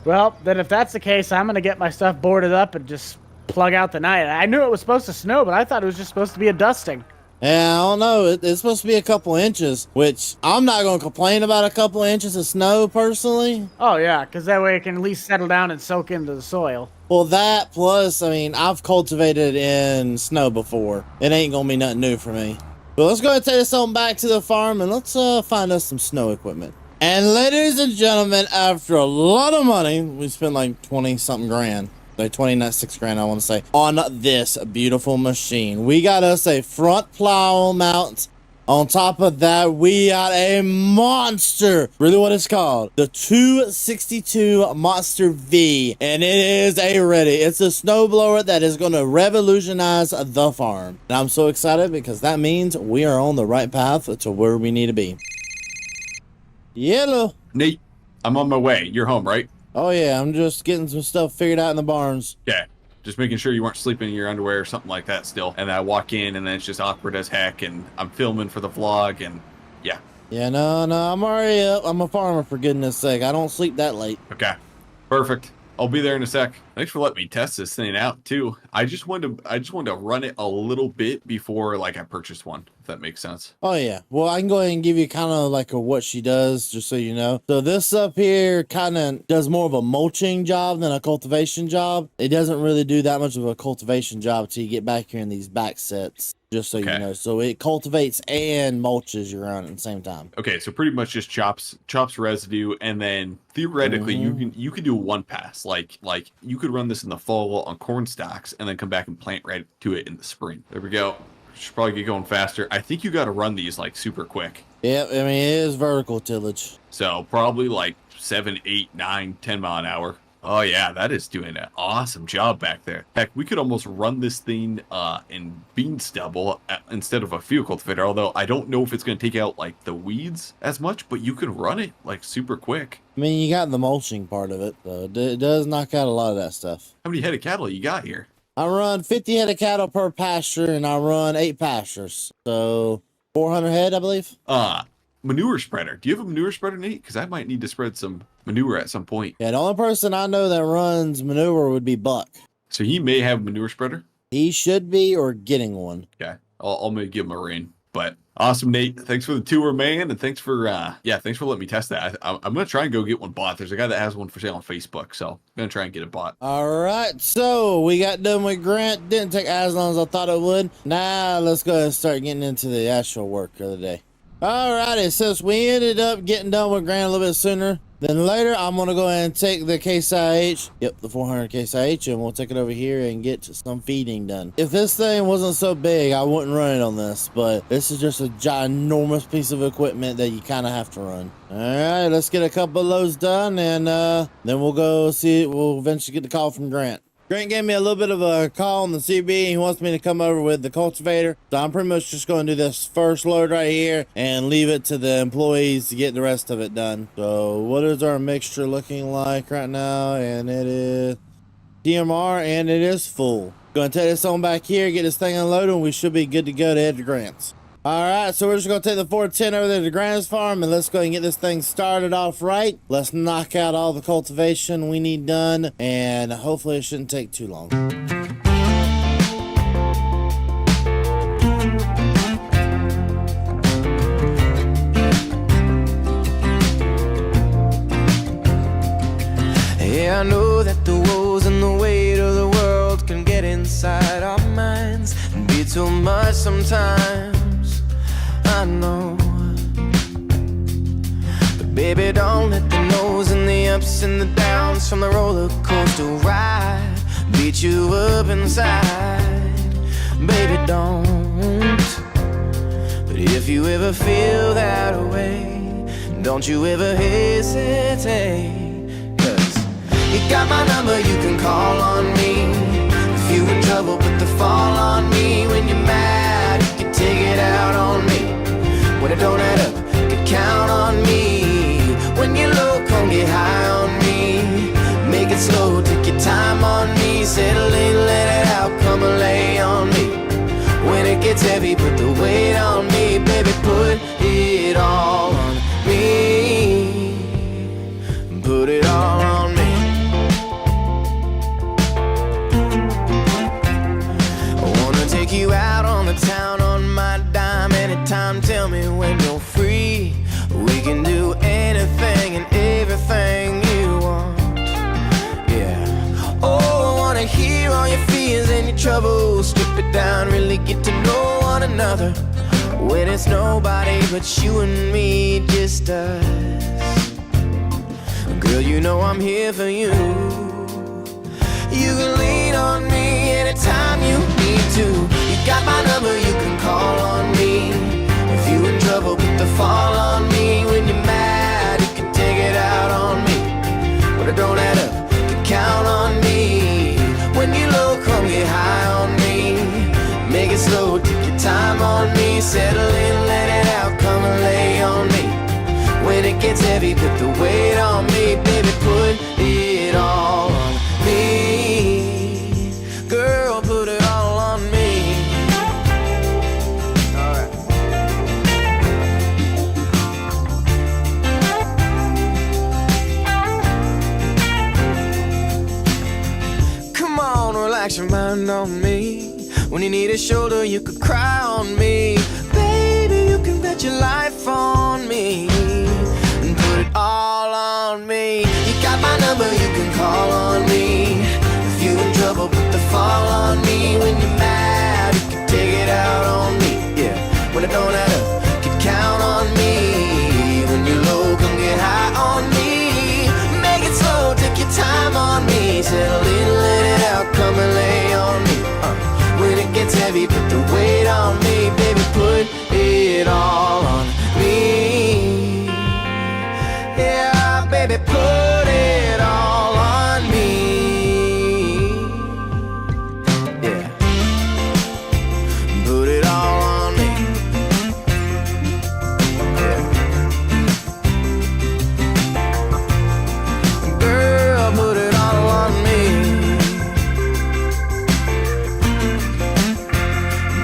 Well, then if that's the case, I'm gonna get my stuff boarded up and just plug out the night. I knew it was supposed to snow, but I thought it was just supposed to be a dusting. Yeah, I don't know. It's supposed to be a couple inches, which I'm not going to complain about a couple inches of snow personally. Oh, yeah, because that way it can at least settle down and soak into the soil. Well, that plus, I mean, I've cultivated in snow before. It ain't going to be nothing new for me. But let's go ahead and take this on back to the farm and let's find us some snow equipment. And ladies and gentlemen, after a lot of money, we spent like 20-something grand. Like 26 grand, I want to say, on this beautiful machine. We got us a front plow mount. On top of that, we got a monster, really what it's called, the 262 Monster V, and it is it's a snowblower that is going to revolutionize the farm. And I'm so excited because that means we are on the right path to where we need to be. Yellow. Nate, I'm on my way. You're home, right? Oh yeah, I'm just getting some stuff figured out in the barns. Yeah, just making sure you weren't sleeping in your underwear or something like that still. And I walk in and then it's just awkward as heck and I'm filming for the vlog and yeah. Yeah, no, I'm already up. I'm a farmer for goodness sake. I don't sleep that late. Okay, perfect. I'll be there in a sec. Thanks for letting me test this thing out too. I just wanted to run it a little bit before like I purchased one, if that makes sense. Oh yeah. Well, I can go ahead and give you kind of like what she does, just so you know. So this up here kind of does more of a mulching job than a cultivation job. It doesn't really do that much of a cultivation job until you get back here in these back sets. Just so you know. So it cultivates and mulches your own at the same time. Okay, so pretty much just chops residue, and then theoretically you can do one pass. Like you could could run this in the fall on corn stalks and then come back and plant right to it in the spring. There we go. Should probably get going faster. I think you got to run these like super quick. Yep, I mean, it is vertical tillage. So probably like 7, 8, 9, 10 mile an hour. Oh yeah, that is doing an awesome job back there. Heck, we could almost run this thing in bean stubble instead of a field cultivator, although I don't know if it's going to take out like the weeds as much, but you can run it like super quick. I mean, you got the mulching part of it, so it does knock out a lot of that stuff. How many head of cattle you got here? I run 50 head of cattle per pasture, and I run 8 pastures, so 400 head, I believe. Manure spreader. Do you have a manure spreader, Nate? Because I might need to spread some manure at some point. Yeah, the only person I know that runs manure would be Buck. So he may have a manure spreader. He should be, or getting one. Okay, I'll maybe give him a ring. But awesome, Nate. Thanks for the tour, man, and thanks for thanks for letting me test that. I'm gonna try and go get one bought. There's a guy that has one for sale on Facebook, so I'm gonna try and get it bought. All right, so we got done with Grant. Didn't take as long as I thought it would. Now let's go ahead and start getting into the actual work of the day. Alrighty, since we ended up getting done with Grant a little bit sooner than later, I'm gonna go ahead and take the Case IH, the 400 Case IH, and we'll take it over here and get some feeding done. If this thing wasn't so big, I wouldn't run it on this, but this is just a ginormous piece of equipment that you kind of have to run. Alright, let's get a couple of loads done, and then we'll go see, we'll eventually get the call from Grant. Grant gave me a little bit of a call on the CB. He wants me to come over with the cultivator. So I'm pretty much just going to do this first load right here and leave it to the employees to get the rest of it done. So what is our mixture looking like right now? And it is TMR, and it is full. Going to take this on back here, get this thing unloaded, and we should be good to go to head to Grant's. All right, so we're just going to take the 410 over there to Grant's farm, and let's go and get this thing started off right. Let's knock out all the cultivation we need done, and hopefully it shouldn't take too long. Yeah, I know that the woes and the weight of the world can get inside our minds and be too much sometimes. I know, but baby, don't let the no's and the ups and the downs from the roller coaster ride beat you up inside. Baby, don't. But if you ever feel that way, don't you ever hesitate. 'Cause you got my number, you can call on me. If you in trouble, put the fall on me. When you're mad, you can take it out on me. When it don't add up, you can count on me. When you're low, come get high on me. Make it slow, take your time on me. Settle in, let it out, come and lay on me. When it gets heavy, put the weight on me. Baby, put it all on me. Put it all on me. I wanna take you out on the town on my dime anytime. Tell me when you're free. We can do anything and everything you want. Yeah. Oh, I wanna hear all your fears and your troubles. Strip it down, really get to know one another. When it's nobody but you and me, just us. Girl, you know I'm here for you. You can lean on me anytime you need to. You got my number, you can call on me. If you in trouble, put the fall on me. When you're mad, you can take it out on me. When it don't add up, you can count on me. When you're low, come get high on me. Make it slow, take your time on me. Settle in, let it out, come and lay on me. When it gets heavy, put the weight on me. Baby, put it all on me. Girl, put it all on me. All right. Come on, relax your mind on me. When you need a shoulder, you could cry on me. Baby, you can bet your life on me. And put it all on me. You got my number, you can call on me. If you in trouble, put the fall on me. When you're mad, you can take it out on me. Yeah, when it don't add up, you can count on me. When you're low, come get high on me. Make it slow, take your time on me. Settle in, Wait on me, baby, put it all on me. Yeah, baby, put it all on me. Yeah, put it all on me. Yeah. Girl, put it all on me.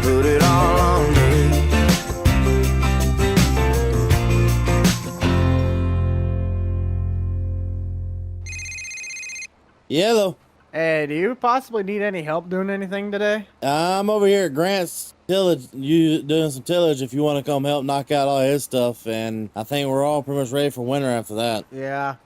Put it all on me. Yellow. Hey, do you possibly need any help doing anything today? I'm over here at Grant's tillage, you doing some tillage if you want to come help knock out all his stuff, and I think we're all pretty much ready for winter after that. Yeah.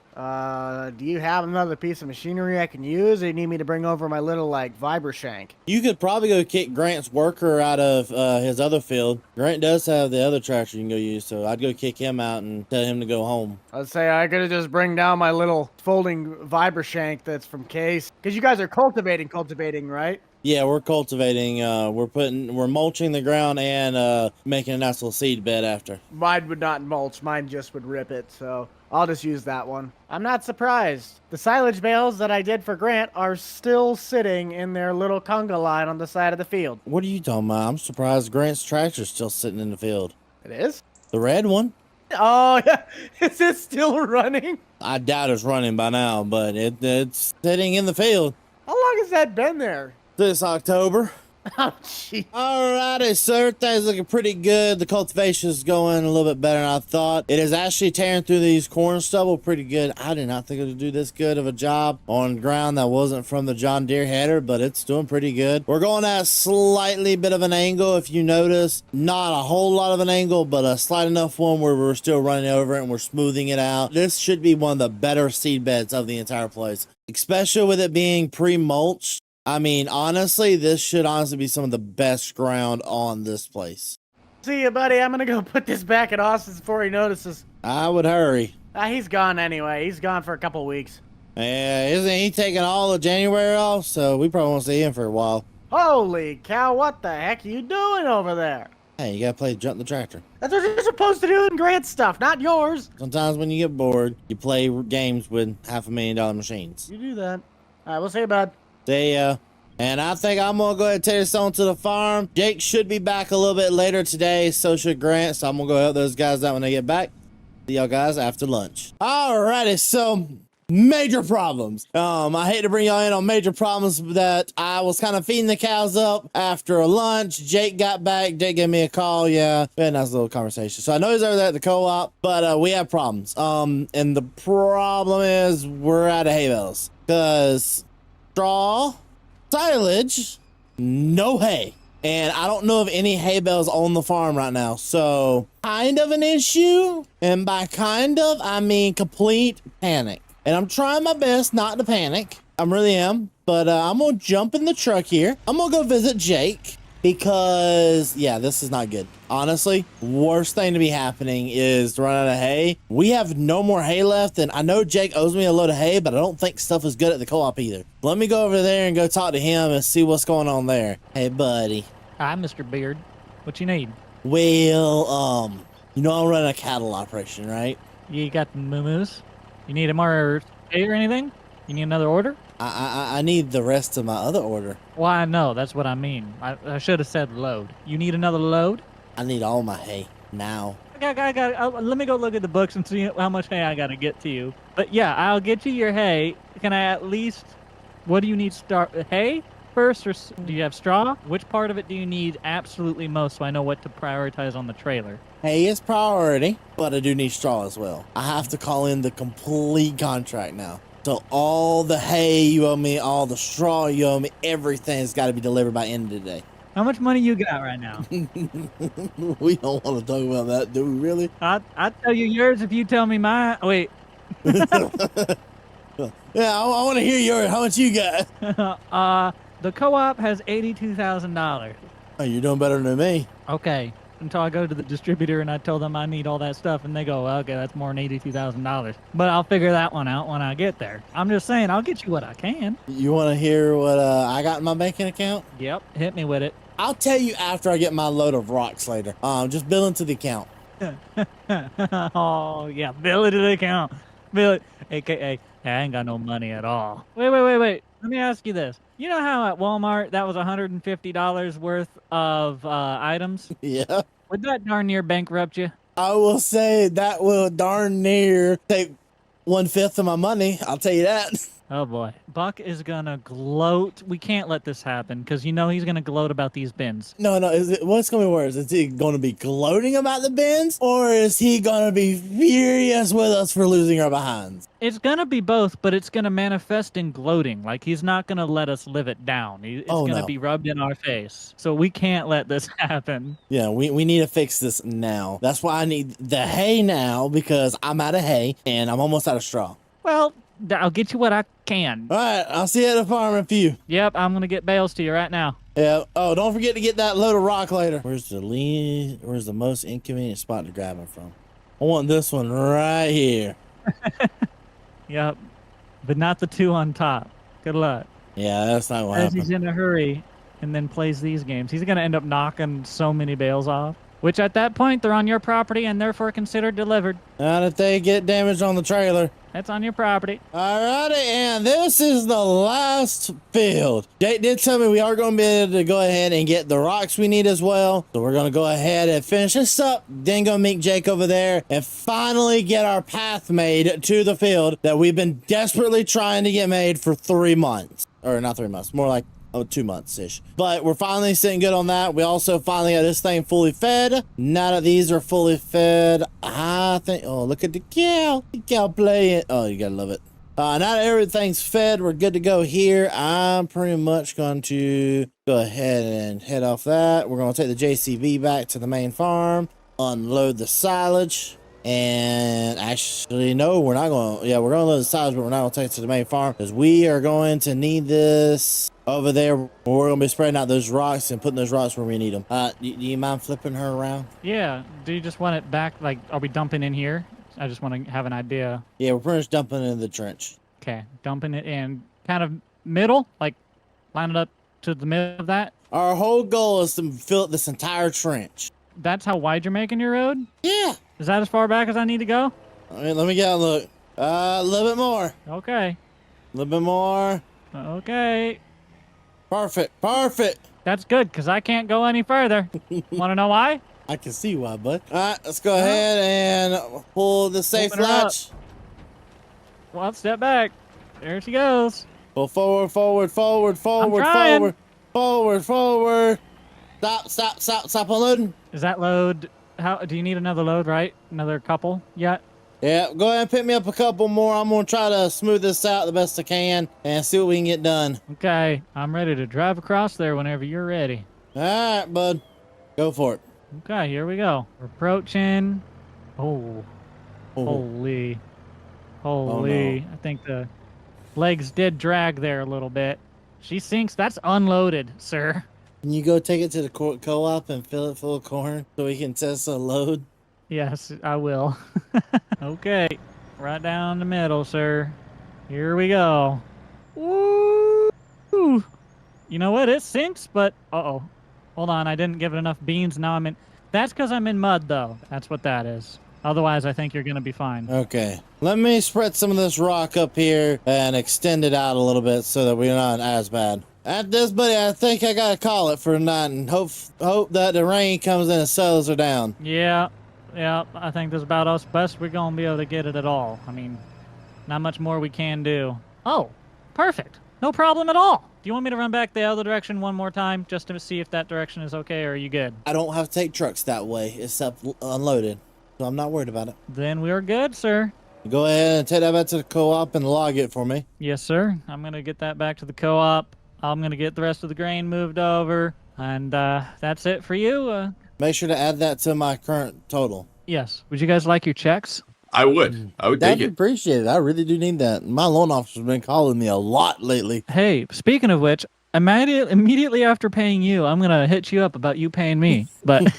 Do you have another piece of machinery I can use, or you need me to bring over my little, like, vibra shank? You could probably go kick Grant's worker out of his other field. Grant does have the other tractor you can go use, so I'd go kick him out and tell him to go home. I'd say I could just bring down my little folding vibra shank that's from Case. Because you guys are cultivating, right? Yeah, we're cultivating. We're mulching the ground and making a nice little seed bed after. Mine would not mulch. Mine just would rip it, so I'll just use that one. I'm not surprised. The silage bales that I did for Grant are still sitting in their little conga line on the side of the field. What are you talking about? I'm surprised Grant's tractor's still sitting in the field. It is? The red one? Oh, yeah. Is it still running? I doubt it's running by now, but it's sitting in the field. How long has that been there? This October. Oh, gee. Alrighty, so everything's looking pretty good. The cultivation is going a little bit better than I thought. It is actually tearing through these corn stubble pretty good. I did not think it would do this good of a job on ground that wasn't from the John Deere header, but it's doing pretty good. We're going at a slightly bit of an angle, if you notice. Not a whole lot of an angle, but a slight enough one where we're still running over it and we're smoothing it out. This should be one of the better seed beds of the entire place, especially with it being pre-mulched. I mean, honestly, this should honestly be some of the best ground on this place. See you, buddy. I'm going to go put this back at Austin's before he notices. I would hurry. He's gone anyway. He's gone for a couple weeks. Yeah, isn't he taking all of January off? So we probably won't see him for a while. Holy cow, what the heck are you doing over there? Hey, you gotta play jump the tractor. That's what you're supposed to do in Grant's stuff, not yours. Sometimes when you get bored, you play games with $500,000 machines. You do that. All right, we'll see you, bud. See ya. And I think I'm gonna go ahead and take this on to the farm. Jake should be back a little bit later today, so should Grant. So I'm gonna go help those guys out when they get back. See y'all guys after lunch. Alrighty, so major problems. I hate to bring y'all in on major problems that I was kind of feeding the cows up after a lunch. Jake got back. Jake gave me a call. Yeah, we had a nice little conversation. So I know he's over there at the co-op, but we have problems. And the problem is we're out of hay bales because straw, silage, no hay. And I don't know of any hay bales on the farm right now. So kind of an issue. And by kind of, I mean complete panic. And I'm trying my best not to panic. I really am. But I'm going to jump in the truck here. I'm going to go visit Jake because, yeah, this is not good. Honestly, worst thing to be happening is to run out of hay. We have no more hay left. And I know Jake owes me a load of hay, but I don't think stuff is good at the co-op either. Let me go over there and go talk to him and see what's going on there. Hey, buddy. Hi, Mr. Beard. What you need? Well, you know I'm running a cattle operation, right? You got the moo-moos? You need more hay or anything? You need another order? I need the rest of my other order. Why, no, that's what I mean. I should have said load. You need another load? I need all my hay now. Let me go look at the books and see how much hay I got to get to you. But yeah, I'll get you your hay. Can I at least... What do you need? Hay first, or do you have straw? Which part of it do you need absolutely most so I know what to prioritize on the trailer? Hay is priority, but I do need straw as well. I have to call in the complete contract now. So all the hay you owe me, all the straw you owe me, everything's got to be delivered by end of the day. How much money you got right now? We don't want to talk about that, do we really? I'll tell you yours if you tell me mine. Wait. Yeah, I want to hear yours. How much you got? The co-op has $82,000. Oh, you're doing better than me. Okay. Until I go to the distributor and I tell them I need all that stuff, and they go, well, okay, that's more than $82,000. But I'll figure that one out when I get there. I'm just saying, I'll get you what I can. You want to hear what I got in my banking account? Yep, hit me with it. I'll tell you after I get my load of rocks later. Just bill into the account. Oh, yeah, bill it to the account. Bill it, AKA, I ain't got no money at all. Wait. Let me ask you this. You know how at Walmart that was $150 worth of items? Yeah. Would that darn near bankrupt you? I will say that will darn near take 1/5 of my money. I'll tell you that. Oh boy. Buck is gonna gloat. We can't let this happen because you know he's gonna gloat about these bins. No. What's going to be worse? Is he going to be gloating about the bins, or is he going to be furious with us for losing our behinds? It's gonna be both, but it's gonna manifest in gloating. Like he's not gonna let us live it down. It's gonna be rubbed in our face. So we can't let this happen. Yeah, we need to fix this now. That's why I need the hay now, because I'm out of hay and I'm almost out of straw. Well, I'll get you what I can. All right, I'll see you at the farm in a few. Yep, I'm gonna get bales to you right now. Yeah. Oh, don't forget to get that load of rock later. Where's the most inconvenient spot to grab them from? I want this one right here. Yep, but not the two on top. Good luck. Yeah, that's not what As happened. he's in a hurry and then plays these games, he's gonna end up knocking so many bales off. Which at that point they're on your property and therefore considered delivered. Not if they get damaged on the trailer. That's on your property. Alrighty, and this is the last field. Jake did tell me we are going to be able to go ahead and get the rocks we need as well. So we're going to go ahead and finish this up. Then go meet Jake over there and finally get our path made to the field that we've been desperately trying to get made for 3 months. Or not 3 months, more like 2 months-ish. But we're finally sitting good on that. We also finally got this thing fully fed. Now that these are fully fed, I think, oh, look at the cow. The cow playing. Oh, you gotta love it. Now that everything's fed, we're good to go here. I'm pretty much going to go ahead and head off that. We're going to take the JCB back to the main farm, unload the silage. And actually, no, we're not going to. Yeah, we're going to load the silage, but we're not going to take it to the main farm because we are going to need this over there. We're going to be spreading out those rocks and putting those rocks where we need them. Do you mind flipping her around? Yeah. Do you just want it back? Like, are we dumping in here? I just want to have an idea. Yeah, we're pretty much dumping it in the trench. Okay. Dumping it in kind of middle, like line it up to the middle of that. Our whole goal is to fill up this entire trench. That's how wide you're making your road? Yeah. Is that as far back as I need to go? Let me get a look. A little bit more. Okay. A little bit more. Okay. Perfect. That's good, because I can't go any further. Want to know why? I can see why, bud. All right, let's go ahead and pull the safe Open her up. latch. Well, step back. There she goes. Pull forward. trying. Forward. Stop unloading. Is that load? How do you need another load, right? Another couple yet? Yeah, go ahead and pick me up a couple more. I'm going to try to smooth this out the best I can and see what we can get done. Okay, I'm ready to drive across there whenever you're ready. All right, bud. Go for it. Okay, here we go. We're approaching. Oh, holy. no. I think the legs did drag there a little bit. She sinks. That's unloaded, sir. Can you go take it to the co-op and fill it full of corn so we can test the load? Yes, I will. Okay, right down the middle, sir. Here we go. Woo! You know what? It sinks, but uh-oh. Hold on, I didn't give it enough beans. Now I'm in. That's because I'm in mud, though. That's what that is. Otherwise, I think you're going to be fine. Okay. Let me spread some of this rock up here and extend it out a little bit so that we're not as bad. At this, buddy, I think I got to call it for tonight and hope that the rain comes in and settles her down. Yeah, I think this is about us best we're going to be able to get it at all. I mean, not much more we can do. Oh, perfect. No problem at all. Do you want me to run back the other direction one more time just to see if that direction is okay, or are you good? I don't have to take trucks that way except unloaded, so I'm not worried about it. Then we're good, sir. Go ahead and take that back to the co-op and log it for me. Yes, sir. I'm going to get that back to the co-op. I'm going to get the rest of the grain moved over, and that's it for you. Make sure to add that to my current total. Yes. Would you guys like your checks? I would take That'd it. appreciate it. I really do need that. My loan officer's been calling me a lot lately. Hey, speaking of which, immediately after paying you, I'm going to hit you up about you paying me. But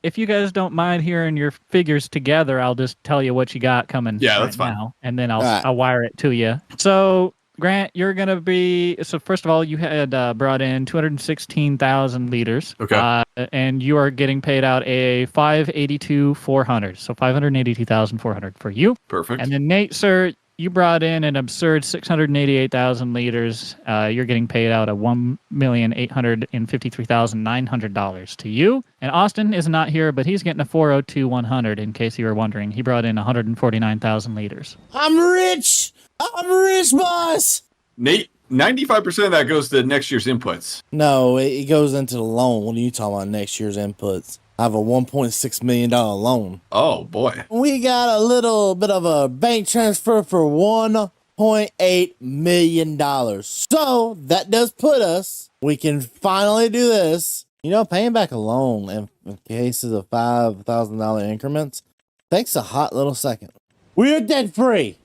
if you guys don't mind hearing your figures together, I'll just tell you what you got coming Yeah, that's fine. now, and then All right. I'll wire it to you. So Grant, you're going to be, so first of all, you had brought in 216,000 liters. Okay. And you are getting paid out a 582,400. So 582,400 for you. Perfect. And then Nate, sir, you brought in an absurd 688,000 liters. You're getting paid out a $1,853,900 to you. And Austin is not here, but he's getting a 402,100 in case you were wondering. He brought in 149,000 liters. I'm rich. I'm rich, boss. Nate, 95% of that goes to next year's inputs. No, it goes into the loan. What are you talking about? Next year's inputs. I have a $1.6 million loan. Oh, boy. We got a little bit of a bank transfer for $1.8 million. So that does put us, we can finally do this. You know, paying back a loan in cases of $5,000 increments takes a hot little second. We're debt free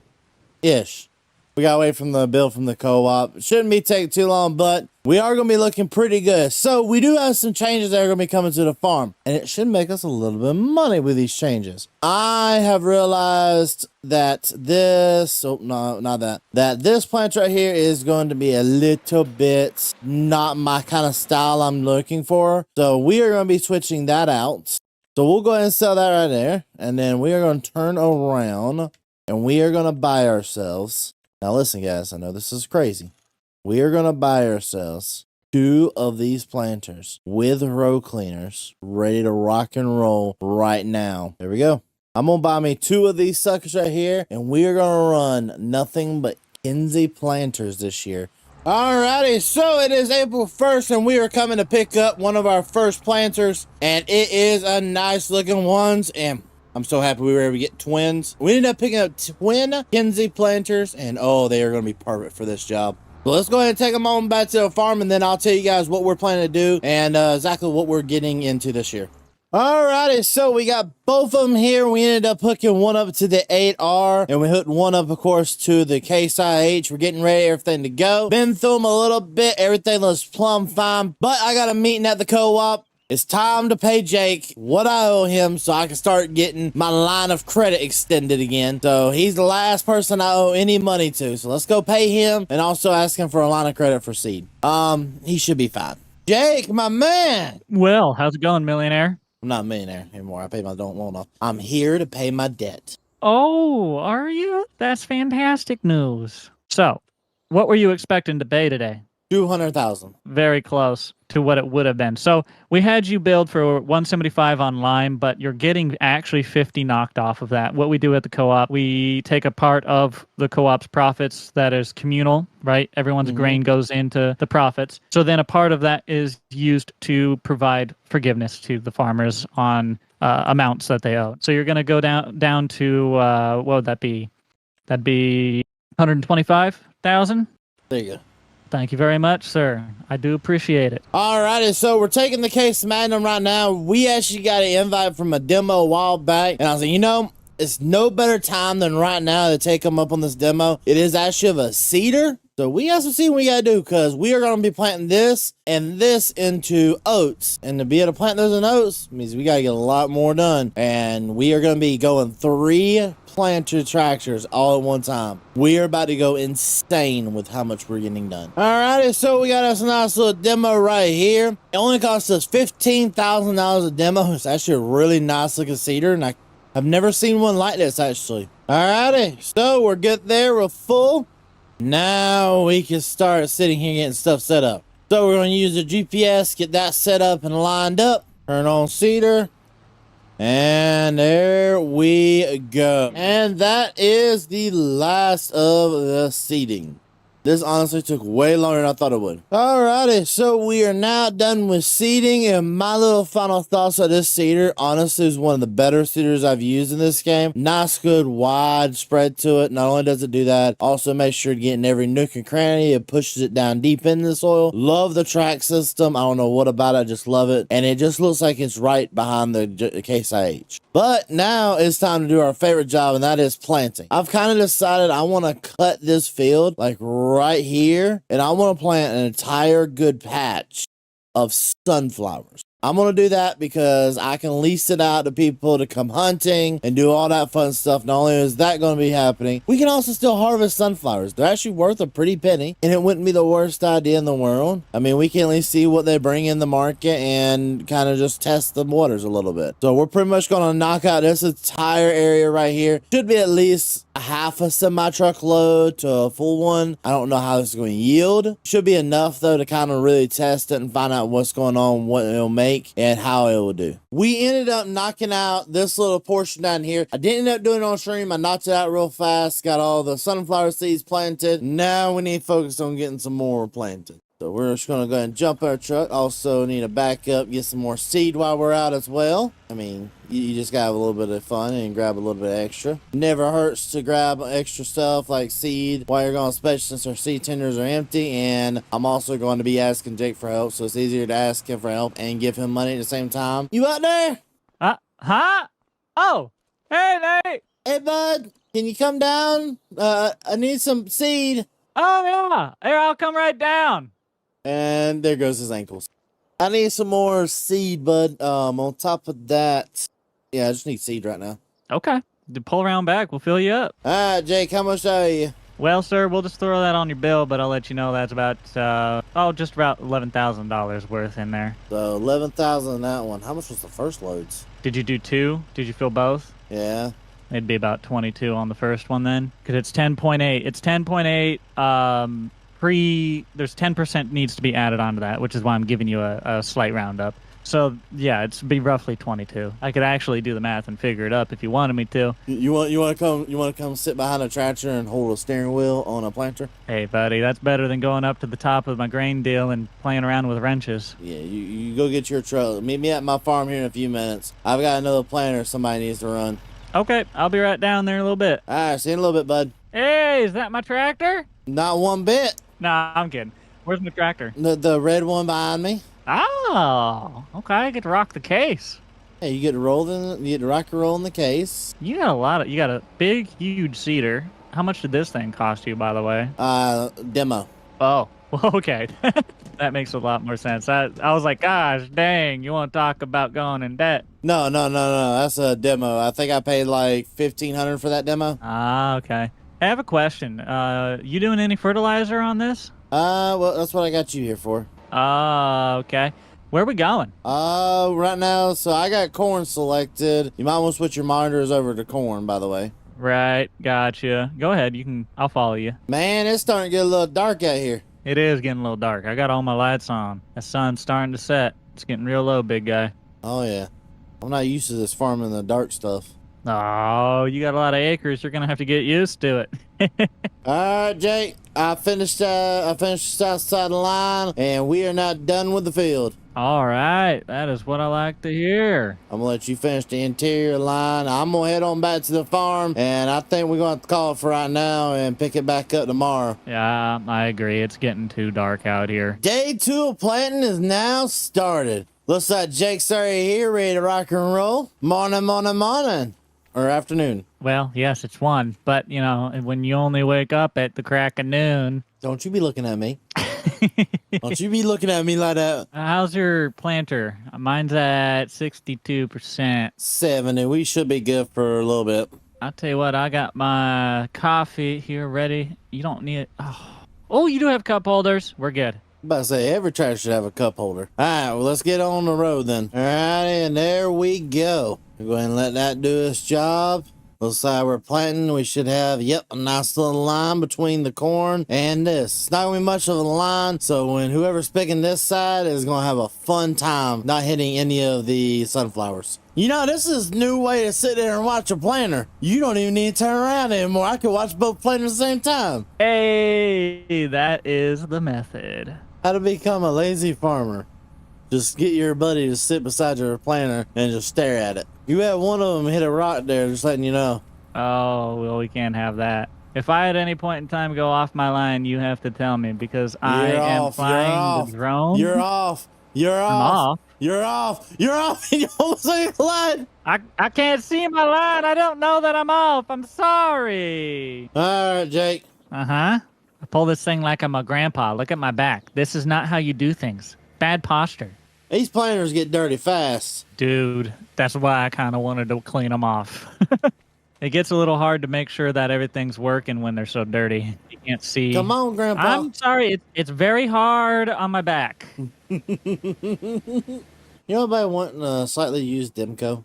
ish. We got away from the bill from the co-op. Shouldn't be taking too long, but we are going to be looking pretty good. So we do have some changes that are going to be coming to the farm, and it should make us a little bit of money with these changes. I have realized that this, that this plant right here is going to be a little bit not my kind of style I'm looking for. So we are going to be switching that out. So we'll go ahead and sell that right there. And then we are going to turn around and we are going to buy ourselves. Now listen, guys, I know this is crazy. We are going to buy ourselves 2 of these planters with row cleaners ready to rock and roll right now. There we go. I'm going to buy me 2 of these suckers right here, and we are going to run nothing but Kinsey planters this year. Alrighty, so it is April 1st, and we are coming to pick up one of our first planters, and it is a nice looking ones, and I'm so happy we were able to get twins. We ended up picking up twin Kinsey planters, and oh, they are going to be perfect for this job. So let's go ahead and take them on back to the farm, and then I'll tell you guys what we're planning to do and exactly what we're getting into this year. Alrighty, so we got both of them here. We ended up hooking one up to the 8R, and we hooked one up, of course, to the Case IH. We're getting ready, everything to go. Been through them a little bit. Everything looks plumb fine, but I got a meeting at the co-op. It's time to pay Jake what I owe him so I can start getting my line of credit extended again. So he's the last person I owe any money to. So let's go pay him and also ask him for a line of credit for seed. He should be fine. Jake, my man. Well, how's it going, millionaire? I'm not a millionaire anymore. I pay my loan off. I'm here to pay my debt. Oh, are you? That's fantastic news. So, what were you expecting to pay today? 200,000. Very close to what it would have been. So we had you build for 175 online, but you're getting actually 50 knocked off of that. What we do at the co-op, we take a part of the co-op's profits that is communal, right? Everyone's grain goes into the profits. So then a part of that is used to provide forgiveness to the farmers on amounts that they owe. So you're going to go down to, what would that be? That'd be 125,000. There you go. Thank you very much, sir. I do appreciate it. Alrighty, so we're taking the Case Magnum right now. We actually got an invite from a demo a while back, and I was like, you know, it's no better time than right now to take them up on this demo. It is actually of a cedar. So we got some seed we got to do because we are going to be planting this and this into oats. And to be able to plant those in oats means we got to get a lot more done. And we are going to be going 3 planter tractors all at one time. We are about to go insane with how much we're getting done. Alrighty, so we got us a nice little demo right here. It only cost us $15,000 a demo. It's actually a really nice looking cedar, and I've never seen one like this actually. Alrighty, so we're good there. We're full. Now we can start sitting here getting stuff set up. So we're going to use the GPS, get that set up and lined up. Turn on cedar. And there we go. And that is the last of the seeding. This honestly took way longer than I thought it would. Alrighty, so we are now done with seeding, and my little final thoughts on this cedar, honestly, is one of the better cedars I've used in this game. Nice, good, wide spread to it. Not only does it do that, also makes sure to get in every nook and cranny. It pushes it down deep into the soil. Love the track system. I don't know what about it. I just love it. And it just looks like it's right behind the Case IH. But now it's time to do our favorite job, and that is planting. I've kind of decided I want to cut this field like right here, and I want to plant an entire good patch of sunflowers. I'm going to do that because I can lease it out to people to come hunting and do all that fun stuff. Not only is that going to be happening, we can also still harvest sunflowers. They're actually worth a pretty penny, and it wouldn't be the worst idea in the world. I mean, we can at least see what they bring in the market and kind of just test the waters a little bit. So we're pretty much going to knock out this entire area right here. Should be at least a half a semi-truck load to a full one. I don't know how this is going to yield. Should be enough, though, to kind of really test it and find out what's going on, what it'll make, and how it will do. We ended up knocking out this little portion down here. I didn't end up doing it on stream. I knocked it out real fast, got all the sunflower seeds planted. Now we need to focus on getting some more planted. So we're just going to go ahead and jump our truck. Also need to back up, get some more seed while we're out as well. I mean, you just got to have a little bit of fun and grab a little bit extra. Never hurts to grab extra stuff like seed while you're going, especially since our seed tenders are empty. And I'm also going to be asking Jake for help, so it's easier to ask him for help and give him money at the same time. You out there? Huh? Oh, hey, Nate. Hey, bud, can you come down? I need some seed. Oh, yeah. Here, I'll come right down. And there goes his ankles. I need some more seed, bud. On top of that, yeah, I just need seed right now. Okay. Pull around back. We'll fill you up. All right, Jake, how much are you? Well, sir, we'll just throw that on your bill, but I'll let you know that's about, just about $11,000 worth in there. So 11,000 in that one. How much was the first loads? Did you do 2? Did you fill both? Yeah. It'd be about 22 on the first one then, because it's 10.8. It's 10.8. There's 10% needs to be added onto that, which is why I'm giving you a slight roundup. So yeah, it's be roughly 22. I could actually do the math and figure it up if you wanted me to. You want to come sit behind a tractor and hold a steering wheel on a planter? Hey, buddy, that's better than going up to the top of my grain deal and playing around with wrenches. Yeah, you go get your truck. Meet me at my farm here in a few minutes. I've got another planter somebody needs to run. Okay, I'll be right down there in a little bit. All right, see you in a little bit, bud. Hey, is that my tractor? Not one bit. Nah, I'm kidding. Where's my tractor? The red one behind me. Oh, okay. I get to rock the case. Hey, you get to rock and roll in the case. You got a big, huge cedar. How much did this thing cost you, by the way? Demo. Oh, well, okay. That makes a lot more sense. I was like, gosh, dang, you want to talk about going in debt? No. That's a demo. I think I paid like $1,500 for that demo. Ah, okay. I have a question. You doing any fertilizer on this? Well, that's what I got you here for. Okay. Where are we going? Right now, so I got corn selected. You might want to switch your monitors over to corn, by the way. Right, gotcha. Go ahead, I'll follow you. Man, it's starting to get a little dark out here. It is getting a little dark. I got all my lights on. The sun's starting to set. It's getting real low, big guy. Oh, yeah. I'm not used to this farming in the dark stuff. Oh, you got a lot of acres. You're gonna have to get used to it. All right, Jake. I finished the south side of the line, and we are not done with the field. All right, that is what I like to hear. I'm gonna let you finish the interior line. I'm gonna head on back to the farm, and I think we're gonna have to call it for right now and pick it back up tomorrow. Yeah, I agree. It's getting too dark out here. Day 2 of planting is now started. Looks like Jake's already here, ready to rock and roll. Morning. Or afternoon. Well, yes, it's 1, but, when you only wake up at the crack of noon. Don't you be looking at me. Don't you be looking at me like that. How's your planter? Mine's at 62%. 70. We should be good for a little bit. I'll tell you what, I got my coffee here ready. You don't need it. Oh, you do have cup holders. We're good. I'm about to say, every tractor should have a cup holder. All right, well, let's get on the road then. All right, and there we go. We'll go ahead and let that do its job. Looks like we're planting. We should have, a nice little line between the corn and this. It's not going to be much of a line, so when whoever's picking this side is going to have a fun time not hitting any of the sunflowers. This is a new way to sit there and watch a planter. You don't even need to turn around anymore. I can watch both planters at the same time. Hey, that is the method. How to become a lazy farmer. Just get your buddy to sit beside your planter and just stare at it. You had one of them hit a rock there, just letting you know. Oh, well, we can't have that. If I at any point in time go off my line, you have to tell me because I am flying the drone. You're off. I'm off. You almost like a line. I can't see my line. I don't know that I'm off. I'm sorry. All right, Jake. Uh-huh. I pull this thing like I'm a grandpa. Look at my back. This is not how you do things. Bad posture. These planters get dirty fast. Dude, that's why I kind of wanted to clean them off. It gets a little hard to make sure that everything's working when they're so dirty. You can't see. Come on, Grandpa. I'm sorry. It's very hard on my back. You know anybody wanting a slightly used Demco?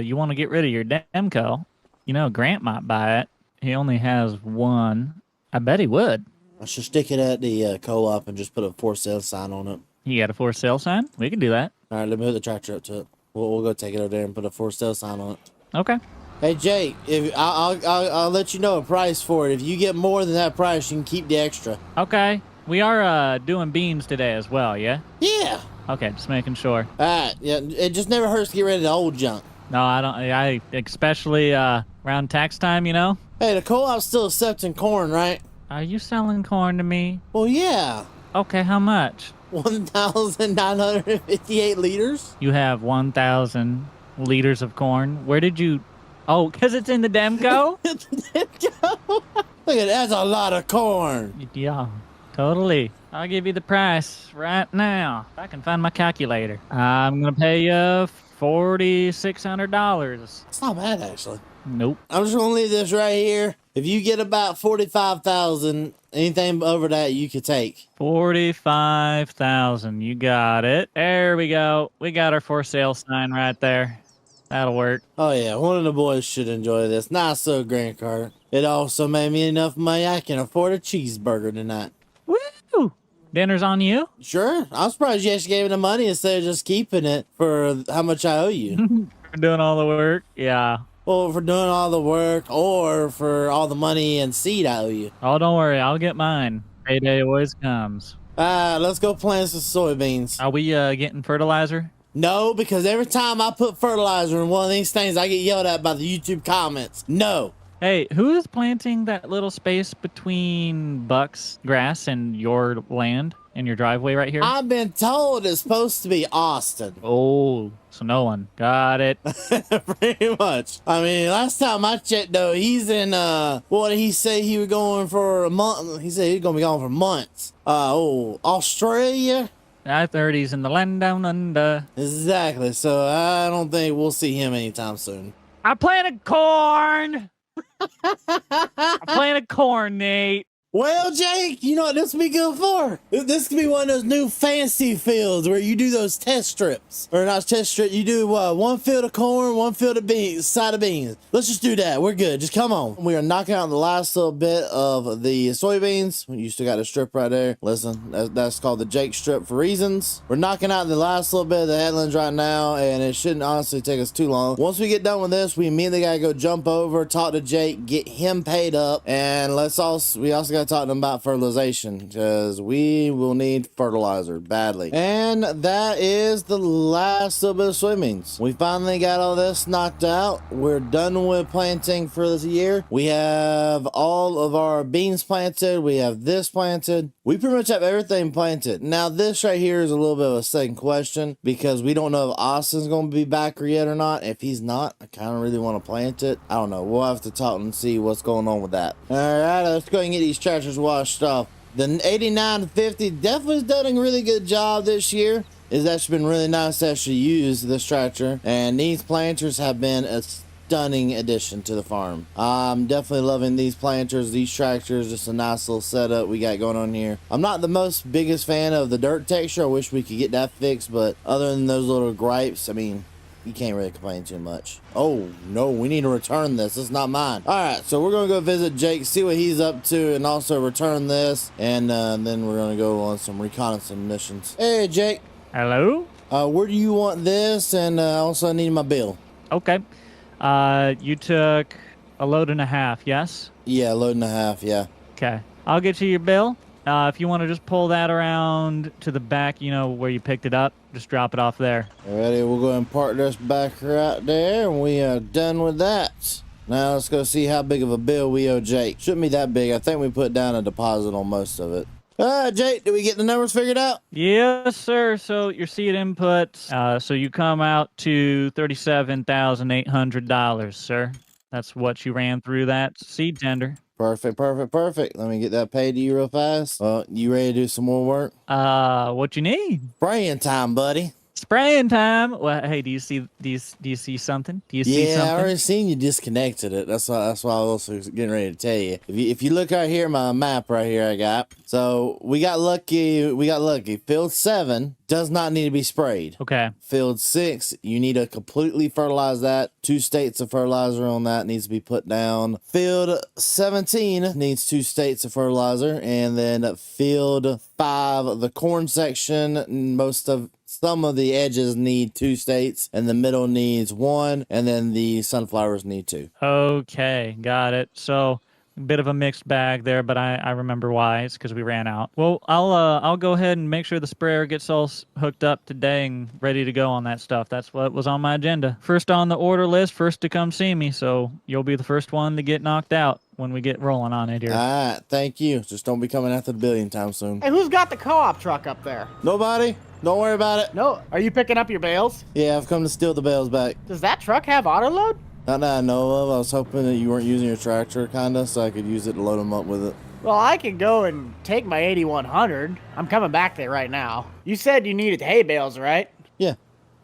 You want to get rid of your Demco? You know, Grant might buy it. He only has one. I bet he would. I should stick it at the co-op and just put a for sale sign on it. You got a for sale sign? We can do that. All right, let me hook the tractor up to it. We'll go take it over there and put a for sale sign on it. Okay. Hey Jake, if I'll let you know a price for it. If you get more than that price, you can keep the extra. Okay. We are doing beans today as well, yeah? Yeah. Okay, just making sure. All right. Yeah. It just never hurts to get rid of the old junk. No, I don't. I especially around tax time, you know. Hey, the co-op's still accepting corn, right? Are you selling corn to me? Well, yeah. Okay, how much? 1,958 liters. You have 1,000 liters of corn. Where did you? Oh, because it's in the Demco? Look at that. That's a lot of corn. Yeah, totally. I'll give you the price right now. If I can find my calculator. I'm going to pay you $4,600. It's not bad, actually. Nope. I'm just going to leave this right here. If you get about 45,000, anything over that you could take. 45,000. You got it. There we go. We got our for sale sign right there. That'll work. Oh, yeah. One of the boys should enjoy this. Nice little grain cart. It also made me enough money I can afford a cheeseburger tonight. Woo! Dinner's on you? Sure. I'm surprised you actually gave me the money instead of just keeping it for how much I owe you. For doing all the work? Yeah. Well, for doing all the work or for all the money and seed I owe you. Oh, don't worry. I'll get mine. Payday always comes. Let's go plant some soybeans. Are we getting fertilizer? No, because every time I put fertilizer in one of these things, I get yelled at by the YouTube comments. No. Hey, who is planting that little space between Buck's grass and your land and your driveway right here? I've been told it's supposed to be Austin. Oh, so no one. Got it. Pretty much. I mean, last time I checked, though, he's in, what did he say he was going for a month? He said he was going to be gone for months. Australia? I 30s in the land down under. Exactly. So I don't think we'll see him anytime soon. I planted corn. I planted corn, Nate. Well, Jake, you know what this would be good for? This could be one of those new fancy fields where you do those test strips. Or not test strip, you do one field of corn, one field of beans, side of beans. Let's just do that. We're good. Just come on. We are knocking out the last little bit of the soybeans. You still got a strip right there. Listen, that's called the Jake strip for reasons. We're knocking out the last little bit of the headlands right now, and it shouldn't honestly take us too long. Once we get done with this, we immediately got to go jump over, talk to Jake, get him paid up, and we also got to talk to him about fertilization because we will need fertilizer badly. And that is the last little bit of soybeans. We finally got all this knocked out. We're done with planting for this year. We have all of our beans planted. We have this planted. We pretty much have everything planted. Now this right here is a little bit of a second question because we don't know if Austin's going to be back yet or not. If he's not, I kind of really want to plant it. I don't know. We'll have to talk and see what's going on with that. All right, let's go ahead and get these tractors washed off. The 89 to 50 definitely has done a really good job this year. It's actually been really nice to actually use this tractor, and these planters have been a stunning addition to the farm. I'm definitely loving these planters, these tractors. Just a nice little setup we got going on here. I'm not the most biggest fan of the dirt texture. I wish we could get that fixed, but other than those little gripes, I mean, you can't really complain too much. Oh, no, we need to return this. It's not mine. All right, so we're going to go visit Jake, see what he's up to, and also return this. And then we're going to go on some reconnaissance missions. Hey, Jake. Hello? Where do you want this? And also I need my bill. Okay. You took a load and a half, yes? Yeah, load and a half, yeah. Okay. I'll get you your bill. If you want to just pull that around to the back, you know, where you picked it up, just drop it off there. Alrighty, we'll go ahead and park this back right there, and we are done with that. Now let's go see how big of a bill we owe Jake. Shouldn't be that big. I think we put down a deposit on most of it. Jake, did we get the numbers figured out? Yes, sir. So your seed inputs, so you come out to $37,800, sir. That's what you ran through that seed tender. Perfect, perfect, perfect. Let me get that paid to you real fast. Well, you ready to do some more work? What you need? Spraying time, buddy. Spraying time. Well, hey, do you see something? Do you see Yeah, I something? already seen you disconnected it. That's why I was also getting ready to tell you. If you look right here, my map right here I got. So we got lucky. Field 7 does not need to be sprayed. Okay. Field 6, you need to completely fertilize that. 2 states of fertilizer on that needs to be put down. Field 17 needs 2 states of fertilizer. And then field 5, the corn section, some of the edges need 2 states, and the middle needs 1, and then the sunflowers need 2. Okay, got it. So a bit of a mixed bag there, but I remember why. It's because we ran out. Well, I'll go ahead and make sure the sprayer gets all hooked up today and ready to go on that stuff. That's what was on my agenda. First on the order list, first to come see me. So you'll be the first one to get knocked out when we get rolling on it here. All right, thank you. Just don't be coming after the billion time soon. Hey, who's got the co-op truck up there? Nobody? Don't worry about it. No, are you picking up your bales? Yeah, I've come to steal the bales back. Does that truck have auto load? Not that I know of. I was hoping that you weren't using your tractor, kinda, so I could use it to load them up with it. Well, I can go and take my 8100. I'm coming back there right now. You said you needed hay bales, right? Yeah.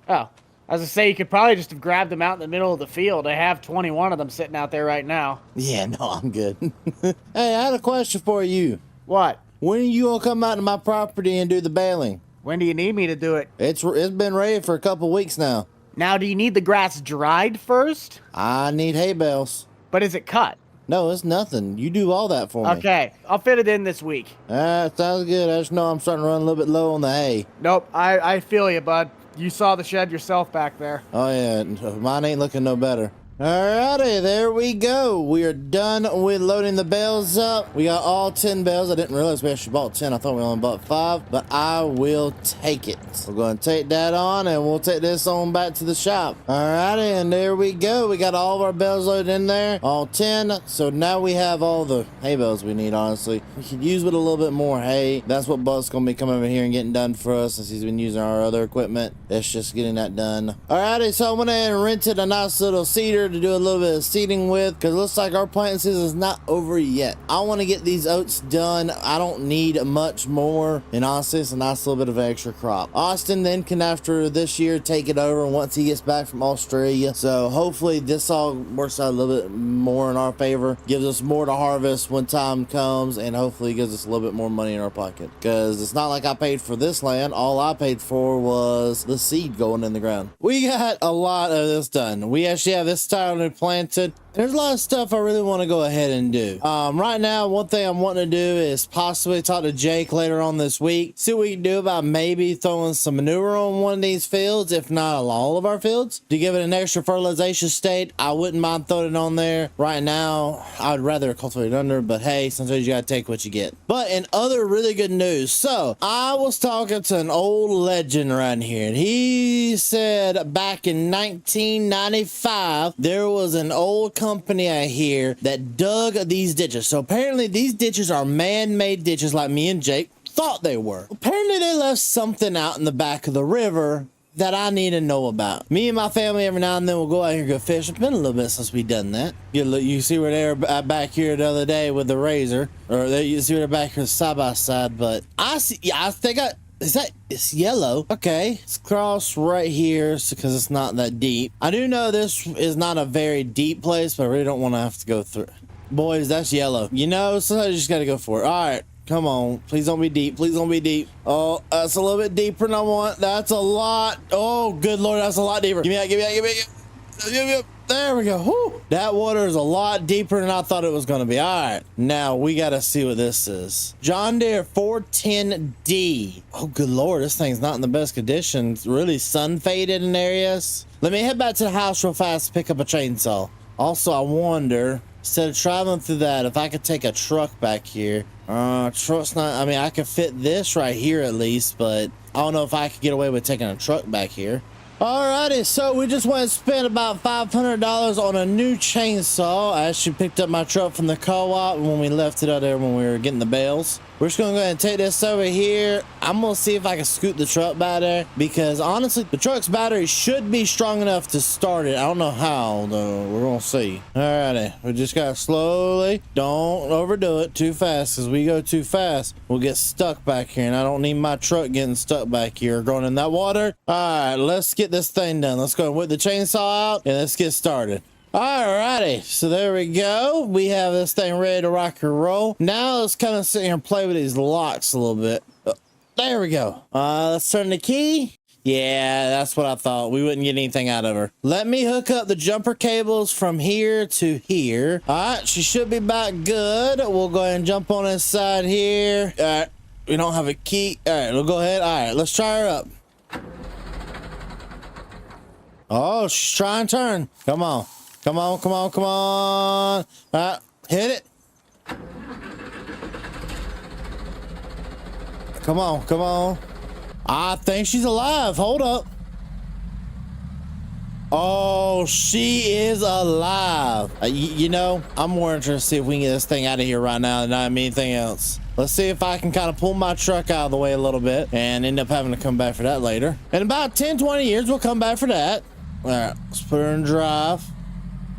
Oh, I was gonna say you could probably just have grabbed them out in the middle of the field. I have 21 of them sitting out there right now. Yeah, no, I'm good. Hey, I had a question for you. What? When are you gonna come out to my property and do the baling? When do you need me to do it? It's been ready for a couple weeks now. Now, do you need the grass dried first? I need hay bales. But is it cut? No, it's nothing. You do all that for me. Okay, I'll fit it in this week. Sounds good. I just know I'm starting to run a little bit low on the hay. Nope, I feel you, bud. You saw the shed yourself back there. Oh, yeah. Mine ain't looking no better. Alrighty, there we go. We are done with loading the bales up. We got all 10 bales. I didn't realize we actually bought 10. I thought we only bought 5, but I will take it. We're going to take that on, and we'll take this on back to the shop. Alrighty, and there we go. We got all of our bales loaded in there, all 10. So now we have all the hay bales we need, honestly. We could use with a little bit more hay. That's what Buzz going to be coming over here and getting done for us since he's been using our other equipment. It's just getting that done. Alrighty, so I went ahead and rented a nice little seeder to do a little bit of seeding with, because it looks like our planting season is not over yet. I want to get these oats done. I don't need much more, and honestly it's a nice little bit of an extra crop. Austin then can, after this year, take it over once he gets back from Australia. So hopefully this all works out a little bit more in our favor, gives us more to harvest when time comes, and hopefully gives us a little bit more money in our pocket, because it's not like I paid for this land. All I paid for was the seed going in the ground. We got a lot of this done. We actually have this entirely planted. There's a lot of stuff I really want to go ahead and do. Right now, one thing I'm wanting to do is possibly talk to Jake later on this week, see what we can do about maybe throwing some manure on one of these fields, if not on all of our fields, to give it an extra fertilization state. I wouldn't mind throwing it on there. Right now, I'd rather cultivate under, but hey, sometimes you gotta take what you get. But in other really good news, so I was talking to an old legend around here, and he said back in 1995, there was an old company out here that dug these ditches. So apparently these ditches are man-made ditches like me and Jake thought they were. Apparently they left something out in the back of the river that I need to know about. Me and my family every now and then will go out here and go fish. It's been a little bit since we done that. You see where they're back here the other day with the razor, or you see where they're back here side by side. But I think it's yellow. Okay, it's crossed right here because it's not that deep. I do know this is not a very deep place, but I really don't want to have to go through. Boys, that's yellow. You know, sometimes you just got to go for it. All right, come on. Please don't be deep. Please don't be deep. Oh, that's a little bit deeper than I want. That's a lot. Oh, good Lord, that's a lot deeper. Give me that. There we go. Whew. That water is a lot deeper than I thought it was going to be. All right, now we got to see what this is. John Deere 410D. Oh, good Lord, this thing's not in the best condition. It's really sun faded in areas. Let me head back to the house real fast to pick up a chainsaw. Also, I wonder, instead of traveling through that, if I could take a truck back here. Truck's not, I mean, I could fit this right here at least, but I don't know if I could get away with taking a truck back here. Alrighty, so we just went and spent about $500 on a new chainsaw. I actually picked up my truck from the co-op when we left it out there when we were getting the bales. We're just gonna go ahead and take this over here. I'm gonna see if I can scoot the truck by there, because honestly, the truck's battery should be strong enough to start it. I don't know how though. We're gonna see. Alrighty, we just gotta slowly, don't overdo it too fast, because we go too fast, we'll get stuck back here, and I don't need my truck getting stuck back here going in that water. All right, let's get this thing done. Let's go and whip the chainsaw out and let's get started. Alrighty, so there we go. We have this thing ready to rock and roll. Now let's kind of sit here and play with these locks a little bit. There we go. Let's turn the key. Yeah, that's what I thought. We wouldn't get anything out of her. Let me hook up the jumper cables from here to here. All right, she should be back good. We'll go ahead and jump on this side here. All right, we don't have a key. All right, we'll go ahead. All right, let's try her up. Oh, she's trying to turn. Come on. Come on, come on, come on. All right, hit it. Come on, come on. I think she's alive. Hold up. Oh, she is alive. You know, I'm more interested to see if we can get this thing out of here right now than not anything else. Let's see if I can kind of pull my truck out of the way a little bit and end up having to come back for that later. In about 10, 20 years, we'll come back for that. All right, let's put her in drive.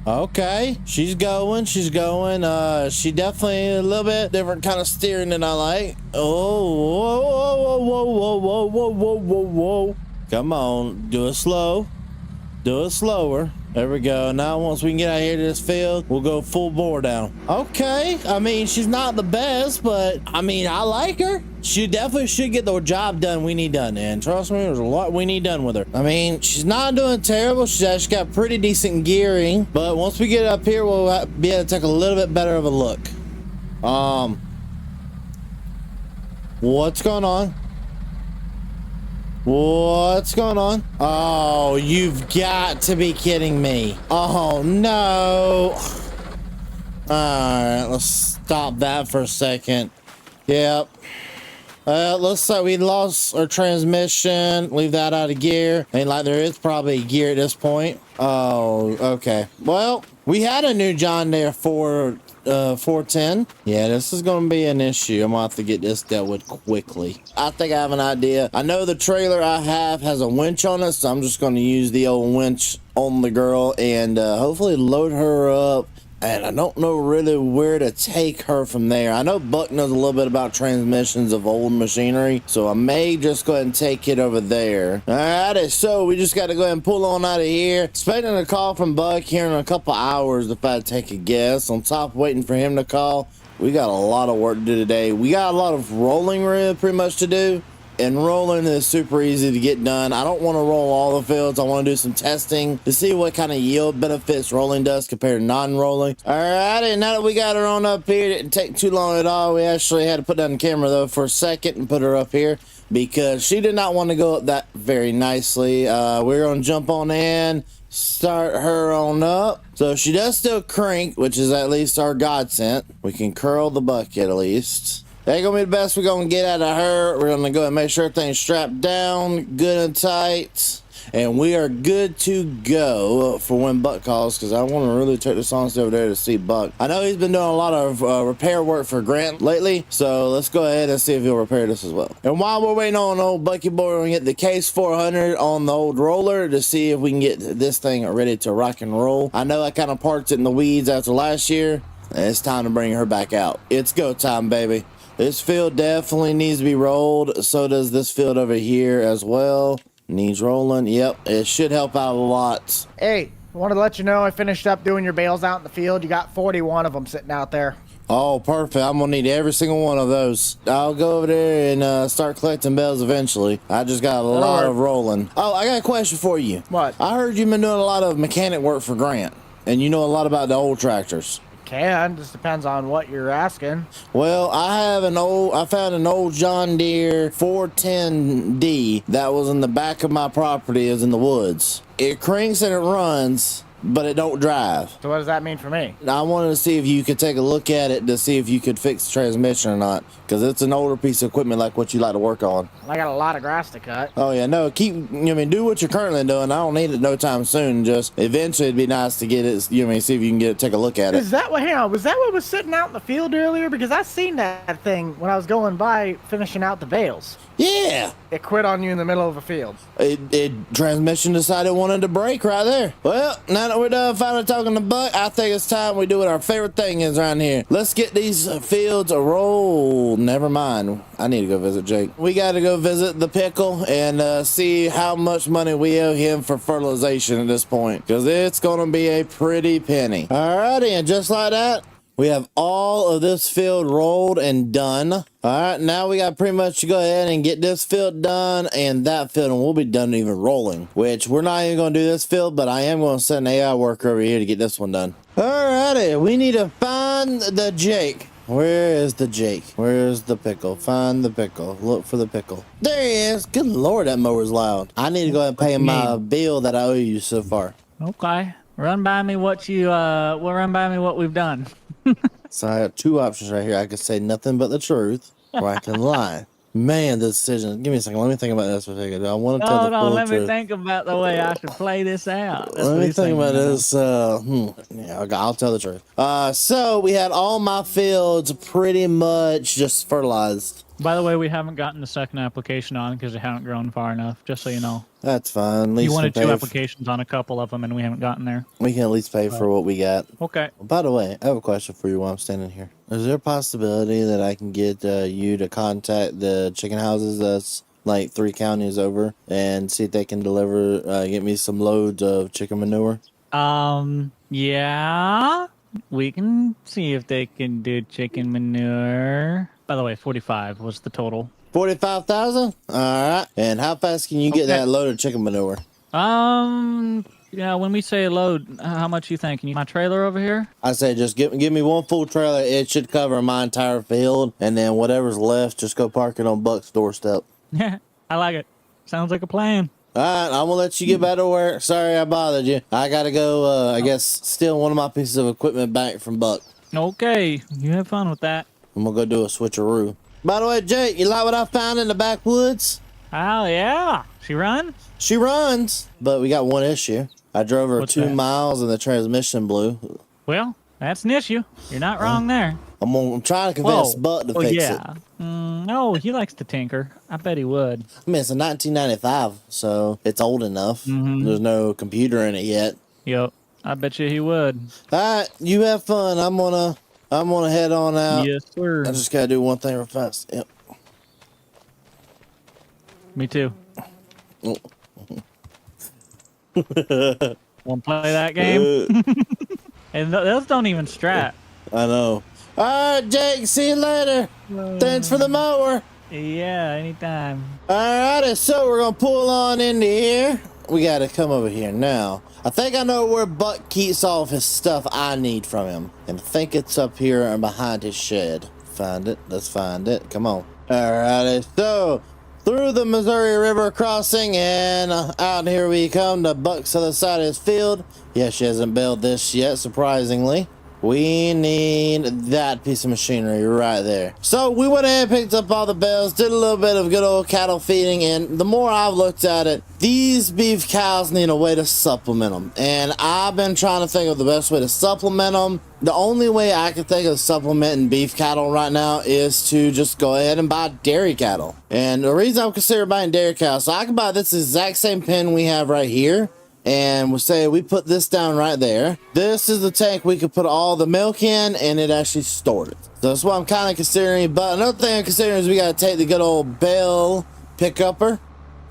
Okay, she's going, she's going. She definitely a little bit different kind of steering than I like. Oh, whoa, whoa, whoa, whoa, whoa, whoa, whoa, whoa. Come on, do it slow. Do it slower. There we go. Now once we can get out here to this field, we'll go full bore down. Okay, I mean, she's not the best, but I mean, I like her. She definitely should get the job done we need done, and trust me, there's a lot we need done with her. I mean, she's not doing terrible. She's actually got pretty decent gearing, but once we get up here, we'll be able to take a little bit better of a look. What's going on? What's going on? Oh, you've got to be kidding me. Oh, no. All right, let's stop that for a second. Yep. Looks like we lost our transmission. Leave that out of gear. Ain't like there is probably a gear at this point. Oh, okay. Well, we had a new John Deere 410. Yeah, this is gonna be an issue. I'm gonna have to get this dealt with quickly. I think I have an idea. I know the trailer I have has a winch on it, so I'm just gonna use the old winch on the girl and hopefully load her up. And I don't know really where to take her from there. I know Buck knows a little bit about transmissions of old machinery, so I may just go ahead and take it over there. Alrighty, so we just got to go ahead and pull on out of here. Expecting a call from Buck here in a couple hours if I take a guess. On top of waiting for him to call, we got a lot of work to do today. We got a lot of rolling pretty much to do. And rolling is super easy to get done. I don't want to roll all the fields. I want to do some testing to see what kind of yield benefits rolling does compared to non-rolling. All right, and now that we got her on up here, it didn't take too long at all. We actually had to put down the camera though for a second and put her up here because she did not want to go up that very nicely. We're going to jump on in, start her on up. So she does still crank, which is at least our godsend. We can curl the bucket at least. That ain't gonna be the best we're gonna get out of her. We're gonna go ahead and make sure everything's strapped down good and tight, and we are good to go for when Buck calls, because I want to really take this on over there to see Buck. I know he's been doing a lot of repair work for Grant lately, so let's go ahead and see if he'll repair this as well. And while we're waiting on old Bucky boy, we're gonna get the case 400 on the old roller to see if we can get this thing ready to rock and roll. I know I kind of parked it in the weeds after last year, and it's time to bring her back out. It's go time, baby. This field definitely needs to be rolled. So does this field over here as well. Needs rolling. Yep, it should help out a lot. Hey, I wanted to let you know I finished up doing your bales out in the field. You got 41 of them sitting out there. Oh, perfect. I'm going to need every single one of those. I'll go over there and start collecting bales eventually. I just got a lot of rolling. Oh, I got a question for you. What? I heard you've been doing a lot of mechanic work for Grant, and you know a lot about the old tractors. Just depends on what you're asking. Well, I found an old John Deere 410D that was in the back of my property, is in the woods. It cranks and it runs, but it don't drive. So what does that mean for me? I wanted to see if you could take a look at it to see if you could fix the transmission or not, because it's an older piece of equipment like what you like to work on. I got a lot of grass to cut. Oh yeah, no, do what you're currently doing. I don't need it no time soon. Just eventually it'd be nice to get it, see if you can take a look at it. Is that what, hang on, was that what was sitting out in the field earlier? Because I seen that thing when I was going by finishing out the bales. Yeah. It quit on you in the middle of a field. It transmission decided it wanted to break right there. Well, now that we're done finally talking to Buck, I think it's time we do what our favorite thing is around here. Let's get these fields a roll. Never mind. I need to go visit Jake. We got to go visit the pickle and see how much money we owe him for fertilization at this point, because it's going to be a pretty penny. Alrighty, and just like that, we have all of this field rolled and done. All right, now we got pretty much to go ahead and get this field done and that field, and we'll be done even rolling, which we're not even going to do this field, but I am going to send an AI worker over here to get this one done. All righty, we need to find the Jake. Where is the Jake? Where is the pickle? Find the pickle. Look for the pickle. There he is. Good Lord, that mower's loud. I need to go ahead and pay my bill that I owe you so far. Okay. Run by me what we've done. So I got two options right here. I could say nothing but the truth, or I can lie. Man, the decision. Give me a second. Let me think about this for a second. I want to tell the full Let truth. me think about the way I should play this out. Let me think about this. Yeah, I'll tell the truth. So we had all my fields pretty much just fertilized. By the way, we haven't gotten the second application on because they haven't grown far enough, just so you know. That's fine. At least You wanted we two pay applications on a couple of them, and we haven't gotten there. we can at least pay for what we got. Okay. By the way, I have a question for you while I'm standing here. Is there a possibility that I can get you to contact the chicken houses that's like 3 counties over and see if they can deliver, get me some loads of chicken manure? Yeah. We can see if they can do chicken manure. By the way, 45 was the total. 45,000? All right. And how fast can you get that load of chicken manure? Yeah, when we say load, how much you think? Can you my trailer over here? I say just give me one full trailer. It should cover my entire field, and then whatever's left, just go park it on Buck's doorstep. Yeah, I like it. Sounds like a plan. All right, I'm gonna let you get back to work. Sorry I bothered you. I gotta go, I guess, steal one of my pieces of equipment back from Buck. Okay, you have fun with that. I'm gonna go do a switcheroo. By the way, Jake, you like what I found in the backwoods? Oh, yeah. She run? She runs, but we got one issue. I drove her What's 2 that? miles and the transmission blew. Well, that's an issue. You're not wrong there. I'm trying to convince Buck to fix it. No, he likes to tinker. I bet he would. I mean, it's a 1995, so it's old enough. There's no computer in it yet. Yep, I bet you he would. All right, you have fun. I'm gonna head on out. Yes, sir. I just gotta do one thing real fast. Yep. Me too. Oh. Want to play that game? And those don't even strap. I know. All right, Jake. See you later. Thanks for the mower. Yeah, anytime. Alrighty, so we're gonna pull on into here. We gotta come over here now. I think I know where Buck keeps all of his stuff I need from him. And I think it's up here and behind his shed. Find it. Let's find it. Come on. Alrighty, so through the Missouri River crossing and out here we come to Buck's other side of his field. Yeah, she hasn't baled this yet, surprisingly. We need that piece of machinery right there. So we went ahead and picked up all the bales, did a little bit of good old cattle feeding, and the more I've looked at it, these beef cows need a way to supplement them. And I've been trying to think of the best way to supplement them. The only way I can think of supplementing beef cattle right now is to just go ahead and buy dairy cattle. And the reason I'm considering buying dairy cows, so I can buy this exact same pen we have right here. And we'll say we put this down right there. This is the tank we could put all the milk in, and it actually stored it. So that's what I'm kind of considering. But another thing I'm considering is we got to take the good old bale pick-upper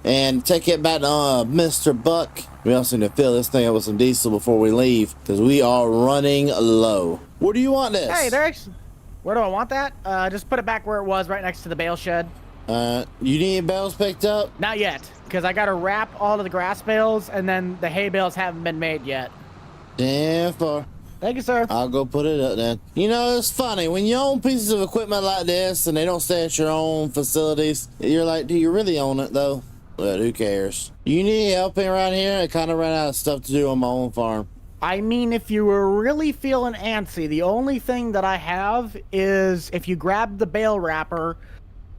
and take it back to Mr. Buck. We also need to fill this thing up with some diesel before we leave, because we are running low. Where do you want this? Hey, there's. Where do I want that? Just put it back where it was, right next to the bale shed. You need bales picked up? Not yet, because I got to wrap all of the grass bales, and then the hay bales haven't been made yet. Damn far. Thank you, sir. I'll go put it up then. You know, it's funny. When you own pieces of equipment like this and they don't stay at your own facilities, you're like, do you really own it, though? But who cares? You need help around here? I kind of ran out of stuff to do on my own farm. I mean, if you were really feeling antsy, the only thing that I have is if you grabbed the bale wrapper,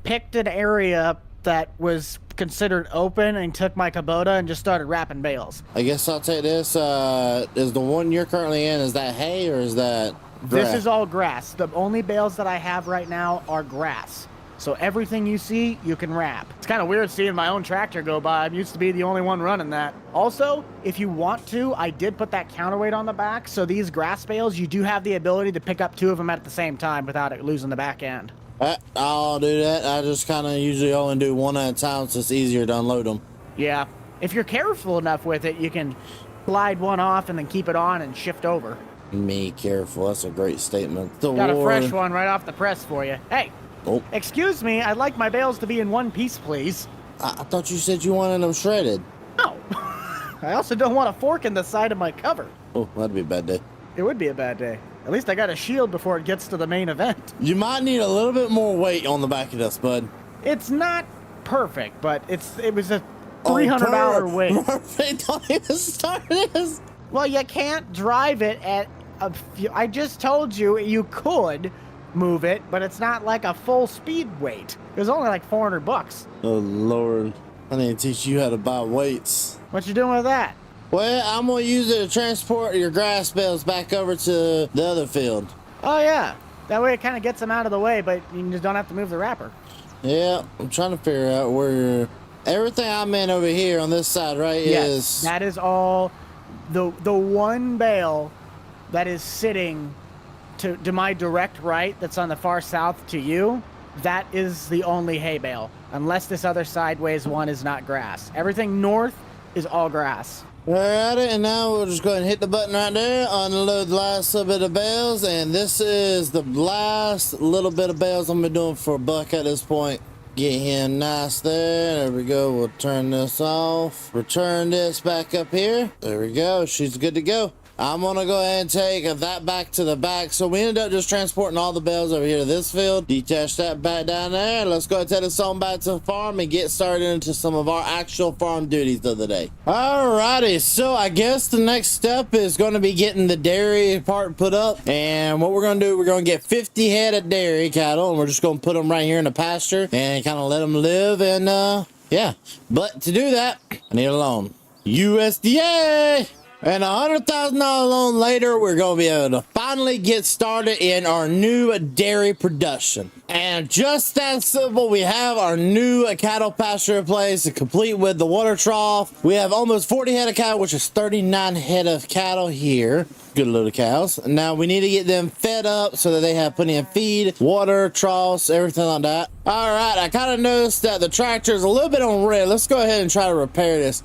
picked an area that was considered open and took my Kubota and just started wrapping bales. I guess I'll take this. Is the one you're currently in, is that hay or is that grass? This is all grass. The only bales that I have right now are grass. So everything you see, you can wrap. It's kind of weird seeing my own tractor go by. I used to be the only one running that. Also, if you want to, I did put that counterweight on the back. So these grass bales, you do have the ability to pick up 2 of them at the same time without it losing the back end. I'll do that. I just kind of usually only do one at a time, so it's easier to unload them. Yeah. If you're careful enough with it, you can slide one off and then keep it on and shift over. Me careful. That's a great statement. Got a fresh one right off the press for you. Hey. Oh. Excuse me, I'd like my bales to be in one piece, please. I thought you said you wanted them shredded. No. I also don't want a fork in the side of my cover. Oh, that'd be a bad day. It would be a bad day. At least I got a shield before it gets to the main event. You might need a little bit more weight on the back of this, bud. It's not perfect, but it was a $300 weight. Perfect. Don't even start this. Well, you can't drive it at a few, I just told you you could move it, but it's not like a full speed weight. It was only like $400. Oh, Lord. I need to teach you how to buy weights. What you doing with that? Well, I'm going to use it to transport your grass bales back over to the other field. Oh, yeah. That way it kind of gets them out of the way, but you just don't have to move the wrapper. Yeah, I'm trying to figure out where everything I'm in over here on this side, right, Yes, is... that is all the one bale that is sitting to my direct right that's on the far south to you. That is the only hay bale, unless this other sideways one is not grass. Everything north is all grass. Alrighty, and now we'll just go ahead and hit the button right there, unload the last little bit of bales, and this is the last little bit of bales I'm gonna be doing for Buck at this point. Get him nice there. There we go. We'll turn this off. Return this back up here. There we go. She's good to go. I'm gonna go ahead and take that back to the back. So we ended up just transporting all the bales over here to this field. Detach that back down there. Let's go ahead and take this on back to the farm and get started into some of our actual farm duties of the day. Alrighty, so I guess the next step is going to be getting the dairy part put up. And what we're gonna do, we're gonna get 50 head of dairy cattle, and we're just gonna put them right here in the pasture and kind of let them live. And yeah, but to do that, I need a loan. USDA. And $100,000 loan later, we're going to be able to finally get started in our new dairy production. And just that simple, we have our new cattle pasture in place, complete with the water trough. We have almost 40 head of cattle, which is 39 head of cattle here. Good little cows. Now we need to get them fed up so that they have plenty of feed, water, troughs, everything like that. All right, I kind of noticed that the tractor is a little bit on red. Let's go ahead and try to repair this.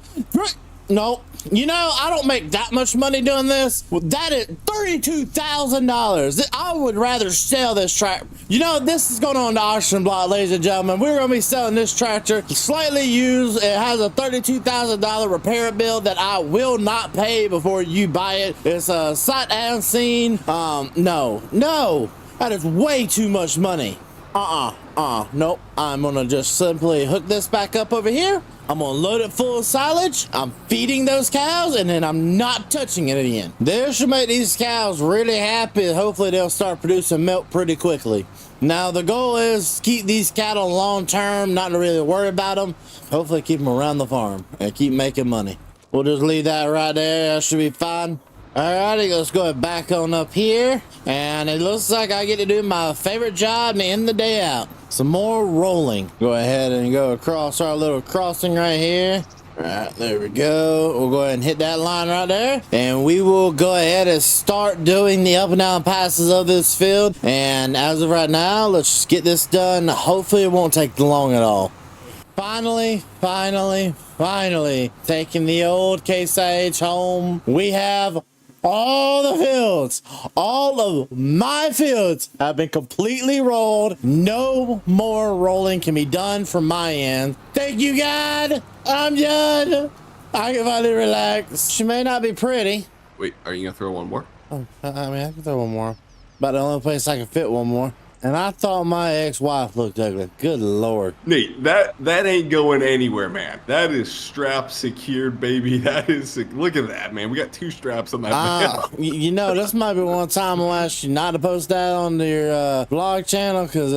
No, you know, I don't make that much money doing this. Well, that is $32,000. I would rather sell this tractor. You know, this is going on the auction block, ladies and gentlemen. We're going to be selling this tractor slightly used. It has a $32,000 repair bill that I will not pay before you buy it. It's a sight unseen. No, that is way too much money. Nope. I'm gonna just simply hook this back up over here. I'm gonna load it full of silage. I'm feeding those cows, and then I'm not touching it again. This should make these cows really happy. Hopefully they'll start producing milk pretty quickly. Now the goal is keep these cattle long term, not to really worry about them. Hopefully keep them around the farm and keep making money. We'll just leave that right there. That should be fine. Alrighty, let's go back on up here. And it looks like I get to do my favorite job to end the day out. Some more rolling. Go ahead and go across our little crossing right here. Right, there we go. We'll go ahead and hit that line right there. And we will go ahead and start doing the up and down passes of this field. And as of right now, let's just get this done. Hopefully it won't take long at all. Finally, taking the old Case IH home. We have all the fields, all of my fields have been completely rolled. No more rolling can be done from my end. Thank you, God. I'm done. I can finally relax. She may not be pretty. Wait, are you gonna throw one more? I mean, I can throw one more. But the only place I can fit one more. And I thought my ex-wife looked ugly. Good Lord. Nate, that ain't going anywhere, man. That is strap secured, baby. That is, look at that, man. We got 2 straps on that van. You know, this might be one time I'll ask you not to post that on your vlog channel, because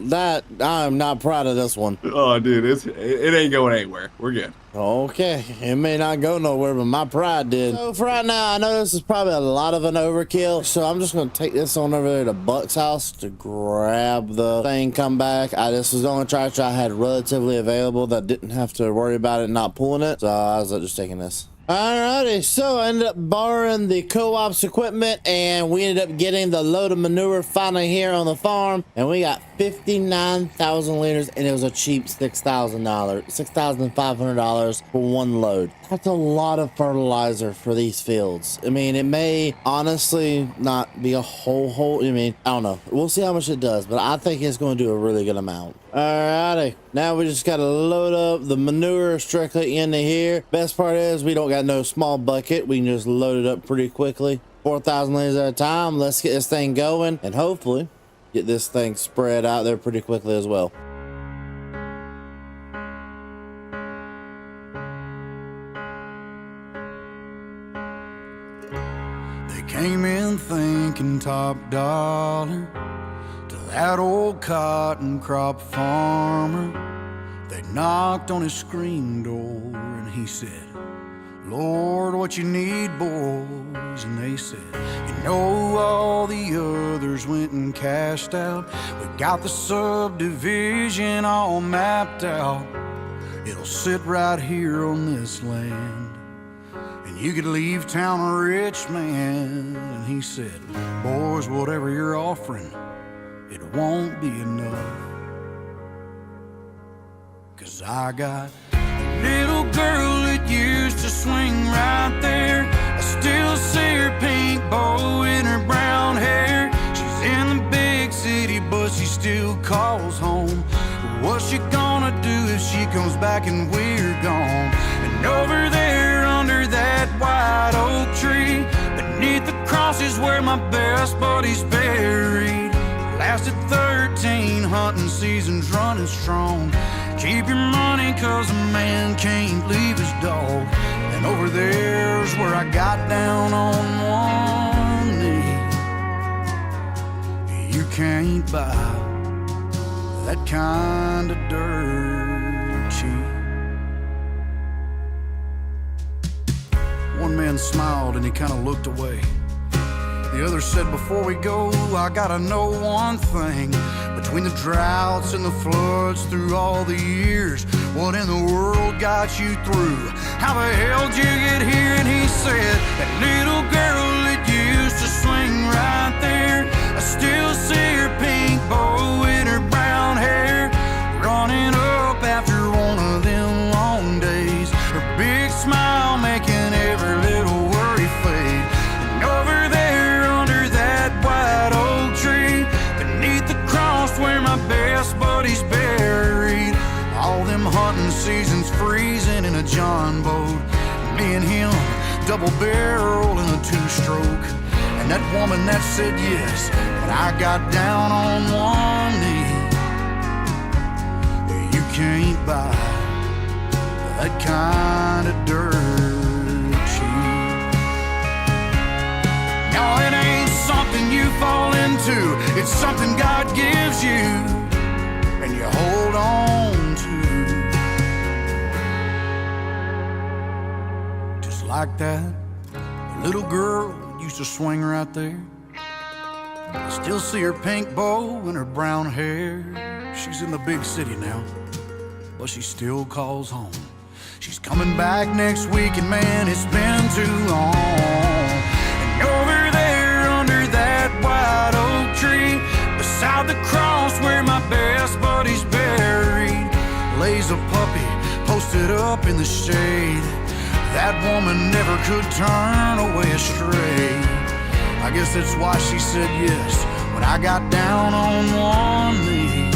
that I'm not proud of this one. Oh, dude, it ain't going anywhere. We're good. Okay, it may not go nowhere, but my pride did. So for right now, I know this is probably a lot of an overkill, so I'm just gonna take this on over there to Buck's house to grab the thing, come back. This was the only tractor I had relatively available that didn't have to worry about it not pulling it, so I was just taking this. Alrighty, so I ended up borrowing the co-op's equipment, and we ended up getting the load of manure finally here on the farm, and we got 59,000 liters, and it was a cheap $6,500 for one load. That's a lot of fertilizer for these fields. I mean, it may honestly not be a whole, I mean, I don't know. We'll see how much it does, but I think it's going to do a really good amount. Alrighty, now we just got to load up the manure strictly into here. Best part is we don't got no small bucket. We can just load it up pretty quickly. 4,000 liters at a time. Let's get this thing going and hopefully get this thing spread out there pretty quickly as well. They came in thinking top dollar to that old cotton crop farmer. They knocked on his screen door and he said, Lord, what you need, boys? And they said, you know, all the others went and cashed out. We got the subdivision all mapped out. It'll sit right here on this land, and you could leave town a rich man. And he said, boys, whatever you're offering, it won't be enough. 'Cause I got a little girl that used to swing right there. I still see her pink bow in her brown hair. She's in the big city, but she still calls home. What's she gonna do if she comes back and we're gone? And over there under that white oak tree, beneath the cross is where my best buddy's buried. Lasted 13 hunting seasons running strong. Keep your money 'cause a man can't leave his dog. And over there's where I got down on one knee. You can't buy that kind of dirt cheap. One man smiled and he kind of looked away. The other said, before we go, I gotta know one thing. Between the droughts and the floods through all the years, what in the world got you through? How the hell did you get here? And he said, that little girl that used to swing right there, I still see her pink bow in her brown hair, running up after one of them long days, her big smile making every little worry fade. And over there under that white oak tree, beneath the cross where my best buddy's buried, all them hunting seasons freezing in a John boat, me and him double barrel in a two-stroke. And that woman that said yes, but I got down on one knee. You can't buy that kind of dirt cheap. No, it ain't something you fall into, it's something God gives you and you hold on to. Just like that little girl used to swing right there. I still see her pink bow and her brown hair. She's in the big city now, but she still calls home. She's coming back next week, and man, it's been too long. And over there under that white oak tree, beside the cross where my best buddy's buried, lays a puppy posted up in the shade. That woman never could turn away astray. I guess that's why she said yes when I got down on one knee.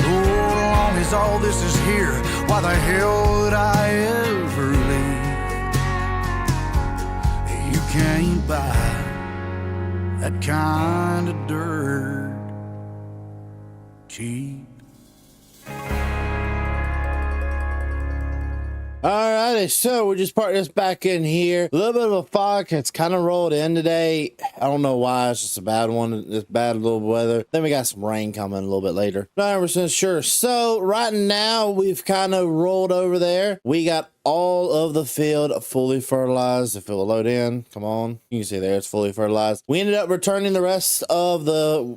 Lord, as long as all this is here, why the hell would I ever leave? You can't buy that kind of dirt cheap. Alrighty, so we just parked this back in here. A little bit of a fog. It's kind of rolled in today. I don't know why. It's just a bad one. It's bad little weather. Then we got some rain coming a little bit later. Not 100% sure. So right now we've kind of rolled over there. We got all of the field fully fertilized. If it will load in, come on. You can see there it's fully fertilized. We ended up returning the rest of the,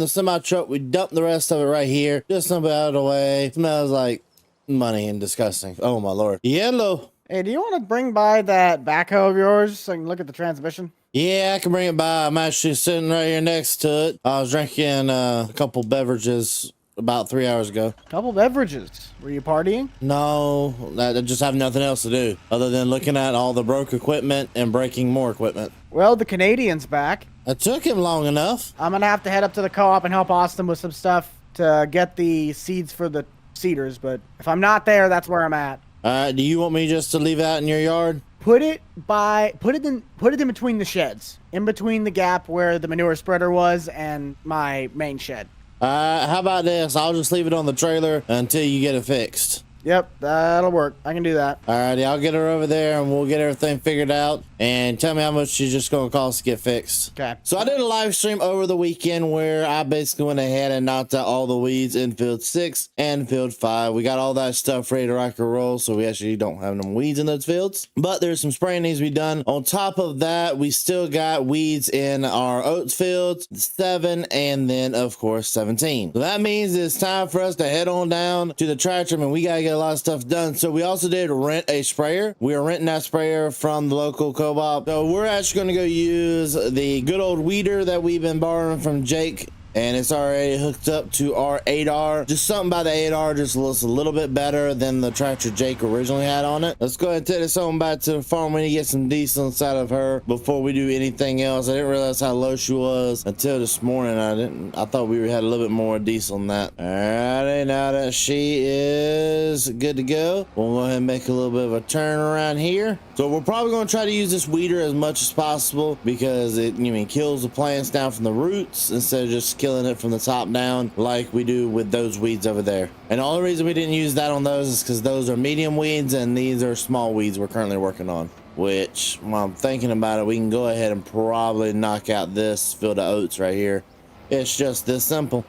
semi truck. We dumped the rest of it right here. Just dump it out of the way. Smells like money and disgusting. Oh my lord. Yellow. Hey, do you want to bring by that backhoe of yours so I can look at the transmission? Yeah, I can bring it by. I'm actually sitting right here next to it. I was drinking a couple beverages about 3 hours ago. Couple beverages. Were you partying? No, I just have nothing else to do other than looking at all the broke equipment and breaking more equipment. Well, the Canadian's back. It took him long enough. I'm gonna have to head up to the co-op and help Austin with some stuff to get the seeds for the cedars, but if I'm not there, that's where I'm at. Do you want me just to leave it out in your yard? Put it in between the sheds, in between the gap where the manure spreader was and my main shed. How about this? I'll just leave it on the trailer until you get it fixed. Yep, that'll work. I can do that. Alrighty, I'll get her over there and we'll get everything figured out. And tell me how much she's just gonna cost to get fixed. Okay. So I did a live stream over the weekend where I basically went ahead and knocked out all the weeds in field 6 and field 5. We got all that stuff ready to rock and roll, so we actually don't have no weeds in those fields. But there's some spraying needs to be done. On top of that, we still got weeds in our oats fields, 7, and then of course 17. So that means it's time for us to head on down to the tractor and we gotta get a lot of stuff done. So we also did rent a sprayer. We are renting that sprayer from the local co-op. So we're actually going to go use the good old weeder that we've been borrowing from Jake, and it's already hooked up to our 8R. Just something about the 8R just looks a little bit better than the tractor Jake originally had on it. Let's go ahead and take this on back to the farm. We need to get some diesel inside of her before we do anything else. I didn't realize how low she was until this morning. I thought we had a little bit more diesel than that. Alrighty, now that she is good to go, we'll go ahead and make a little bit of a turn around here. So we're probably going to try to use this weeder as much as possible because it kills the plants down from the roots instead of just killing it from the top down like we do with those weeds over there. And the only reason we didn't use that on those is because those are medium weeds and these are small weeds we're currently working on. Which, while I'm thinking about it, we can go ahead and probably knock out this field of oats right here. It's just this simple.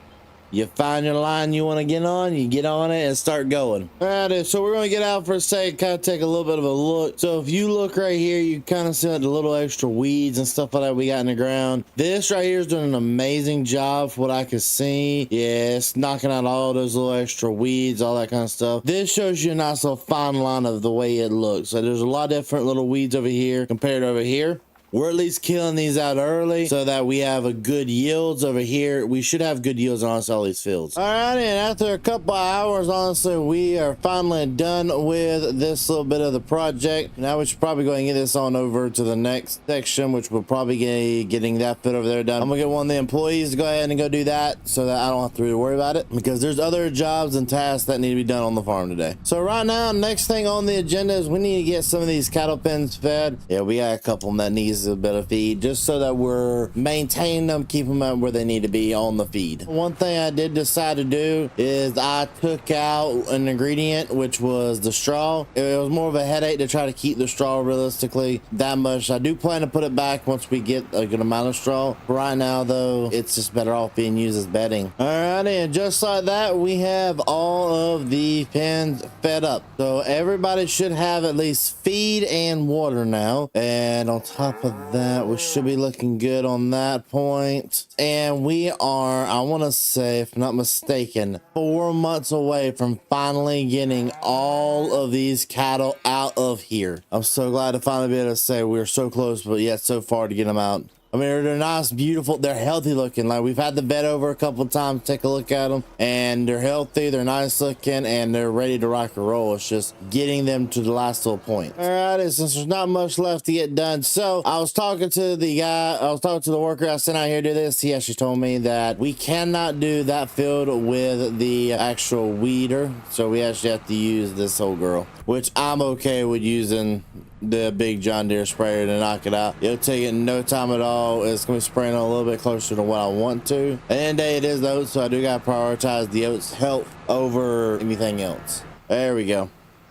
You find your line you want to get on, you get on it and start going. Alright, so we're going to get out for a second, kind of take a little bit of a look. So if you look right here, you kind of see like the little extra weeds and stuff like that we got in the ground. This right here is doing an amazing job for what I can see. Yeah, it's knocking out all those little extra weeds, all that kind of stuff. This shows you a nice little fine line of the way it looks. So there's a lot of different little weeds over here compared to over here. We're at least killing these out early so that we have a good yields over here. We should have good yields on all these fields. All right, and after a couple of hours, honestly, we are finally done with this little bit of the project. Now we should probably go and get this on over to the next section, which we'll probably get getting that bit over there done. I'm gonna get one of the employees to go ahead and go do that so that I don't have to really worry about it because there's other jobs and tasks that need to be done on the farm today. So right now, next thing on the agenda is we need to get some of these cattle pens fed. Yeah, we got a couple that needs a bit of feed just so that we're maintaining them, keep them up where they need to be on the feed. One thing I did decide to do is I took out an ingredient, which was the straw. It was more of a headache to try to keep the straw realistically that much. I do plan to put it back once we get a good amount of straw. Right now though, it's just better off being used as bedding. Alrighty, and just like that, we have all of the pens fed up. So everybody should have at least feed and water now. And on top of that, we should be looking good on that point. And we are, I want to say, if not mistaken, 4 months away from finally getting all of these cattle out of here. I'm so glad to finally be able to say we're so close, but yet so far to get them out. I mean, they're nice, beautiful, they're healthy looking. Like, we've had the vet over a couple of times, take a look at them, and they're healthy, they're nice looking, and they're ready to rock and roll. It's just getting them to the last little point. All right, since there's not much left to get done, so I was talking to the worker I sent out here to do this. He actually told me that we cannot do that field with the actual weeder, so we actually have to use this old girl, which I'm okay with using the big John Deere sprayer to knock it out. It'll take it in no time at all. so it's gonna be spraying a little bit closer to what I want to. At the end of the day, it is the oats, so I do gotta prioritize the oats health over anything else. There we go.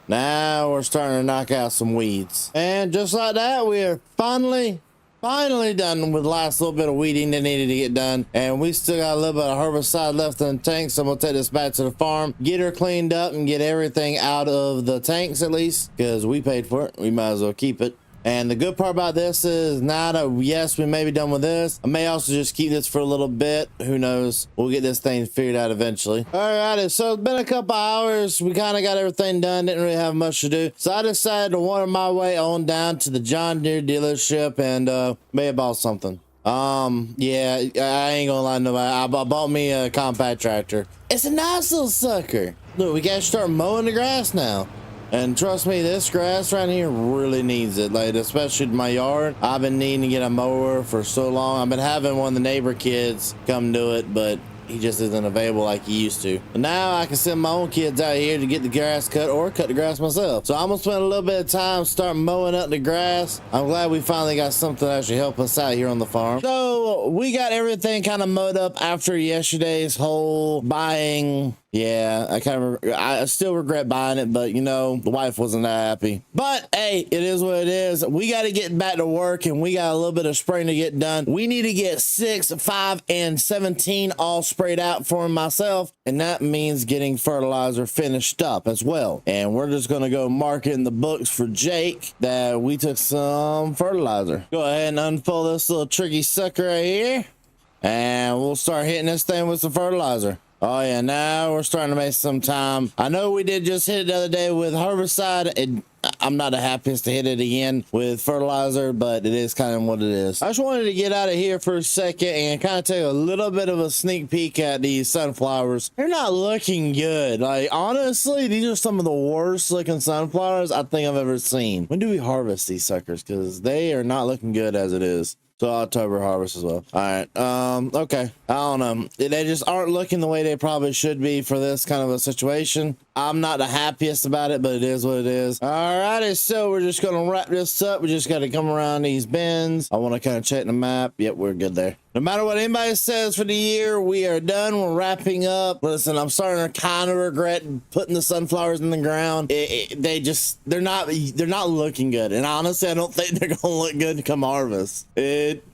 Now we're starting to knock out some weeds. And just like that, we are finally done with the last little bit of weeding that needed to get done. And we still got a little bit of herbicide left in the tank, so I'm gonna take this back to the farm, get her cleaned up and get everything out of the tanks at least, because we paid for it. We might as well keep it. And the good part about this is now that, yes, we may be done with this, I may also just keep this for a little bit. Who knows? We'll get this thing figured out eventually. Alrighty, so it's been a couple hours. We kind of got everything done. Didn't really have much to do. So I decided to wander my way on down to the John Deere dealership and may have bought something. Yeah, I ain't gonna lie to nobody. I bought me a compact tractor. It's a nice little sucker. Look, we gotta start mowing the grass now. And trust me, this grass right here really needs it, like especially in my yard. I've been needing to get a mower for so long. I've been having one of the neighbor kids come do it, but he just isn't available like he used to. But now I can send my own kids out here to get the grass cut or cut the grass myself. So I'm gonna spend a little bit of time start mowing up the grass. I'm glad we finally got something to actually help us out here on the farm. So we got everything kind of mowed up after yesterday's whole buying. Yeah, I still regret buying it, but you know, the wife wasn't that happy. But hey, it is what it is. We got to get back to work and we got a little bit of spraying to get done. We need to get 6, 5, and 17 all sprayed out for myself. And that means getting fertilizer finished up as well. And we're just going to go mark it in the books for Jake that we took some fertilizer. Go ahead and unfold this little tricky sucker right here. And we'll start hitting this thing with some fertilizer. Oh yeah, now we're starting to make some time. I know we did just hit it the other day with herbicide. I'm not the happiest to hit it again with fertilizer, but it is kind of what it is. I just wanted to get out of here for a second and kind of take a little bit of a sneak peek at these sunflowers. They're not looking good. Like, honestly, these are some of the worst looking sunflowers I think I've ever seen. When do we harvest these suckers? Because they are not looking good as it is. So October harvest as well. All right. Okay. I don't know. They just aren't looking the way they probably should be for this kind of a situation. I'm not the happiest about it, but it is what it is. All righty. So we're just going to wrap this up. We just got to come around these bends. I want to kind of check the map. Yep, we're good there. No matter what anybody says for the year, we are done. We're wrapping up. Listen, I'm starting to kind of regret putting the sunflowers in the ground. They're not looking good. And honestly, I don't think they're going to look good come harvest.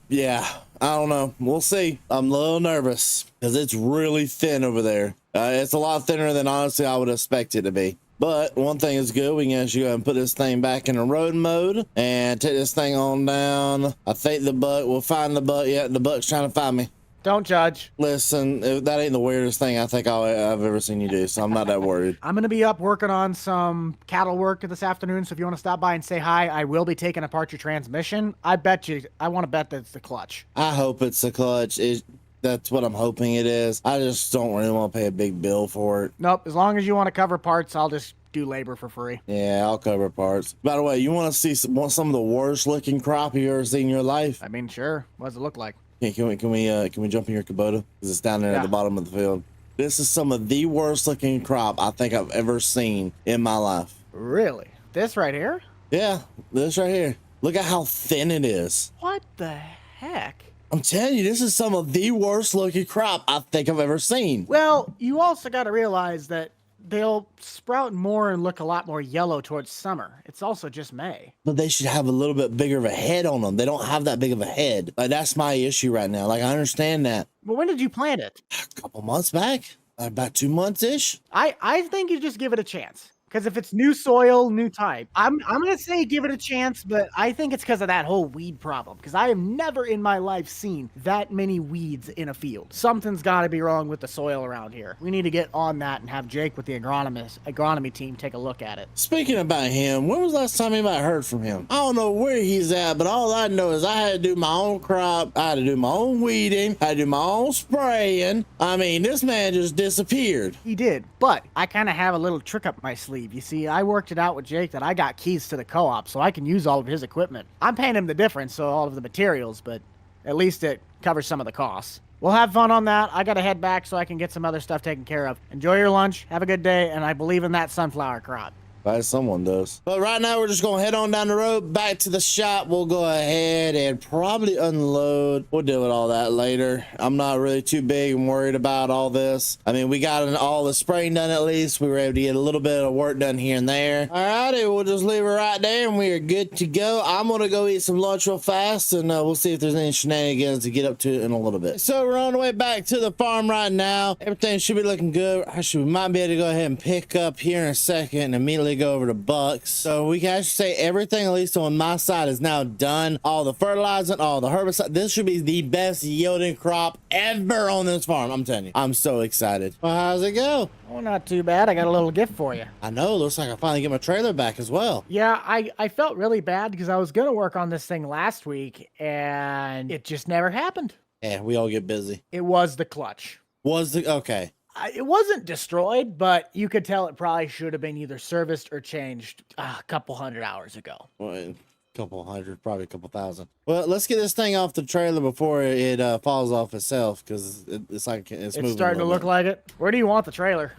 Yeah, I don't know. We'll see. I'm a little nervous because it's really thin over there. It's a lot thinner than honestly I would expect it to be. But one thing is good. We can actually go and put this thing back in a road mode and take this thing on down. I think the buck will find the buck. Yeah, the buck's trying to find me. Don't judge. Listen, that ain't the weirdest thing I think I've ever seen you do, so I'm not that worried. I'm going to be up working on some cattle work this afternoon, so if you want to stop by and say hi, I will be taking apart your transmission. I want to bet that it's the clutch. I hope it's the clutch. That's what I'm hoping it is. I just don't really want to pay a big bill for it. Nope, as long as you want to cover parts, I'll just do labor for free. Yeah, I'll cover parts. By the way, you want to see some of the worst looking crop you ever seen in your life? I mean, sure. What does it look like? Yeah, can we jump in your Kubota? Because it's down there at the bottom of the field. This is some of the worst looking crop I think I've ever seen in my life. Really? This right here? Yeah, this right here. Look at how thin it is. What the heck? I'm telling you, this is some of the worst looking crop I think I've ever seen. Well, you also got to realize that they'll sprout more and look a lot more yellow towards summer. It's also just May. But they should have a little bit bigger of a head on them. They don't have that big of a head. Like, that's my issue right now. Like, I understand that. Well, when did you plant it? A couple months back. About 2 months-ish. I think you just give it a chance. Because if it's new soil, new type, I'm going to say give it a chance, but I think it's because of that whole weed problem. Because I have never in my life seen that many weeds in a field. Something's got to be wrong with the soil around here. We need to get on that and have Jake with the agronomy team take a look at it. Speaking about him, when was the last time anybody heard from him? I don't know where he's at, but all I know is I had to do my own crop. I had to do my own weeding. I had to do my own spraying. I mean, this man just disappeared. He did, but I kind of have a little trick up my sleeve. You see, I worked it out with Jake that I got keys to the co-op, so I can use all of his equipment. I'm paying him the difference, so all of the materials, but at least it covers some of the costs. We'll have fun on that. I got to head back so I can get some other stuff taken care of. Enjoy your lunch, have a good day, and I believe in that sunflower crop. Glad someone does. But right now we're just gonna head on down the road back to the shop. We'll go ahead and probably unload. We'll deal with all that later. I'm not really too big and worried about all this. I mean, we got all the spraying done at least. We were able to get a little bit of work done here and there. All righty, we'll just leave it right there and we are good to go. I'm gonna go eat some lunch real fast and we'll see if there's any shenanigans to get up to in a little bit. So we're on the way back to the farm right now. Everything should be looking good. Actually, we might be able to go ahead and pick up here in a second and immediately go over to Bucks. So we can actually say everything, at least on my side, is now done. All the fertilizing, all the herbicide. This should be the best yielding crop ever on this farm. I'm telling you, I'm so excited. Well, how's it go? Oh, not too bad. I got a little gift for you. I know, looks like I finally get my trailer back as well. Yeah, I felt really bad because I was going to work on this thing last week and it just never happened. Yeah, we all get busy. It was the clutch. Okay. It wasn't destroyed, but you could tell it probably should have been either serviced or changed a couple 100 hours ago. Well, couple hundred, probably a couple thousand. Well, let's get this thing off the trailer before it falls off itself, because it's like it's moving. It's starting to look like it. Where do you want the trailer?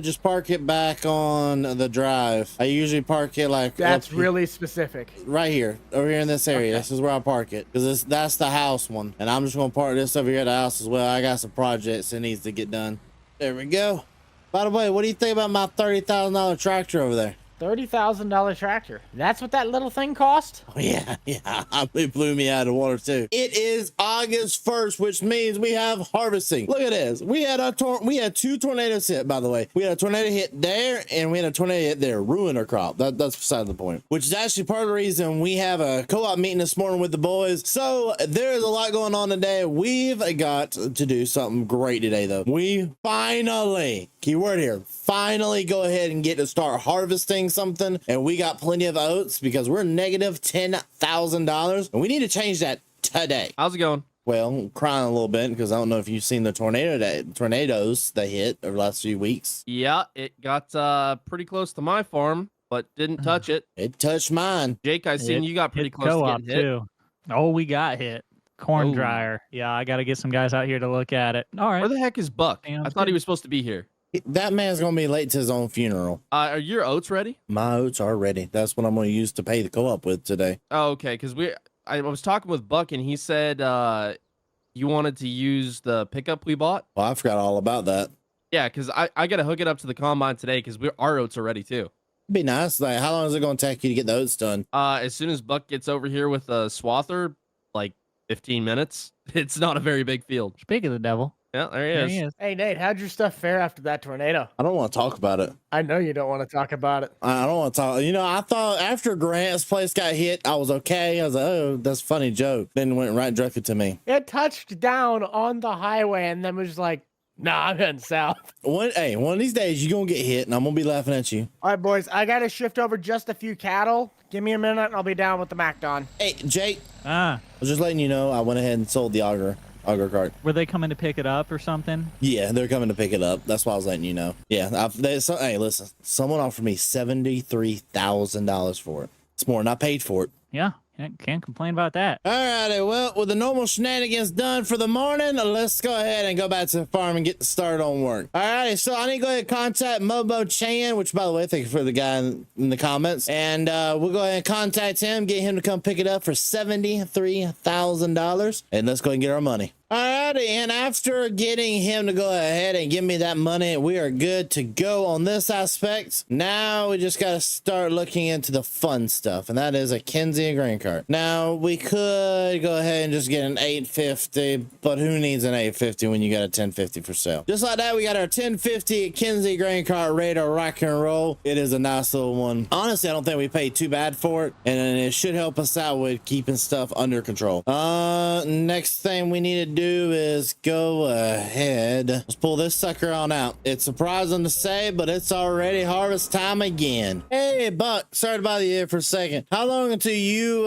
Just park it back on the drive. I usually park it like That's really specific. right here, over here in this area. Okay. This is where I park it, because that's the house one, and I'm just gonna park this over here at the house as well. I got some projects that needs to get done. There we go. By the way, what do you think about my $30,000 tractor over there? $30,000 tractor. That's what that little thing cost? Oh, yeah. It blew me out of the water too. It is August 1st, which means we have harvesting. Look at this. We had two tornadoes hit, by the way. We had a tornado hit there, and we had a tornado hit there. Ruin our crop. That's beside the point. Which is actually part of the reason we have a co-op meeting this morning with the boys. So there's a lot going on today. We've got to do something great today, though. We finally, keyword here, finally go ahead and get to start harvesting something, and we got plenty of oats because we're negative $10,000 and we need to change that today. How's it going? Well, I'm crying a little bit because I don't know if you've seen the tornadoes that hit over the last few weeks. Yeah, it got pretty close to my farm, but didn't touch it. It touched mine. Jake, I seen you got pretty Hit close to co-op getting hit. too. Oh, we got hit. Corn Oh. dryer. Yeah, I got to get some guys out here to look at it. All right. Where the heck is Buck? Sounds I thought he good. was supposed to be here. That man's gonna be late to his own funeral. Are your oats ready? My oats are ready. That's what I'm gonna use to pay the co-op with today. Oh, okay, because I was talking with Buck and he said you wanted to use the pickup we bought. Well, I forgot all about that. Yeah, because I got to hook it up to the combine today because our oats are ready too. It'd be nice. Like, how long is it gonna take you to get the oats done? As soon as Buck gets over here with a swather, like 15 minutes. It's not a very big field. Speak of the devil. Yeah, there There he he is. is. Hey, Nate, how'd your stuff fare after that tornado? I don't want to talk about it. I know you don't want to talk about it. I don't want to talk. You know, I thought after Grant's place got hit, I was okay. I was like, oh, that's a funny joke. Then it went right directly to me. It touched down on the highway and then was like, nah, I'm heading south. One of these days, you're going to get hit, and I'm going to be laughing at you. All right, boys, I got to shift over just a few cattle. Give me a minute and I'll be down with the MacDon. Hey, Jake, Ah, I was just letting you know I went ahead and sold the auger cart. were they coming to pick it up or something? Yeah, they're coming to pick it up. That's why I was letting you know. Yeah, hey, listen, someone offered me $73,000 for it. It's more than I paid for it. Yeah, can't complain about that. All righty, well, with the normal shenanigans done for the morning, let's go ahead and go back to the farm and get started on work. All righty, so I need to go ahead and contact Mobo Chan, which, by the way, thank you for the guy in the comments. And we'll go ahead and contact him, get him to come pick it up for $73,000. And let's go ahead and get our money. Alrighty, and after getting him to go ahead and give me that money, we are good to go on this aspect. Now we just got to start looking into the fun stuff, and that is a Kinsey grain cart. Now we could go ahead and just get an 850, but who needs an 850 when you got a 1050 for sale? Just like that, we got our 1050 Kinsey grain cart ready to rock and roll. It is a nice little one. Honestly, I don't think we paid too bad for it, and it should help us out with keeping stuff under control. Next thing we need to do is go ahead, let's pull this sucker on out. It's surprising to say, but it's already harvest time again. Hey Buck, sorry to bother you for a second. How long until you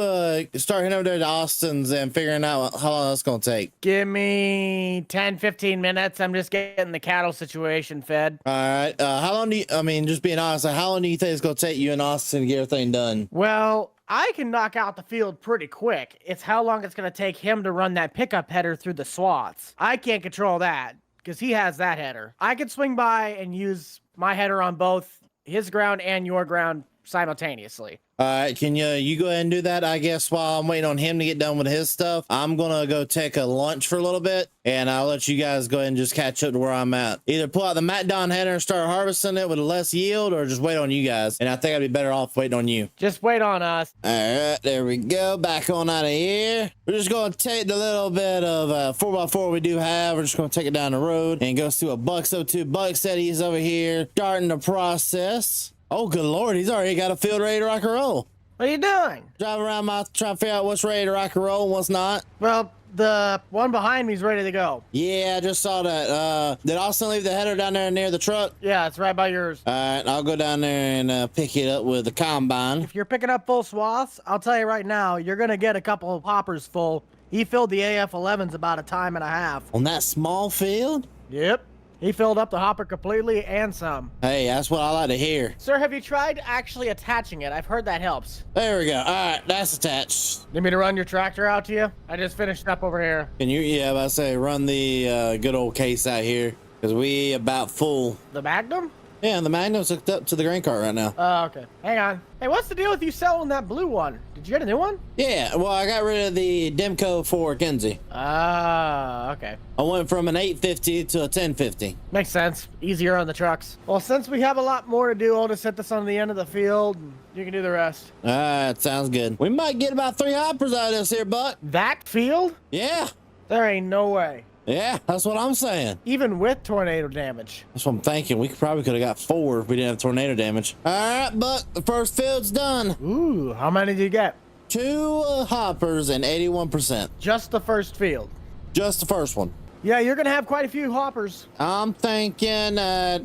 start heading over there to Austin's and figuring out how long that's gonna take? Give me 10, 15 minutes. I'm just getting the cattle situation fed. All right, how long do you, I mean, just being honest, how long do you think it's gonna take you in Austin to get everything done? Well, I can knock out the field pretty quick. It's how long it's going to take him to run that pickup header through the swaths. I can't control that because he has that header. I could swing by and use my header on both his ground and your ground simultaneously. All right, can you go ahead and do that? I guess while I'm waiting on him to get done with his stuff, I'm gonna go take a lunch for a little bit, and I'll let you guys go ahead and just catch up to where I'm at. Either pull out the Matt Don header and start harvesting it with less yield, or just wait on you guys. And I think I'd be better off waiting on you. Just wait on us. All right, there we go. Back on out of here. We're just gonna take the little bit of 4x4 we do have. We're just gonna take it down the road and go to a Buck02. Buck said he's over here starting the process. Oh, good Lord, he's already got a field ready to rock and roll. What are you doing? Driving around my trying to figure out what's ready to rock and roll and what's not. Well, the one behind me is ready to go. Yeah, I just saw that. Did Austin leave the header down there near the truck? Yeah, it's right by yours. All right, I'll go down there and pick it up with the combine. If you're picking up full swaths, I'll tell you right now, you're going to get a couple of hoppers full. He filled the AF11s about a time and a half. On that small field? Yep. He filled up the hopper completely and some. Hey, that's what I like to hear. Sir, have you tried actually attaching it? I've heard that helps. There we go. All right, that's attached. Need me to run your tractor out to you? I just finished up over here. Can you, yeah, I say, run the good old case out here, because we about full. The Magnum? Yeah, and the Magnum's hooked up to the grain cart right now. Oh, okay. Hang on. Hey, what's the deal with you selling that blue one? Did you get a new one? Yeah, well, I got rid of the Demco for Kenzie. Ah, okay. I went from an 850 to a 1050. Makes sense. Easier on the trucks. Well, since we have a lot more to do, I'll just set this on the end of the field, and you can do the rest. All right, sounds good. We might get about 3 hoppers out of this here, Buck. That field? Yeah, There ain't no way. yeah, that's what I'm saying. Even with tornado damage. That's what I'm thinking. We probably could have got 4 if we didn't have tornado damage. All right, Buck, the first field's done. Ooh, how many did you get? 2 hoppers and 81%. Just the first field. Just the first one. Yeah, you're gonna have quite a few hoppers. I'm thinking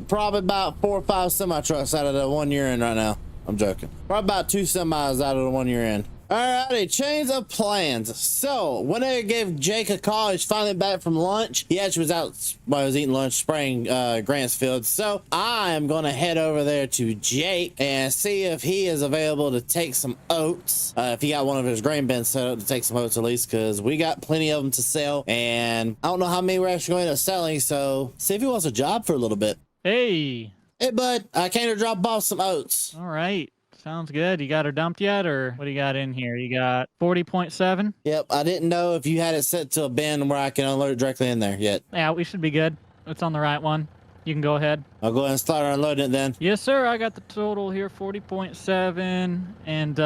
probably about 4 or 5 semi-trucks out of the one you're in right now. I'm joking. Probably about 2 semis out of the one you're in. Alrighty, change of plans. So, when I gave Jake a call, he's finally back from lunch. He actually was out while he was eating lunch spraying Grant's field. So, I am going to head over there to Jake and see if he is available to take some oats. If he got one of his grain bins set up to take some oats at least, because we got plenty of them to sell. And I don't know how many we're actually going to end up selling. So, see if he wants a job for a little bit. Hey, Hey, bud, I came to drop off some oats. all right. Sounds good. You got her dumped yet, or what do you got in here? You got 40.7? Yep, I didn't know if you had it set to a bin where I can unload it directly in there yet. Yeah, we should be good. It's on the right one. You can go ahead. I'll go ahead and start unloading it then. Yes, sir. I got the total here, 40.7. And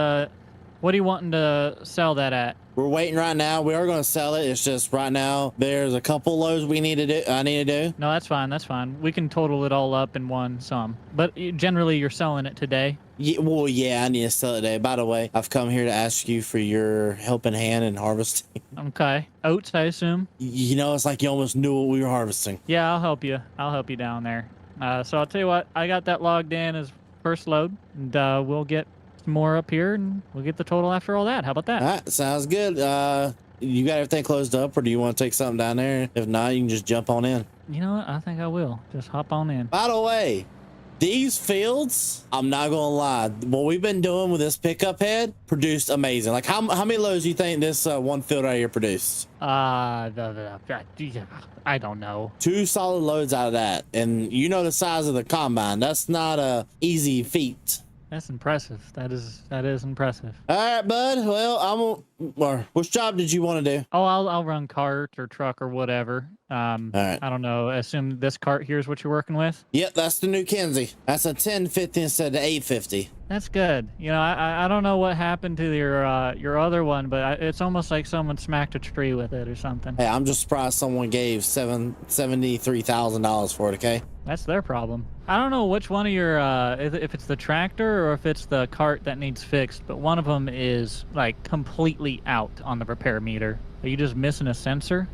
what are you wanting to sell that at? We're waiting right now. We are going to sell it. It's just right now there's a couple loads we need to do. I need to do. No, that's fine. That's fine. We can total it all up in one sum. But generally, you're selling it today. Yeah, well, yeah, I need to sell it today. By the way, I've come here to ask you for your helping hand in harvesting. Okay. Oats, I assume. You know, it's like you almost knew what we were harvesting. Yeah, I'll help you. I'll help you down there. So I'll tell you what. I got that logged in as first load, and we'll get some more up here, and we'll get the total after all that. How about that? All right, sounds good. You got everything closed up, or do you want to take something down there? If not, you can just jump on in. You know what? I think I will. Just hop on in. By the way, these fields, I'm not gonna lie, what we've been doing with this pickup head produced amazing. Like how many loads do you think this one field right here produced? I don't know. 2 solid loads out of that, and you know the size of the combine. That's not a easy feat. That's impressive. That is impressive. All right, bud. Well, which job did you want to do? Oh, I'll run cart or truck or whatever. All right. I don't know. Assume this cart here is what you're working with. Yep, that's the new Kenzie. That's a 1050 instead of 850. That's good. You know, I don't know what happened to your other one, but it's almost like someone smacked a tree with it or something. Hey, I'm just surprised someone gave $73,000 for it. Okay. That's their problem. I don't know which one of your if it's the tractor or if it's the cart that needs fixed, but one of them is like completely out on the repair meter. Are you just missing a sensor?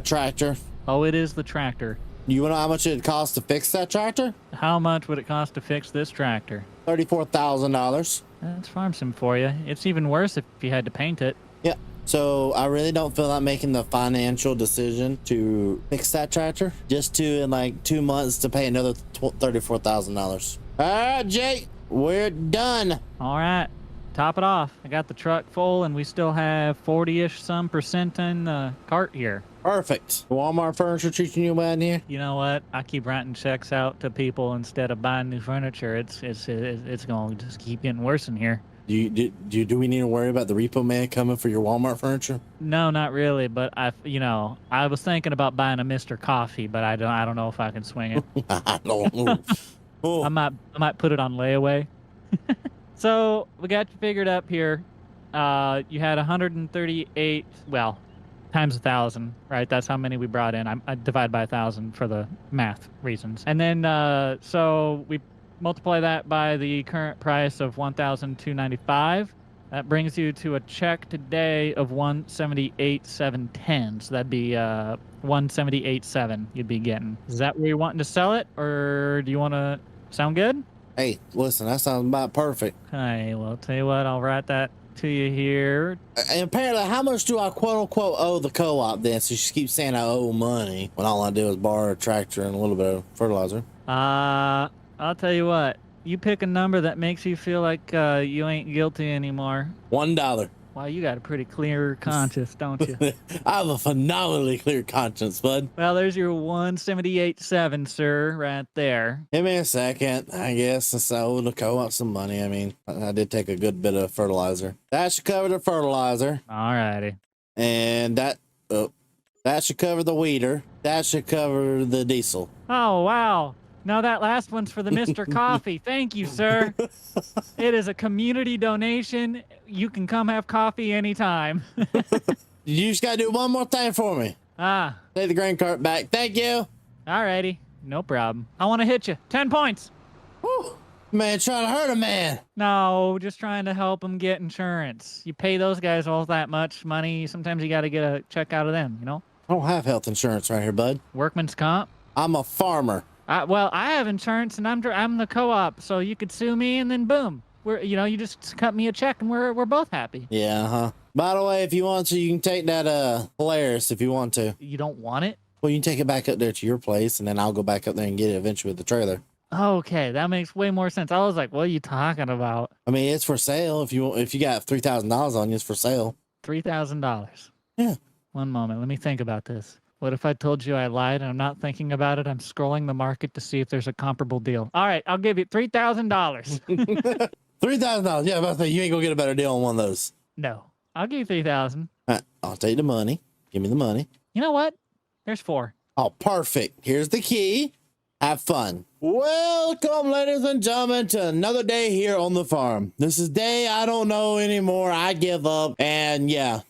Tractor. Oh, it is the tractor. You want to know how much it costs to fix that tractor? How much would it cost to fix this tractor? $34,000. That's farm sim for you. It's even worse if you had to paint it. Yeah. So I really don't feel like making the financial decision to fix that tractor just to in like 2 months to pay another $34,000. All right, Jake, we're done. All right. top it off. I got the truck full, and we still have 40-ish some percent in the cart here. Perfect. Walmart furniture treating you bad in here? You know what? I keep writing checks out to people instead of buying new furniture. It's going to just keep getting worse in here. Do we need to worry about the repo man coming for your Walmart furniture? No, not really. But I was thinking about buying a Mr. Coffee, but I don't know if I can swing it. I don't know. Oh. I might put it on layaway. So we got you figured up here. You had 138. Well, times 1,000, right? That's how many we brought in. I divide by 1,000 for the math reasons. And then so we multiply that by the current price of $1,295. That brings you to a check today of $178,710. So that'd be $178,700 you'd be getting. Is that where you're wanting to sell it, or do you want to sound good? Hey, listen, that sounds about perfect. Okay, well, I'll tell you what, I'll write that to you here. And apparently, how much do I quote unquote owe the co-op then? So she keeps saying I owe money when all I do is borrow a tractor and a little bit of fertilizer. I'll tell you what, you pick a number that makes you feel like you ain't guilty anymore. $1. Wow, you got a pretty clear conscience, don't you? I have a phenomenally clear conscience, bud. Well, there's your 178.7, sir, right there. Give me a second, I guess, since I owe the co-op some money. I mean, I did take a good bit of fertilizer. That should cover the fertilizer. Alrighty. And that should cover the weeder. That should cover the diesel. Oh, wow. Now that last one's for the Mr. Coffee. Thank you, sir. It is a community donation. You can come have coffee anytime. You just gotta do one more thing for me. Take the grain cart back. Thank you. Alrighty. No problem. I want to hit you. 10 points. Whew. Man, trying to hurt a man. No, just trying to help them get insurance. You pay those guys all that much money. Sometimes you got to get a check out of them, you know? I don't have health insurance right here, bud. Workman's comp. I'm a farmer. Well, I have insurance, and I'm the co-op, so you could sue me, and then boom, you just cut me a check, and we're both happy. Yeah, huh. By the way, if you want to, you can take that Polaris if you want to. You don't want it? Well, you can take it back up there to your place, and then I'll go back up there and get it eventually with the trailer. Okay, that makes way more sense. I was like, what are you talking about? I mean, it's for sale. If you got $3,000 on you, it's for sale. $3,000. Yeah. One moment, let me think about this. What if I told you I lied and I'm not thinking about it? I'm scrolling the market to see if there's a comparable deal. All right, I'll give you $3,000. $3,000. Yeah, but you ain't gonna get a better deal on one of those. No, I'll give you 3,000. I'll take the money. Give me the money. You know what? There's 4. Oh, perfect. Here's the key. Have fun. Welcome, ladies and gentlemen, to another day here on the farm. This is day I don't know anymore. I give up. And yeah.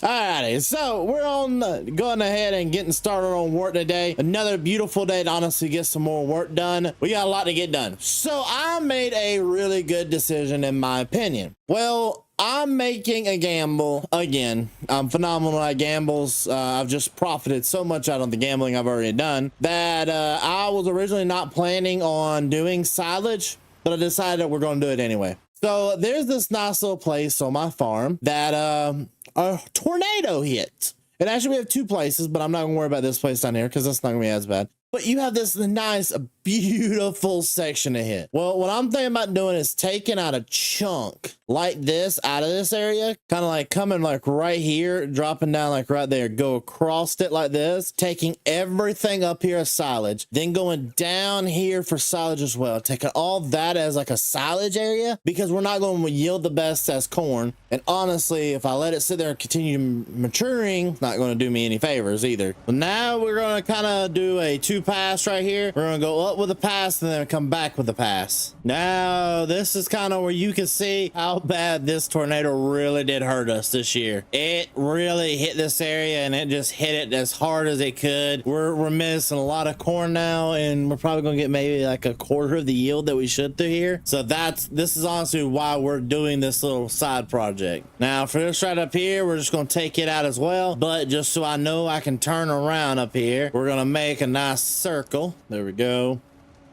Alrighty, so we're on going ahead and getting started on work today. Another beautiful day to honestly get some more work done. We got a lot to get done. So I made a really good decision in my opinion. Well, I'm making a gamble again. I'm phenomenal at gambles. I've just profited so much out of the gambling I've already done that I was originally not planning on doing silage, but I decided that we're going to do it anyway. So there's this nice little place on my farm that a tornado hit. And actually we have 2 places, but I'm not gonna worry about this place down here because that's not gonna be as bad. But you have this nice, beautiful section to hit. Well, what I'm thinking about doing is taking out a chunk like this out of this area, kind of like coming like right here, dropping down like right there, go across it like this, taking everything up here as silage, then going down here for silage as well, taking all that as like a silage area because we're not going to yield the best as corn. And honestly, if I let it sit there and continue maturing, it's not going to do me any favors either. But now we're going to kind of do a 2 pass right here. We're going to go up with a pass and then come back with a pass. Now, this is kind of where you can see how bad this tornado really did hurt us this year. It really hit this area and it just hit it as hard as it could. We're missing a lot of corn now and we're probably going to get maybe like a quarter of the yield that we should through here. So this is honestly why we're doing this little side project. Now, for this right up here, we're just going to take it out as well. But just so I know I can turn around up here, we're going to make a nice circle. There we go.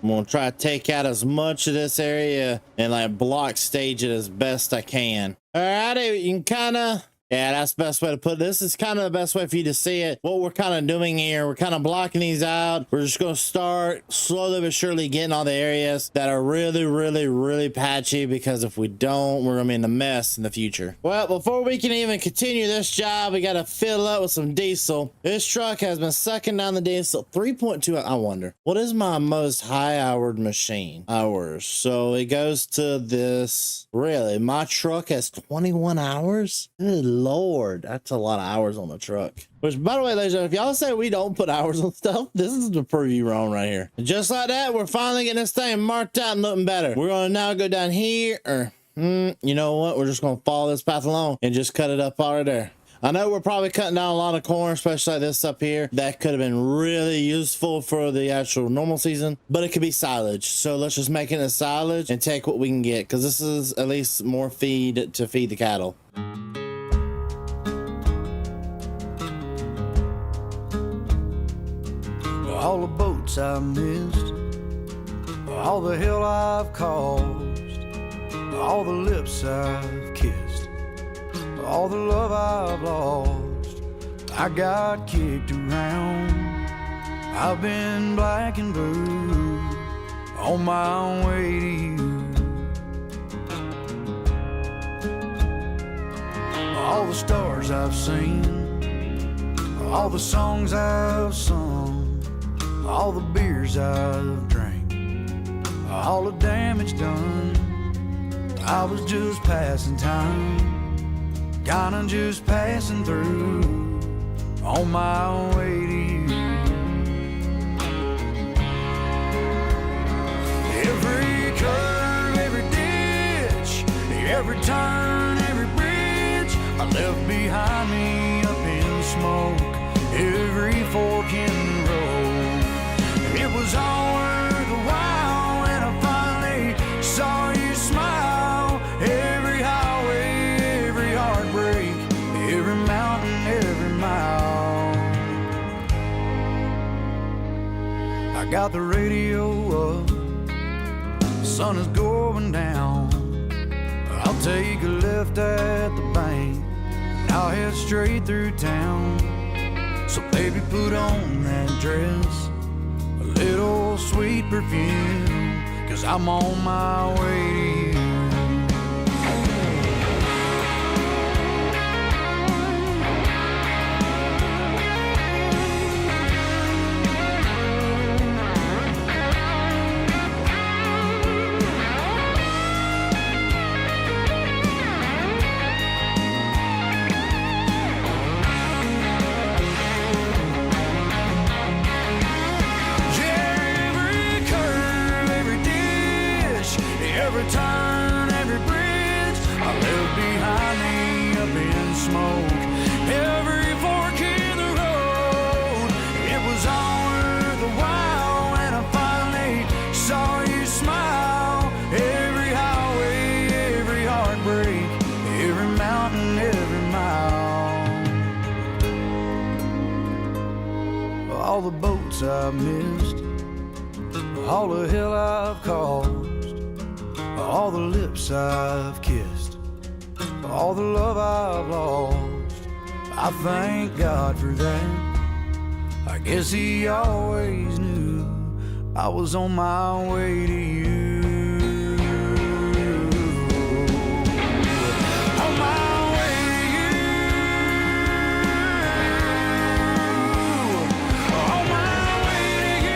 I'm gonna try to take out as much of this area and like block stage it as best I can. Alrighty, you can kind of Yeah, that's the best way to put it. This is kind of the best way for you to see it. What we're kind of doing here, we're kind of blocking these out. We're just going to start slowly but surely getting all the areas that are really, really, really patchy, because if we don't, we're going to be in a mess in the future. Well, before we can even continue this job, we got to fill up with some diesel. This truck has been sucking down the diesel. 3.2, I wonder, what is my most high-houred machine? Hours. So it goes to this. Really? My truck has 21 hours? Good Lord, that's a lot of hours on the truck. Which, by the way, ladies and gentlemen, if y'all say we don't put hours on stuff, this is to prove you wrong right here. And just like that, we're finally getting this thing marked out and looking better. We're going to now go down here, or you know what? We're just going to follow this path along and just cut it up right there. I know we're probably cutting down a lot of corn, especially like this up here. That could have been really useful for the actual normal season, but it could be silage. So let's just make it a silage and take what we can get, because this is at least more feed to feed the cattle. All the boats I've missed, all the hell I've caused, all the lips I've kissed, all the love I've lost. I got kicked around, I've been black and blue, on my way to you. All the stars I've seen, all the songs I've sung, all the beers I've drank, all the damage done. I was just passing time, kinda just passing through, on my way to you. Every curve, every ditch, every turn, every bridge I left behind me up in smoke, every fork in the road. It was all worth a while when I finally saw you smile. Every highway, every heartbreak, every mountain, every mile. I got the radio up, the sun is going down. I'll take a left at the bank, and I'll head straight through town. So baby, put on that dress, little sweet perfume, 'cause I'm on my way to you. Every turn, every bridge I left behind me up in smoke, every fork in the road. It was all worth a while when I finally saw you smile. Every highway, every heartbreak, every mountain, every mile. All the boats I've missed, all the hell I've caused, all the lips I've kissed, all the love I've lost. I thank God for that. I guess he always knew I was on my way to you. On my way to you. On my way to you.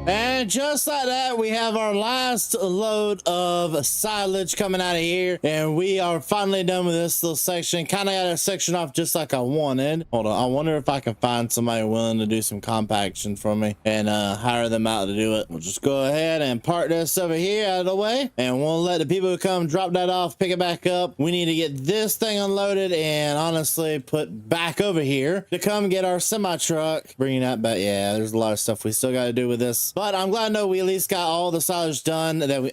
And just like that, we have our last load of silage coming out of here, and we are finally done with this little section. Kind of got our section off just like I wanted. Hold on, I wonder if I can find somebody willing to do some compaction for me and hire them out to do it. We'll just go ahead and park this over here out of the way, and we'll let the people who come drop that off pick it back up. We need to get this thing unloaded and honestly put back over here to come get our semi truck, bringing that back. Yeah, there's a lot of stuff we still got to do with this, but I'm glad to know we at least got all the silage done that we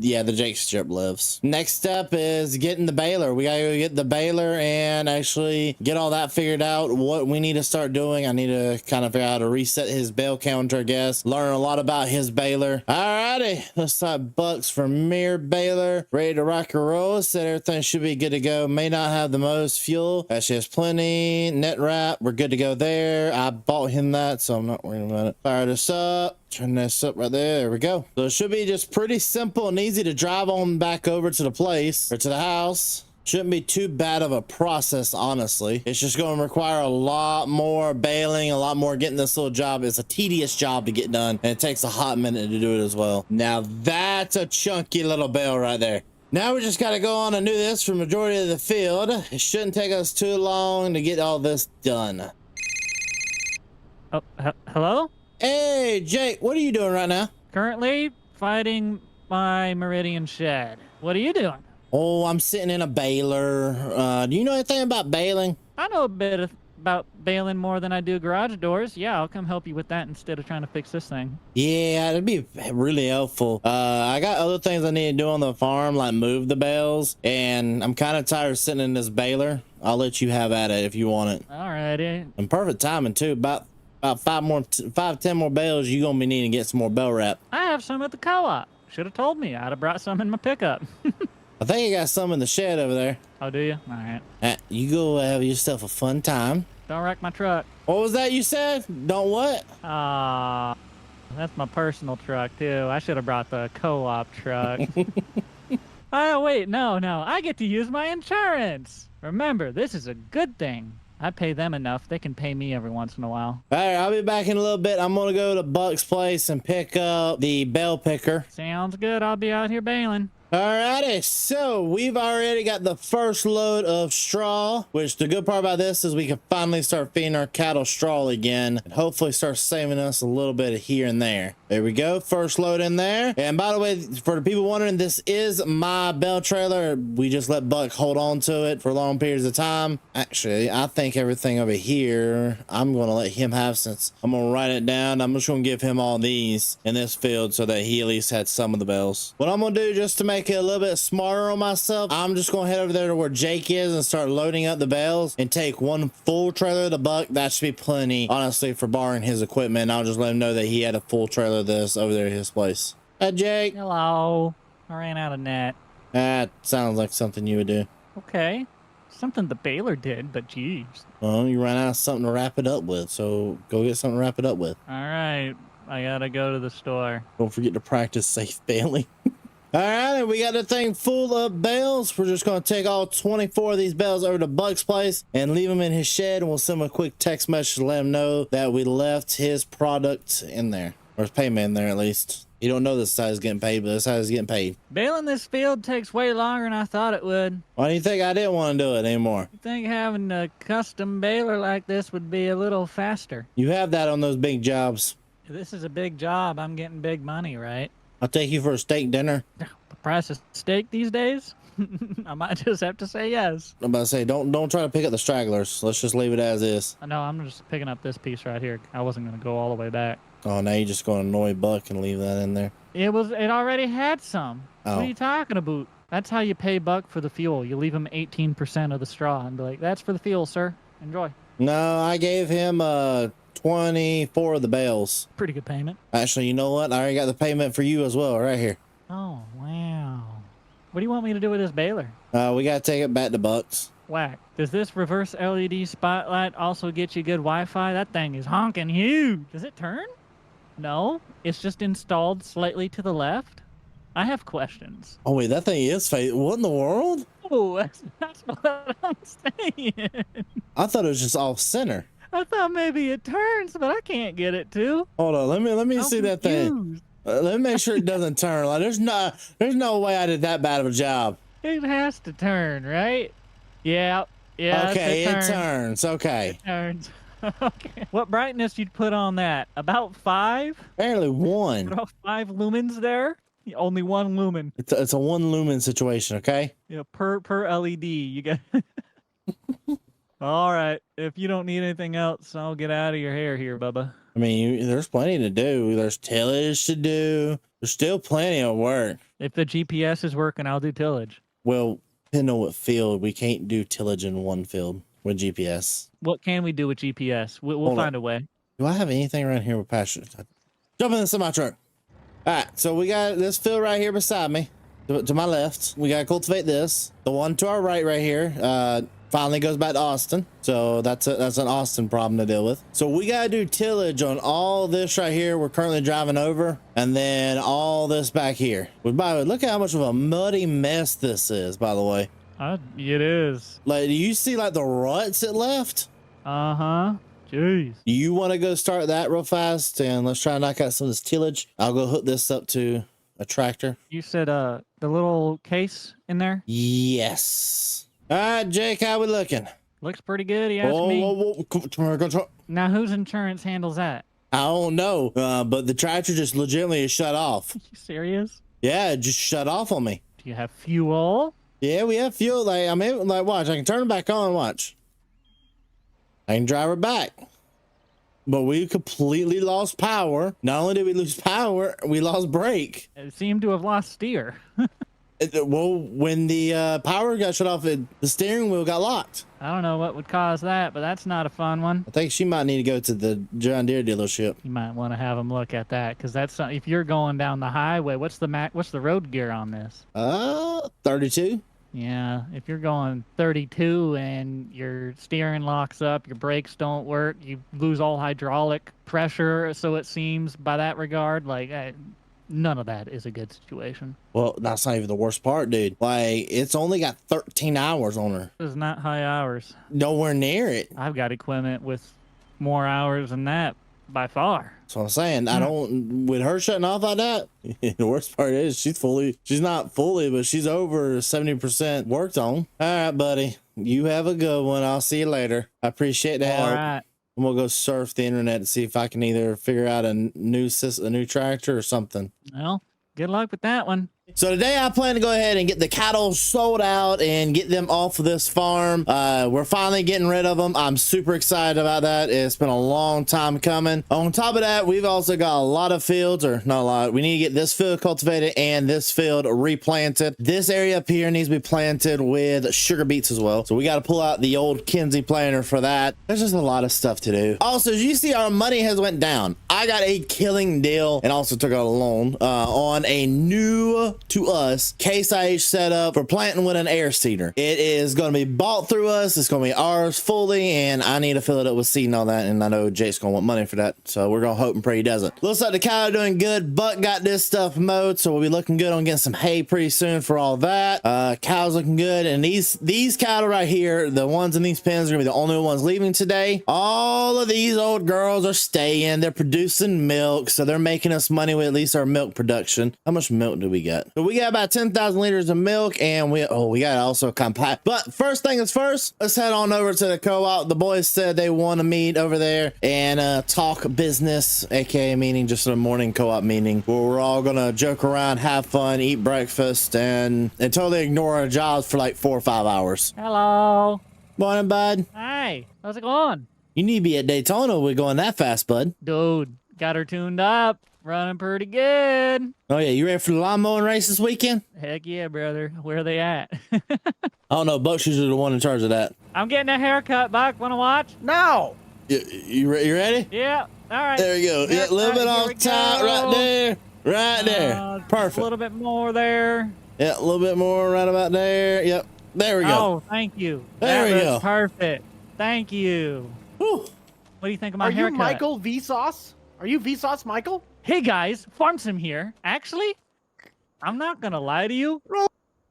Yeah, the Jake strip lives. Next step is getting the baler. We gotta go get the baler and actually get all that figured out. What we need to start doing, I need to kind of figure out how to reset his bale counter, I guess. Learn a lot about his baler. Alrighty, let's start Buck's Premier baler. Ready to rock and roll. Said everything should be good to go. May not have the most fuel. Actually has plenty. Net wrap, we're good to go there. I bought him that, so I'm not worrying about it. Fire this up. Turn this up right there. There we go. So it should be just pretty simple and easy to drive on back over to the place or to the house. Shouldn't be too bad of a process, honestly. It's just going to require a lot more baling, a lot more getting this little job. It's a tedious job to get done, and it takes a hot minute to do it as well. Now that's a chunky little bale right there. Now we just got to go on and do this for majority of the field. It shouldn't take us too long to get all this done. Oh, hello? Hey, Jake, what are you doing right now? Currently fighting my Meridian shed. What are you doing? Oh, I'm sitting in a baler. Do you know anything about baling? I know a bit about baling more than I do garage doors. Yeah, I'll come help you with that instead of trying to fix this thing. Yeah, it'd be really helpful. I got other things I need to do on the farm, like move the bales, and I'm kind of tired of sitting in this baler. I'll let you have at it if you want it. Alrighty. And perfect timing too. About 10 more bales, you're gonna be needing to get some more bale wrap. I have some at the co-op. Should have told me. I'd have brought some in my pickup. I think you got some in the shed over there. Oh, do you? All right. You go have yourself a fun time. Don't wreck my truck. What was that you said? Don't what? That's my personal truck too. I should have brought the co-op truck. Oh, wait, no. I get to use my insurance. Remember, this is a good thing. I pay them enough. They can pay me every once in a while. All right, I'll be back in a little bit. I'm gonna go to Buck's place and pick up the bale picker. Sounds good. I'll be out here baling. Alrighty, so we've already got the first load of straw, which the good part about this is we can finally start feeding our cattle straw again and hopefully start saving us a little bit of here and there. There we go, first load in there. And by the way, for the people wondering, this is my bale trailer. We just let Buck hold on to it for long periods of time. Actually, I think everything over here, I'm gonna let him have, since I'm gonna write it down. I'm just gonna give him all these in this field so that he at least had some of the bales. What I'm gonna do, just to make it a little bit smarter on myself, I'm just gonna head over there to where Jake is and start loading up the bales and take one full trailer to Buck. That should be plenty, honestly, for borrowing his equipment. I'll just let him know that he had a full trailer of this over there at his place. Hey, Jake. Hello. I ran out of net. That sounds like something you would do. Okay. Something the baler did, but geez. Well, you ran out of something to wrap it up with, so go get something to wrap it up with. All right. I gotta go to the store. Don't forget to practice safe baling. All right, we got the thing full of bales. We're just going to take all 24 of these bales over to Buck's place and leave them in his shed, and we'll send him a quick text message to let him know that we left his product in there, or his payment in there at least. You don't know this side is getting paid, but this side is getting paid. Baling this field takes way longer than I thought it would. Why do you think I didn't want to do it anymore? You think having a custom baler like this would be a little faster? You have that on those big jobs. This is a big job. I'm getting big money, right? I'll take you for a steak dinner. The price of steak these days? I might just have to say yes. I'm about to say, don't try to pick up the stragglers. Let's just leave it as is. No, I'm just picking up this piece right here. I wasn't going to go all the way back. Oh, now you're just going to annoy Buck and leave that in there. It already had some. Oh. What are you talking about? That's how you pay Buck for the fuel. You leave him 18% of the straw and be like, that's for the fuel, sir. Enjoy. No, I gave him 24 of the bales. Pretty good payment. Actually, you know what? I already got the payment for you as well, right here. Oh, wow. What do you want me to do with this baler? We got to take it back to Buck's. Whack. Does this reverse LED spotlight also get you good Wi-Fi? That thing is honking huge. Does it turn? No, it's just installed slightly to the left. I have questions. Oh, wait, that thing is fake. What in the world? Oh, that's what I'm saying. I thought it was just off center. I thought maybe it turns, but I can't get it to. Hold on, let me see that thing. Confused. Let me make sure it doesn't turn. Like, there's no way I did that bad of a job. It has to turn, right? Yeah. Okay, it turns. Okay. It turns. Okay. What brightness you'd put on that? About 5? Barely one. About 5 lumens there? Only 1 lumen. It's a 1 lumen situation, okay? Yeah, per LED. You got. All right. If you don't need anything else, I'll get out of your hair here, Bubba. I mean, there's plenty to do. There's tillage to do. There's still plenty of work. If the GPS is working, I'll do tillage. Well, depending on what field, we can't do tillage in one field with GPS. What can we do with GPS? We'll Hold find a way. Do I have anything around here with pasture? Jump in the semi truck. All right, so we got this field right here beside me. To my left, we got to cultivate this. The one to our right here, finally goes back to Austin. So that's an Austin problem to deal with. So we got to do tillage on all this right here. We're currently driving over, and then all this back here. By the way, look at how much of a muddy mess this is, by the way. It is. Like, do you see like the ruts it left? Uh-huh. Jeez. You want to go start that real fast, and let's try to knock out some of this tillage. I'll go hook this up to a tractor. You said the little case in there? Yes. All right, Jake, how we looking? Looks pretty good, you ask me. Whoa. Come on. Now, whose insurance handles that? I don't know, but the tractor just legitimately is shut off. You serious? Yeah, it just shut off on me. Do you have fuel? Yeah, we have fuel. Like, I mean, like, watch. I can turn it back on. Watch. I can drive her back. But we completely lost power. Not only did we lose power, we lost brake. It seemed to have lost steer. Well, when the power got shut off, the steering wheel got locked. I don't know what would cause that, but that's not a fun one. I think she might need to go to the John Deere dealership. You might want to have them look at that, because that's if you're going down the highway. What's the road gear on this? 32. Yeah, if you're going 32 and your steering locks up, your brakes don't work, you lose all hydraulic pressure. So it seems by that regard, like none of that is a good situation. Well, that's not even the worst part, dude. Like, it's only got 13 hours on her. This is not high hours. Nowhere near it. I've got equipment with more hours than that by far. That's what I'm saying. I don't, with her shutting off like that, the worst part is she's not fully, but she's over 70% worked on. All right, buddy. You have a good one. I'll see you later. I appreciate the help. All right. I'm gonna go surf the internet to see if I can either figure out a new tractor or something. Well, good luck with that one. So today I plan to go ahead and get the cattle sold out and get them off of this farm. We're finally getting rid of them. I'm super excited about that. It's been a long time coming. On top of that, we've also got a lot of fields, or not a lot. We need to get this field cultivated and this field replanted. This area up here needs to be planted with sugar beets as well. So we got to pull out the old Kinsey planter for that. There's just a lot of stuff to do. Also, as you see, our money has went down. I got a killing deal and also took out a loan on a new to us Case IH setup for planting with an air seeder. It is going to be bought through us. It's going to be ours fully, and I need to fill it up with seed and all that, and I know Jake's going to want money for that, so we're going to hope and pray he doesn't. Looks like the cow are doing good. Buck got this stuff mowed, so we'll be looking good on getting some hay pretty soon for all that. Cows looking good, and these cattle right here, the ones in these pens, are going to be the only ones leaving today. All of these old girls are staying. They're producing milk, so they're making us money with at least our milk production. How much milk do we got? So we got about 10,000 liters of milk, and we got also compact. But first thing is first, let's head on over to the co-op. The boys said they want to meet over there and talk business, aka meaning just a morning co-op meeting where we're all gonna joke around, have fun, eat breakfast, and totally ignore our jobs for like 4 or 5 hours. Hello. Morning, bud. Hi. How's it going? You need to be at Daytona. We're going that fast, bud. Dude, got her tuned up. Running pretty good. Oh yeah, you ready for the lawn mowing race this weekend? Heck yeah, brother. Where are they at? I don't know. Buck's usually the one in charge of that. I'm getting a haircut, Buck. Want to watch? No. You ready? Yeah. All right. There we go. Yeah, a little bit off top, right there. Right there. Perfect. A little bit more there. Yeah, a little bit more right about there. Yep. There we go. Oh, thank you. There we go. Perfect. Thank you. Whew. What do you think of my Are haircut? you Michael Vsauce? Are you Vsauce Michael? Hey guys, FarmSim here. Actually, I'm not gonna lie to you.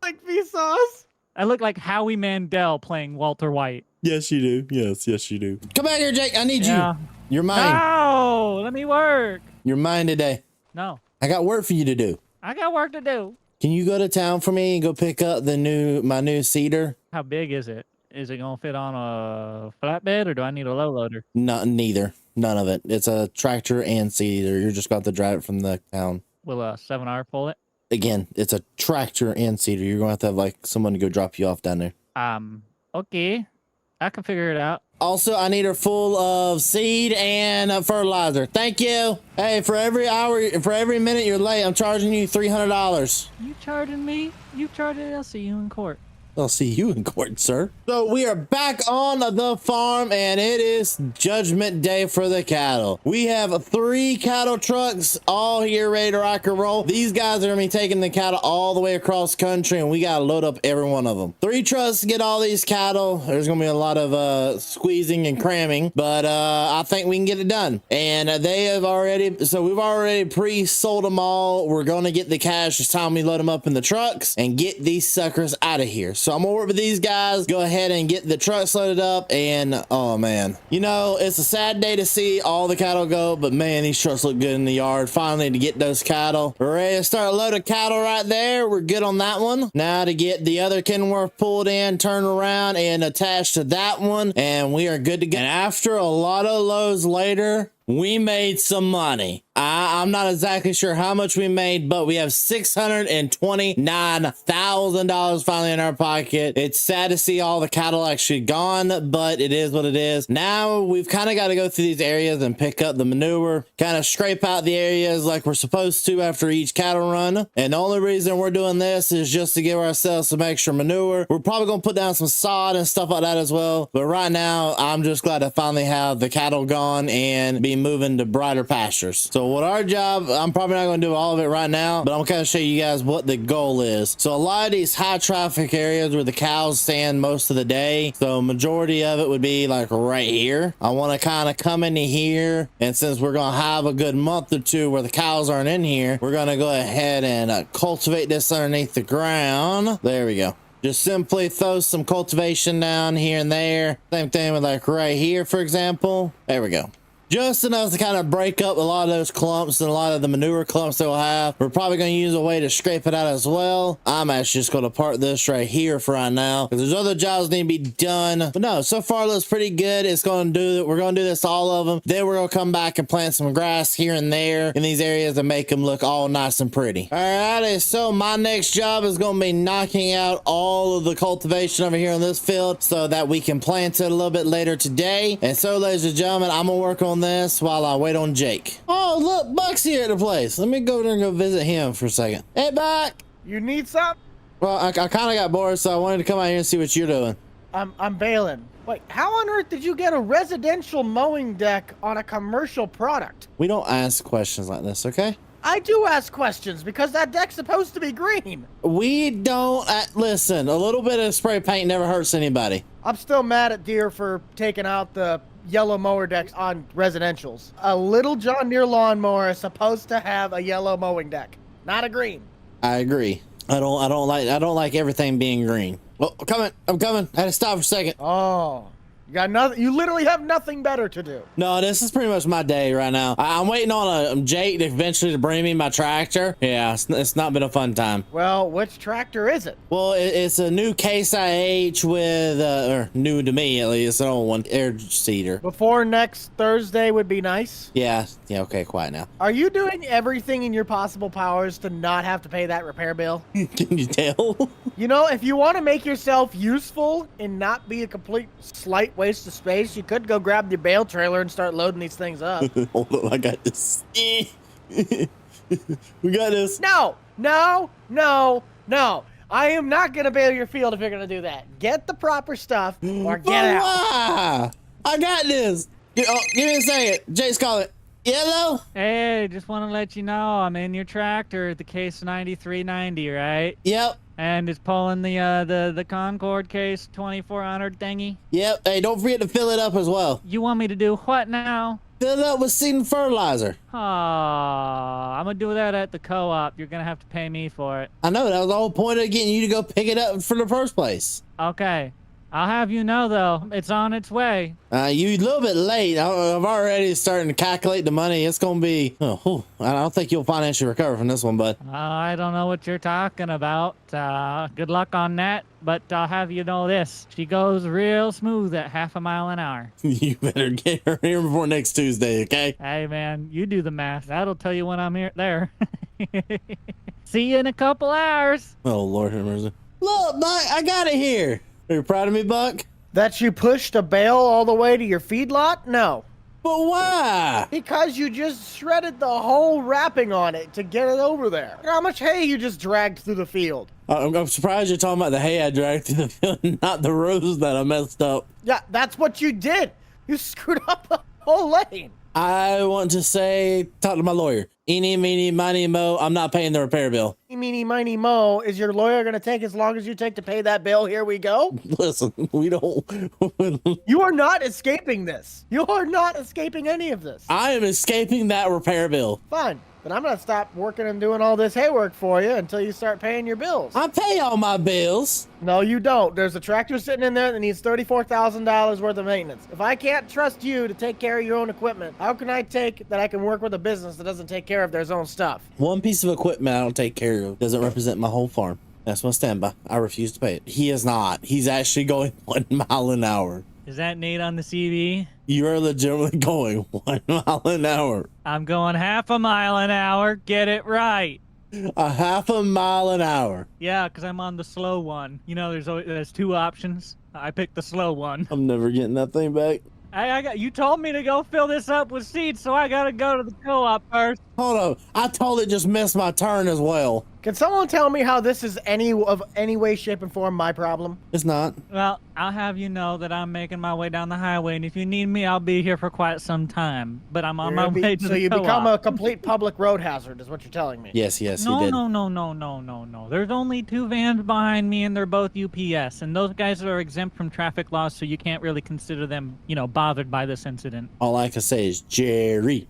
Like Vsauce? I look like Howie Mandel playing Walter White. Yes, you do. Yes, you do. Come back here, Jake. I need Yeah. you. You're mine. No, let me work. You're mine today. No, I got work for you to do. I got work to do. Can you go to town for me and go pick up my new seeder? How big is it? Is it gonna fit on a flatbed or do I need a low loader? No, neither. None of it. It's a tractor and seeder. You're just got to drive it from the town. Will a 7R pull it? Again, it's a tractor and seeder. You're going to have like someone to go drop you off down there. Okay. I can figure it out. Also, I need her full of seed and fertilizer. Thank you. Hey, for every minute you're late, I'm charging you $300. You charging me? You charging? I'll see you in court. I'll see you in court, sir. So we are back on the farm, and it is judgment day for the cattle. We have 3 cattle trucks all here ready to rock and roll. These guys are gonna be taking the cattle all the way across country, and we gotta load up every one of them. 3 trucks to get all these cattle. There's gonna be a lot of squeezing and cramming, but I think we can get it done. And they have already, so we've already pre-sold them all. We're gonna get the cash. It's time we load them up in the trucks and get these suckers out of here. So I'm gonna work with these guys, go ahead and get the trucks loaded up, and oh man, you know, it's a sad day to see all the cattle go, but man, these trucks look good in the yard. Finally to get those cattle. We're ready to start a load of cattle right there. We're good on that one. Now to get the other Kenworth pulled in, turn around and attached to that one, and we are good to go. And after a lot of loads later, we made some money. I'm not exactly sure how much we made, but we have $629,000 finally in our pocket. It's sad to see all the cattle actually gone, but it is what it is. Now we've kind of got to go through these areas and pick up the manure, kind of scrape out the areas like we're supposed to after each cattle run. And the only reason we're doing this is just to give ourselves some extra manure. We're probably going to put down some sod and stuff like that as well. But right now, I'm just glad to finally have the cattle gone and be moving to brighter pastures. So what our job, I'm probably not going to do all of it right now, but I'm going to show you guys what the goal is. So a lot of these high traffic areas where the cows stand most of the day, so majority of it would be like right here. I want to kind of come into here, and since we're going to have a good month or two where the cows aren't in here, we're going to go ahead and cultivate this underneath the ground. There we go. Just simply throw some cultivation down here and there. Same thing with like right here, for example. There we go. Just enough to kind of break up a lot of those clumps and a lot of the manure clumps that we'll have. We're probably going to use a way to scrape it out as well. I'm actually just going to park this right here for right now, because there's other jobs that need to be done. But no, so far it looks pretty good. It's going to do, we're going to do this to all of them. Then we're going to come back and plant some grass here and there in these areas and make them look all nice and pretty. All right, so my next job is going to be knocking out all of the cultivation over here in this field so that we can plant it a little bit later today. And so, ladies and gentlemen, I'm going to work on this while I wait on Jake. Oh, look, Buck's here at the place. Let me go there and go visit him for a second. Hey, Buck. You need something? Well, I kind of got bored, so I wanted to come out here and see what you're doing. I'm Baling. Wait, how on earth did you get a residential mowing deck on a commercial product? We don't ask questions like this, okay? I do ask questions because that deck's supposed to be green. We don't, listen, a little bit of spray paint never hurts anybody. I'm still mad at Deere for taking out the yellow mower decks on residentials. A little John Deere lawnmower is supposed to have a yellow mowing deck, not a green. I agree. I don't like everything being green. Well, I'm coming. I had to stop for a second. Oh, you got nothing. You literally have nothing better to do. No, this is pretty much my day right now. I'm waiting on Jake to eventually to bring me my tractor. Yeah, it's not been a fun time. Well, which tractor is it? Well, it's a new Case IH with, or new to me at least, an old one, air seeder. Before next Thursday would be nice. Yeah, okay, quiet now. Are you doing everything in your possible powers to not have to pay that repair bill? Can you tell? You know, if you want to make yourself useful and not be a complete slight waste of space, you could go grab your bale trailer and start loading these things up. Hold on, I got this. We got this. No. I am not going to bale your field if you're going to do that. Get the proper stuff or get out. Why? I got this. Give me a second. Jake's calling. Yellow? Hey, just want to let you know I'm in your tractor, the Case 9390, right? Yep. And it's pulling the Concord Case 2400 thingy. Yep. Hey, don't forget to fill it up as well. You want me to do what now? Fill it up with seed and fertilizer. I'm gonna do that at the co-op. You're gonna have to pay me for it. I know, that was the whole point of getting you to go pick it up for the first place. Okay. I'll have you know, though, it's on its way. You a little bit late. I've already starting to calculate the money. It's going to be, I don't think you'll financially recover from this one, bud. I don't know what you're talking about. Good luck on that, but I'll have you know this. She goes real smooth at 0.5 mile an hour. You better get her here before next Tuesday, okay? Hey, man, you do the math. That'll tell you when I'm there. See you in a couple hours. Oh, Lord have mercy. Look, Buck, I got it here. Are you proud of me, Buck? That you pushed a bale all the way to your feedlot? No. But why? Because you just shredded the whole wrapping on it to get it over there. Look how much hay you just dragged through the field. I'm surprised you're talking about the hay I dragged through the field, not the rows that I messed up. Yeah, that's what you did. You screwed up the whole lane. I want to say, talk to my lawyer. Eeny, meeny, miny, mo, I'm not paying the repair bill. Meeny, miny, mo. Is your lawyer going to take as long as you take to pay that bill? Here we go. Listen, we don't. You are not escaping this. You are not escaping any of this. I am escaping that repair bill. Fine. But I'm going to stop working and doing all this hay work for you until you start paying your bills. I pay all my bills. No, you don't. There's a tractor sitting in there that needs $34,000 worth of maintenance. If I can't trust you to take care of your own equipment, how can I take that I can work with a business that doesn't take care of their own stuff? One piece of equipment I don't take care of doesn't represent my whole farm. That's my standby. I refuse to pay it. He is not. He's actually going 1 mile an hour. Is that Nate on the CV? You are legitimately going 1 mile an hour. I'm going half a mile an hour. Get it right. A half a mile an hour. Yeah, because I'm on the slow one. You know, there's two options. I picked the slow one. I'm never getting that thing back. I got you told me to go fill this up with seeds, so I gotta go to the co-op first. Hold on. I totally just missed my turn as well. Can someone tell me how this is any way, shape, and form my problem? It's not. Well, I'll have you know that I'm making my way down the highway, and if you need me, I'll be here for quite some time. But I'm on my way to So the you co-op. become a complete public road hazard, is what you're telling me. Yes, he No, did. no. There's only 2 vans behind me, and they're both UPS. And those guys are exempt from traffic laws, so you can't really consider them, bothered by this incident. All I can say is Jerry.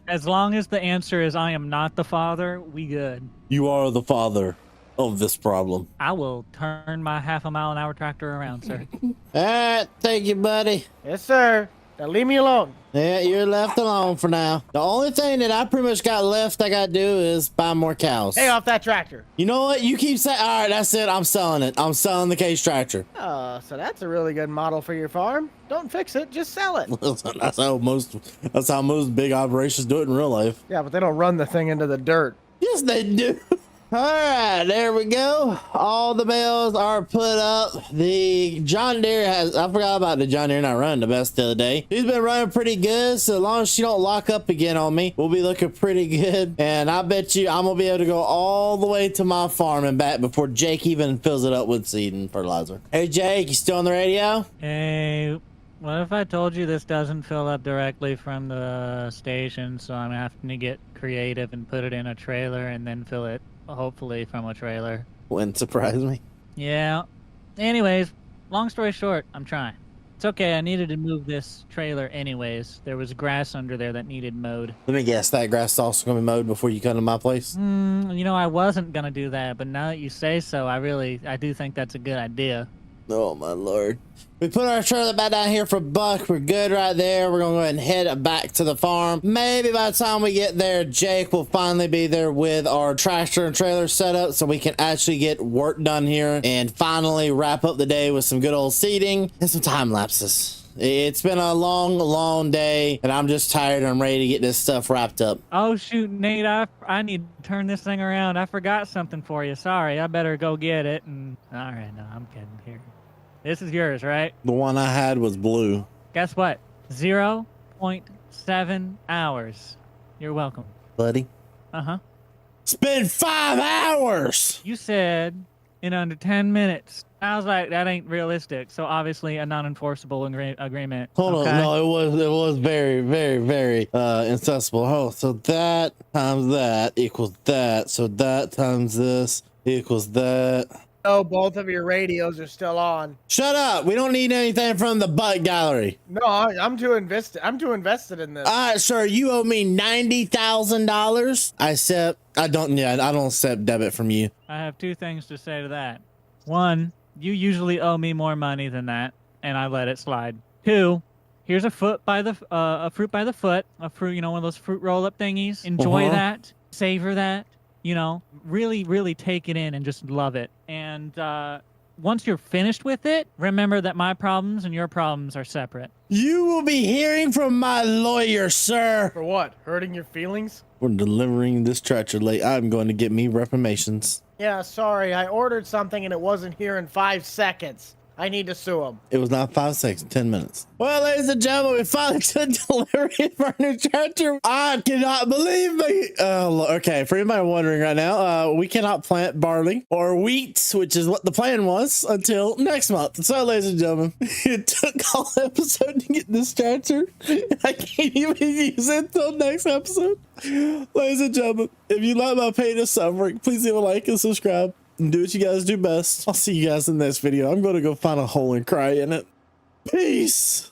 As long as the answer is I am not the father, we good. You are the father of this problem. I will turn my half a mile an hour tractor around, sir. All right, thank you, buddy. Yes, sir. Now leave me alone. Yeah, you're left alone for now. The only thing that I pretty much got left I got to do is buy more cows. Hey, off that tractor. You know what? You keep saying, all right, that's it. I'm selling it. I'm selling the case tractor. Oh, so that's a really good model for your farm. Don't fix it, just sell it. Listen, that's how most big operations do it in real life. Yeah, but they don't run the thing into the dirt. Yes, they do. All right, there we go. All the bales are put up. The John Deere I forgot about the John Deere not running the best the other day. He's been running pretty good, so as long as she don't lock up again on me, we'll be looking pretty good. And I bet you I'm gonna be able to go all the way to my farm and back before Jake even fills it up with seed and fertilizer. Hey Jake, you still on the radio? Hey, what if I told you this doesn't fill up directly from the station, so I'm having to get creative and put it in a trailer and then fill it, hopefully, from a trailer? Wouldn't surprise me. Yeah. Anyways, long story short, I'm trying. It's okay, I needed to move this trailer anyways. There was grass under there that needed mowed. Let me guess, that grass is also gonna be mowed before you come to my place? I wasn't gonna do that, but now that you say so, I do think that's a good idea. Oh my lord. We put our trailer back down here for Buck. We're good right there. We're gonna go ahead and head back to the farm. Maybe by the time we get there, Jake will finally be there with our tractor and trailer set up so we can actually get work done here and finally wrap up the day with some good old seeding and some time lapses. It's been a long day and I'm just tired. I'm ready to get this stuff wrapped up. Oh shoot, Nate, I need to turn this thing around. I forgot something for you. Sorry, I better go get it. And all right, no, I'm kidding. Here. This is yours, right? The one I had was blue. Guess what? 0.7 hours. You're welcome. Buddy. Uh-huh. It's been 5 hours. You said in under 10 minutes. I was like, that ain't realistic. So obviously a non-enforceable agreement. Hold okay? on, no, it was very insensible. Oh, so that times that equals that. So that times this equals that. Oh, both of your radios are still on. Shut up! We don't need anything from the butt gallery. No, I'm too invested. I'm too invested in this. All right, sir, you owe me $90,000. I don't accept debit from you. I have 2 things to say to that. 1, you usually owe me more money than that, and I let it slide. 2, here's a fruit by the foot, a fruit, one of those fruit roll-up thingies. Enjoy that, savor that, really take it in and just love it. And once you're finished with it, remember that my problems and your problems are separate. You will be hearing from my lawyer, sir. For what? Hurting your feelings? We're delivering this tractor late. I'm going to get me reformations. Yeah, sorry. I ordered something and it wasn't here in 5 seconds. I need to sue him. It was not 5 seconds, 10 minutes. Well, ladies and gentlemen, we finally took delivery of our new tractor. I cannot believe me. Okay, for anybody wondering right now, we cannot plant barley or wheat, which is what the plan was, until next month. So, ladies and gentlemen, it took all episode to get this tractor. I can't even use it until next episode. Ladies and gentlemen, if you like my pain and suffering, please leave a like and subscribe. And do what you guys do best. I'll see you guys in the next video. I'm going to go find a hole and cry in it. Peace.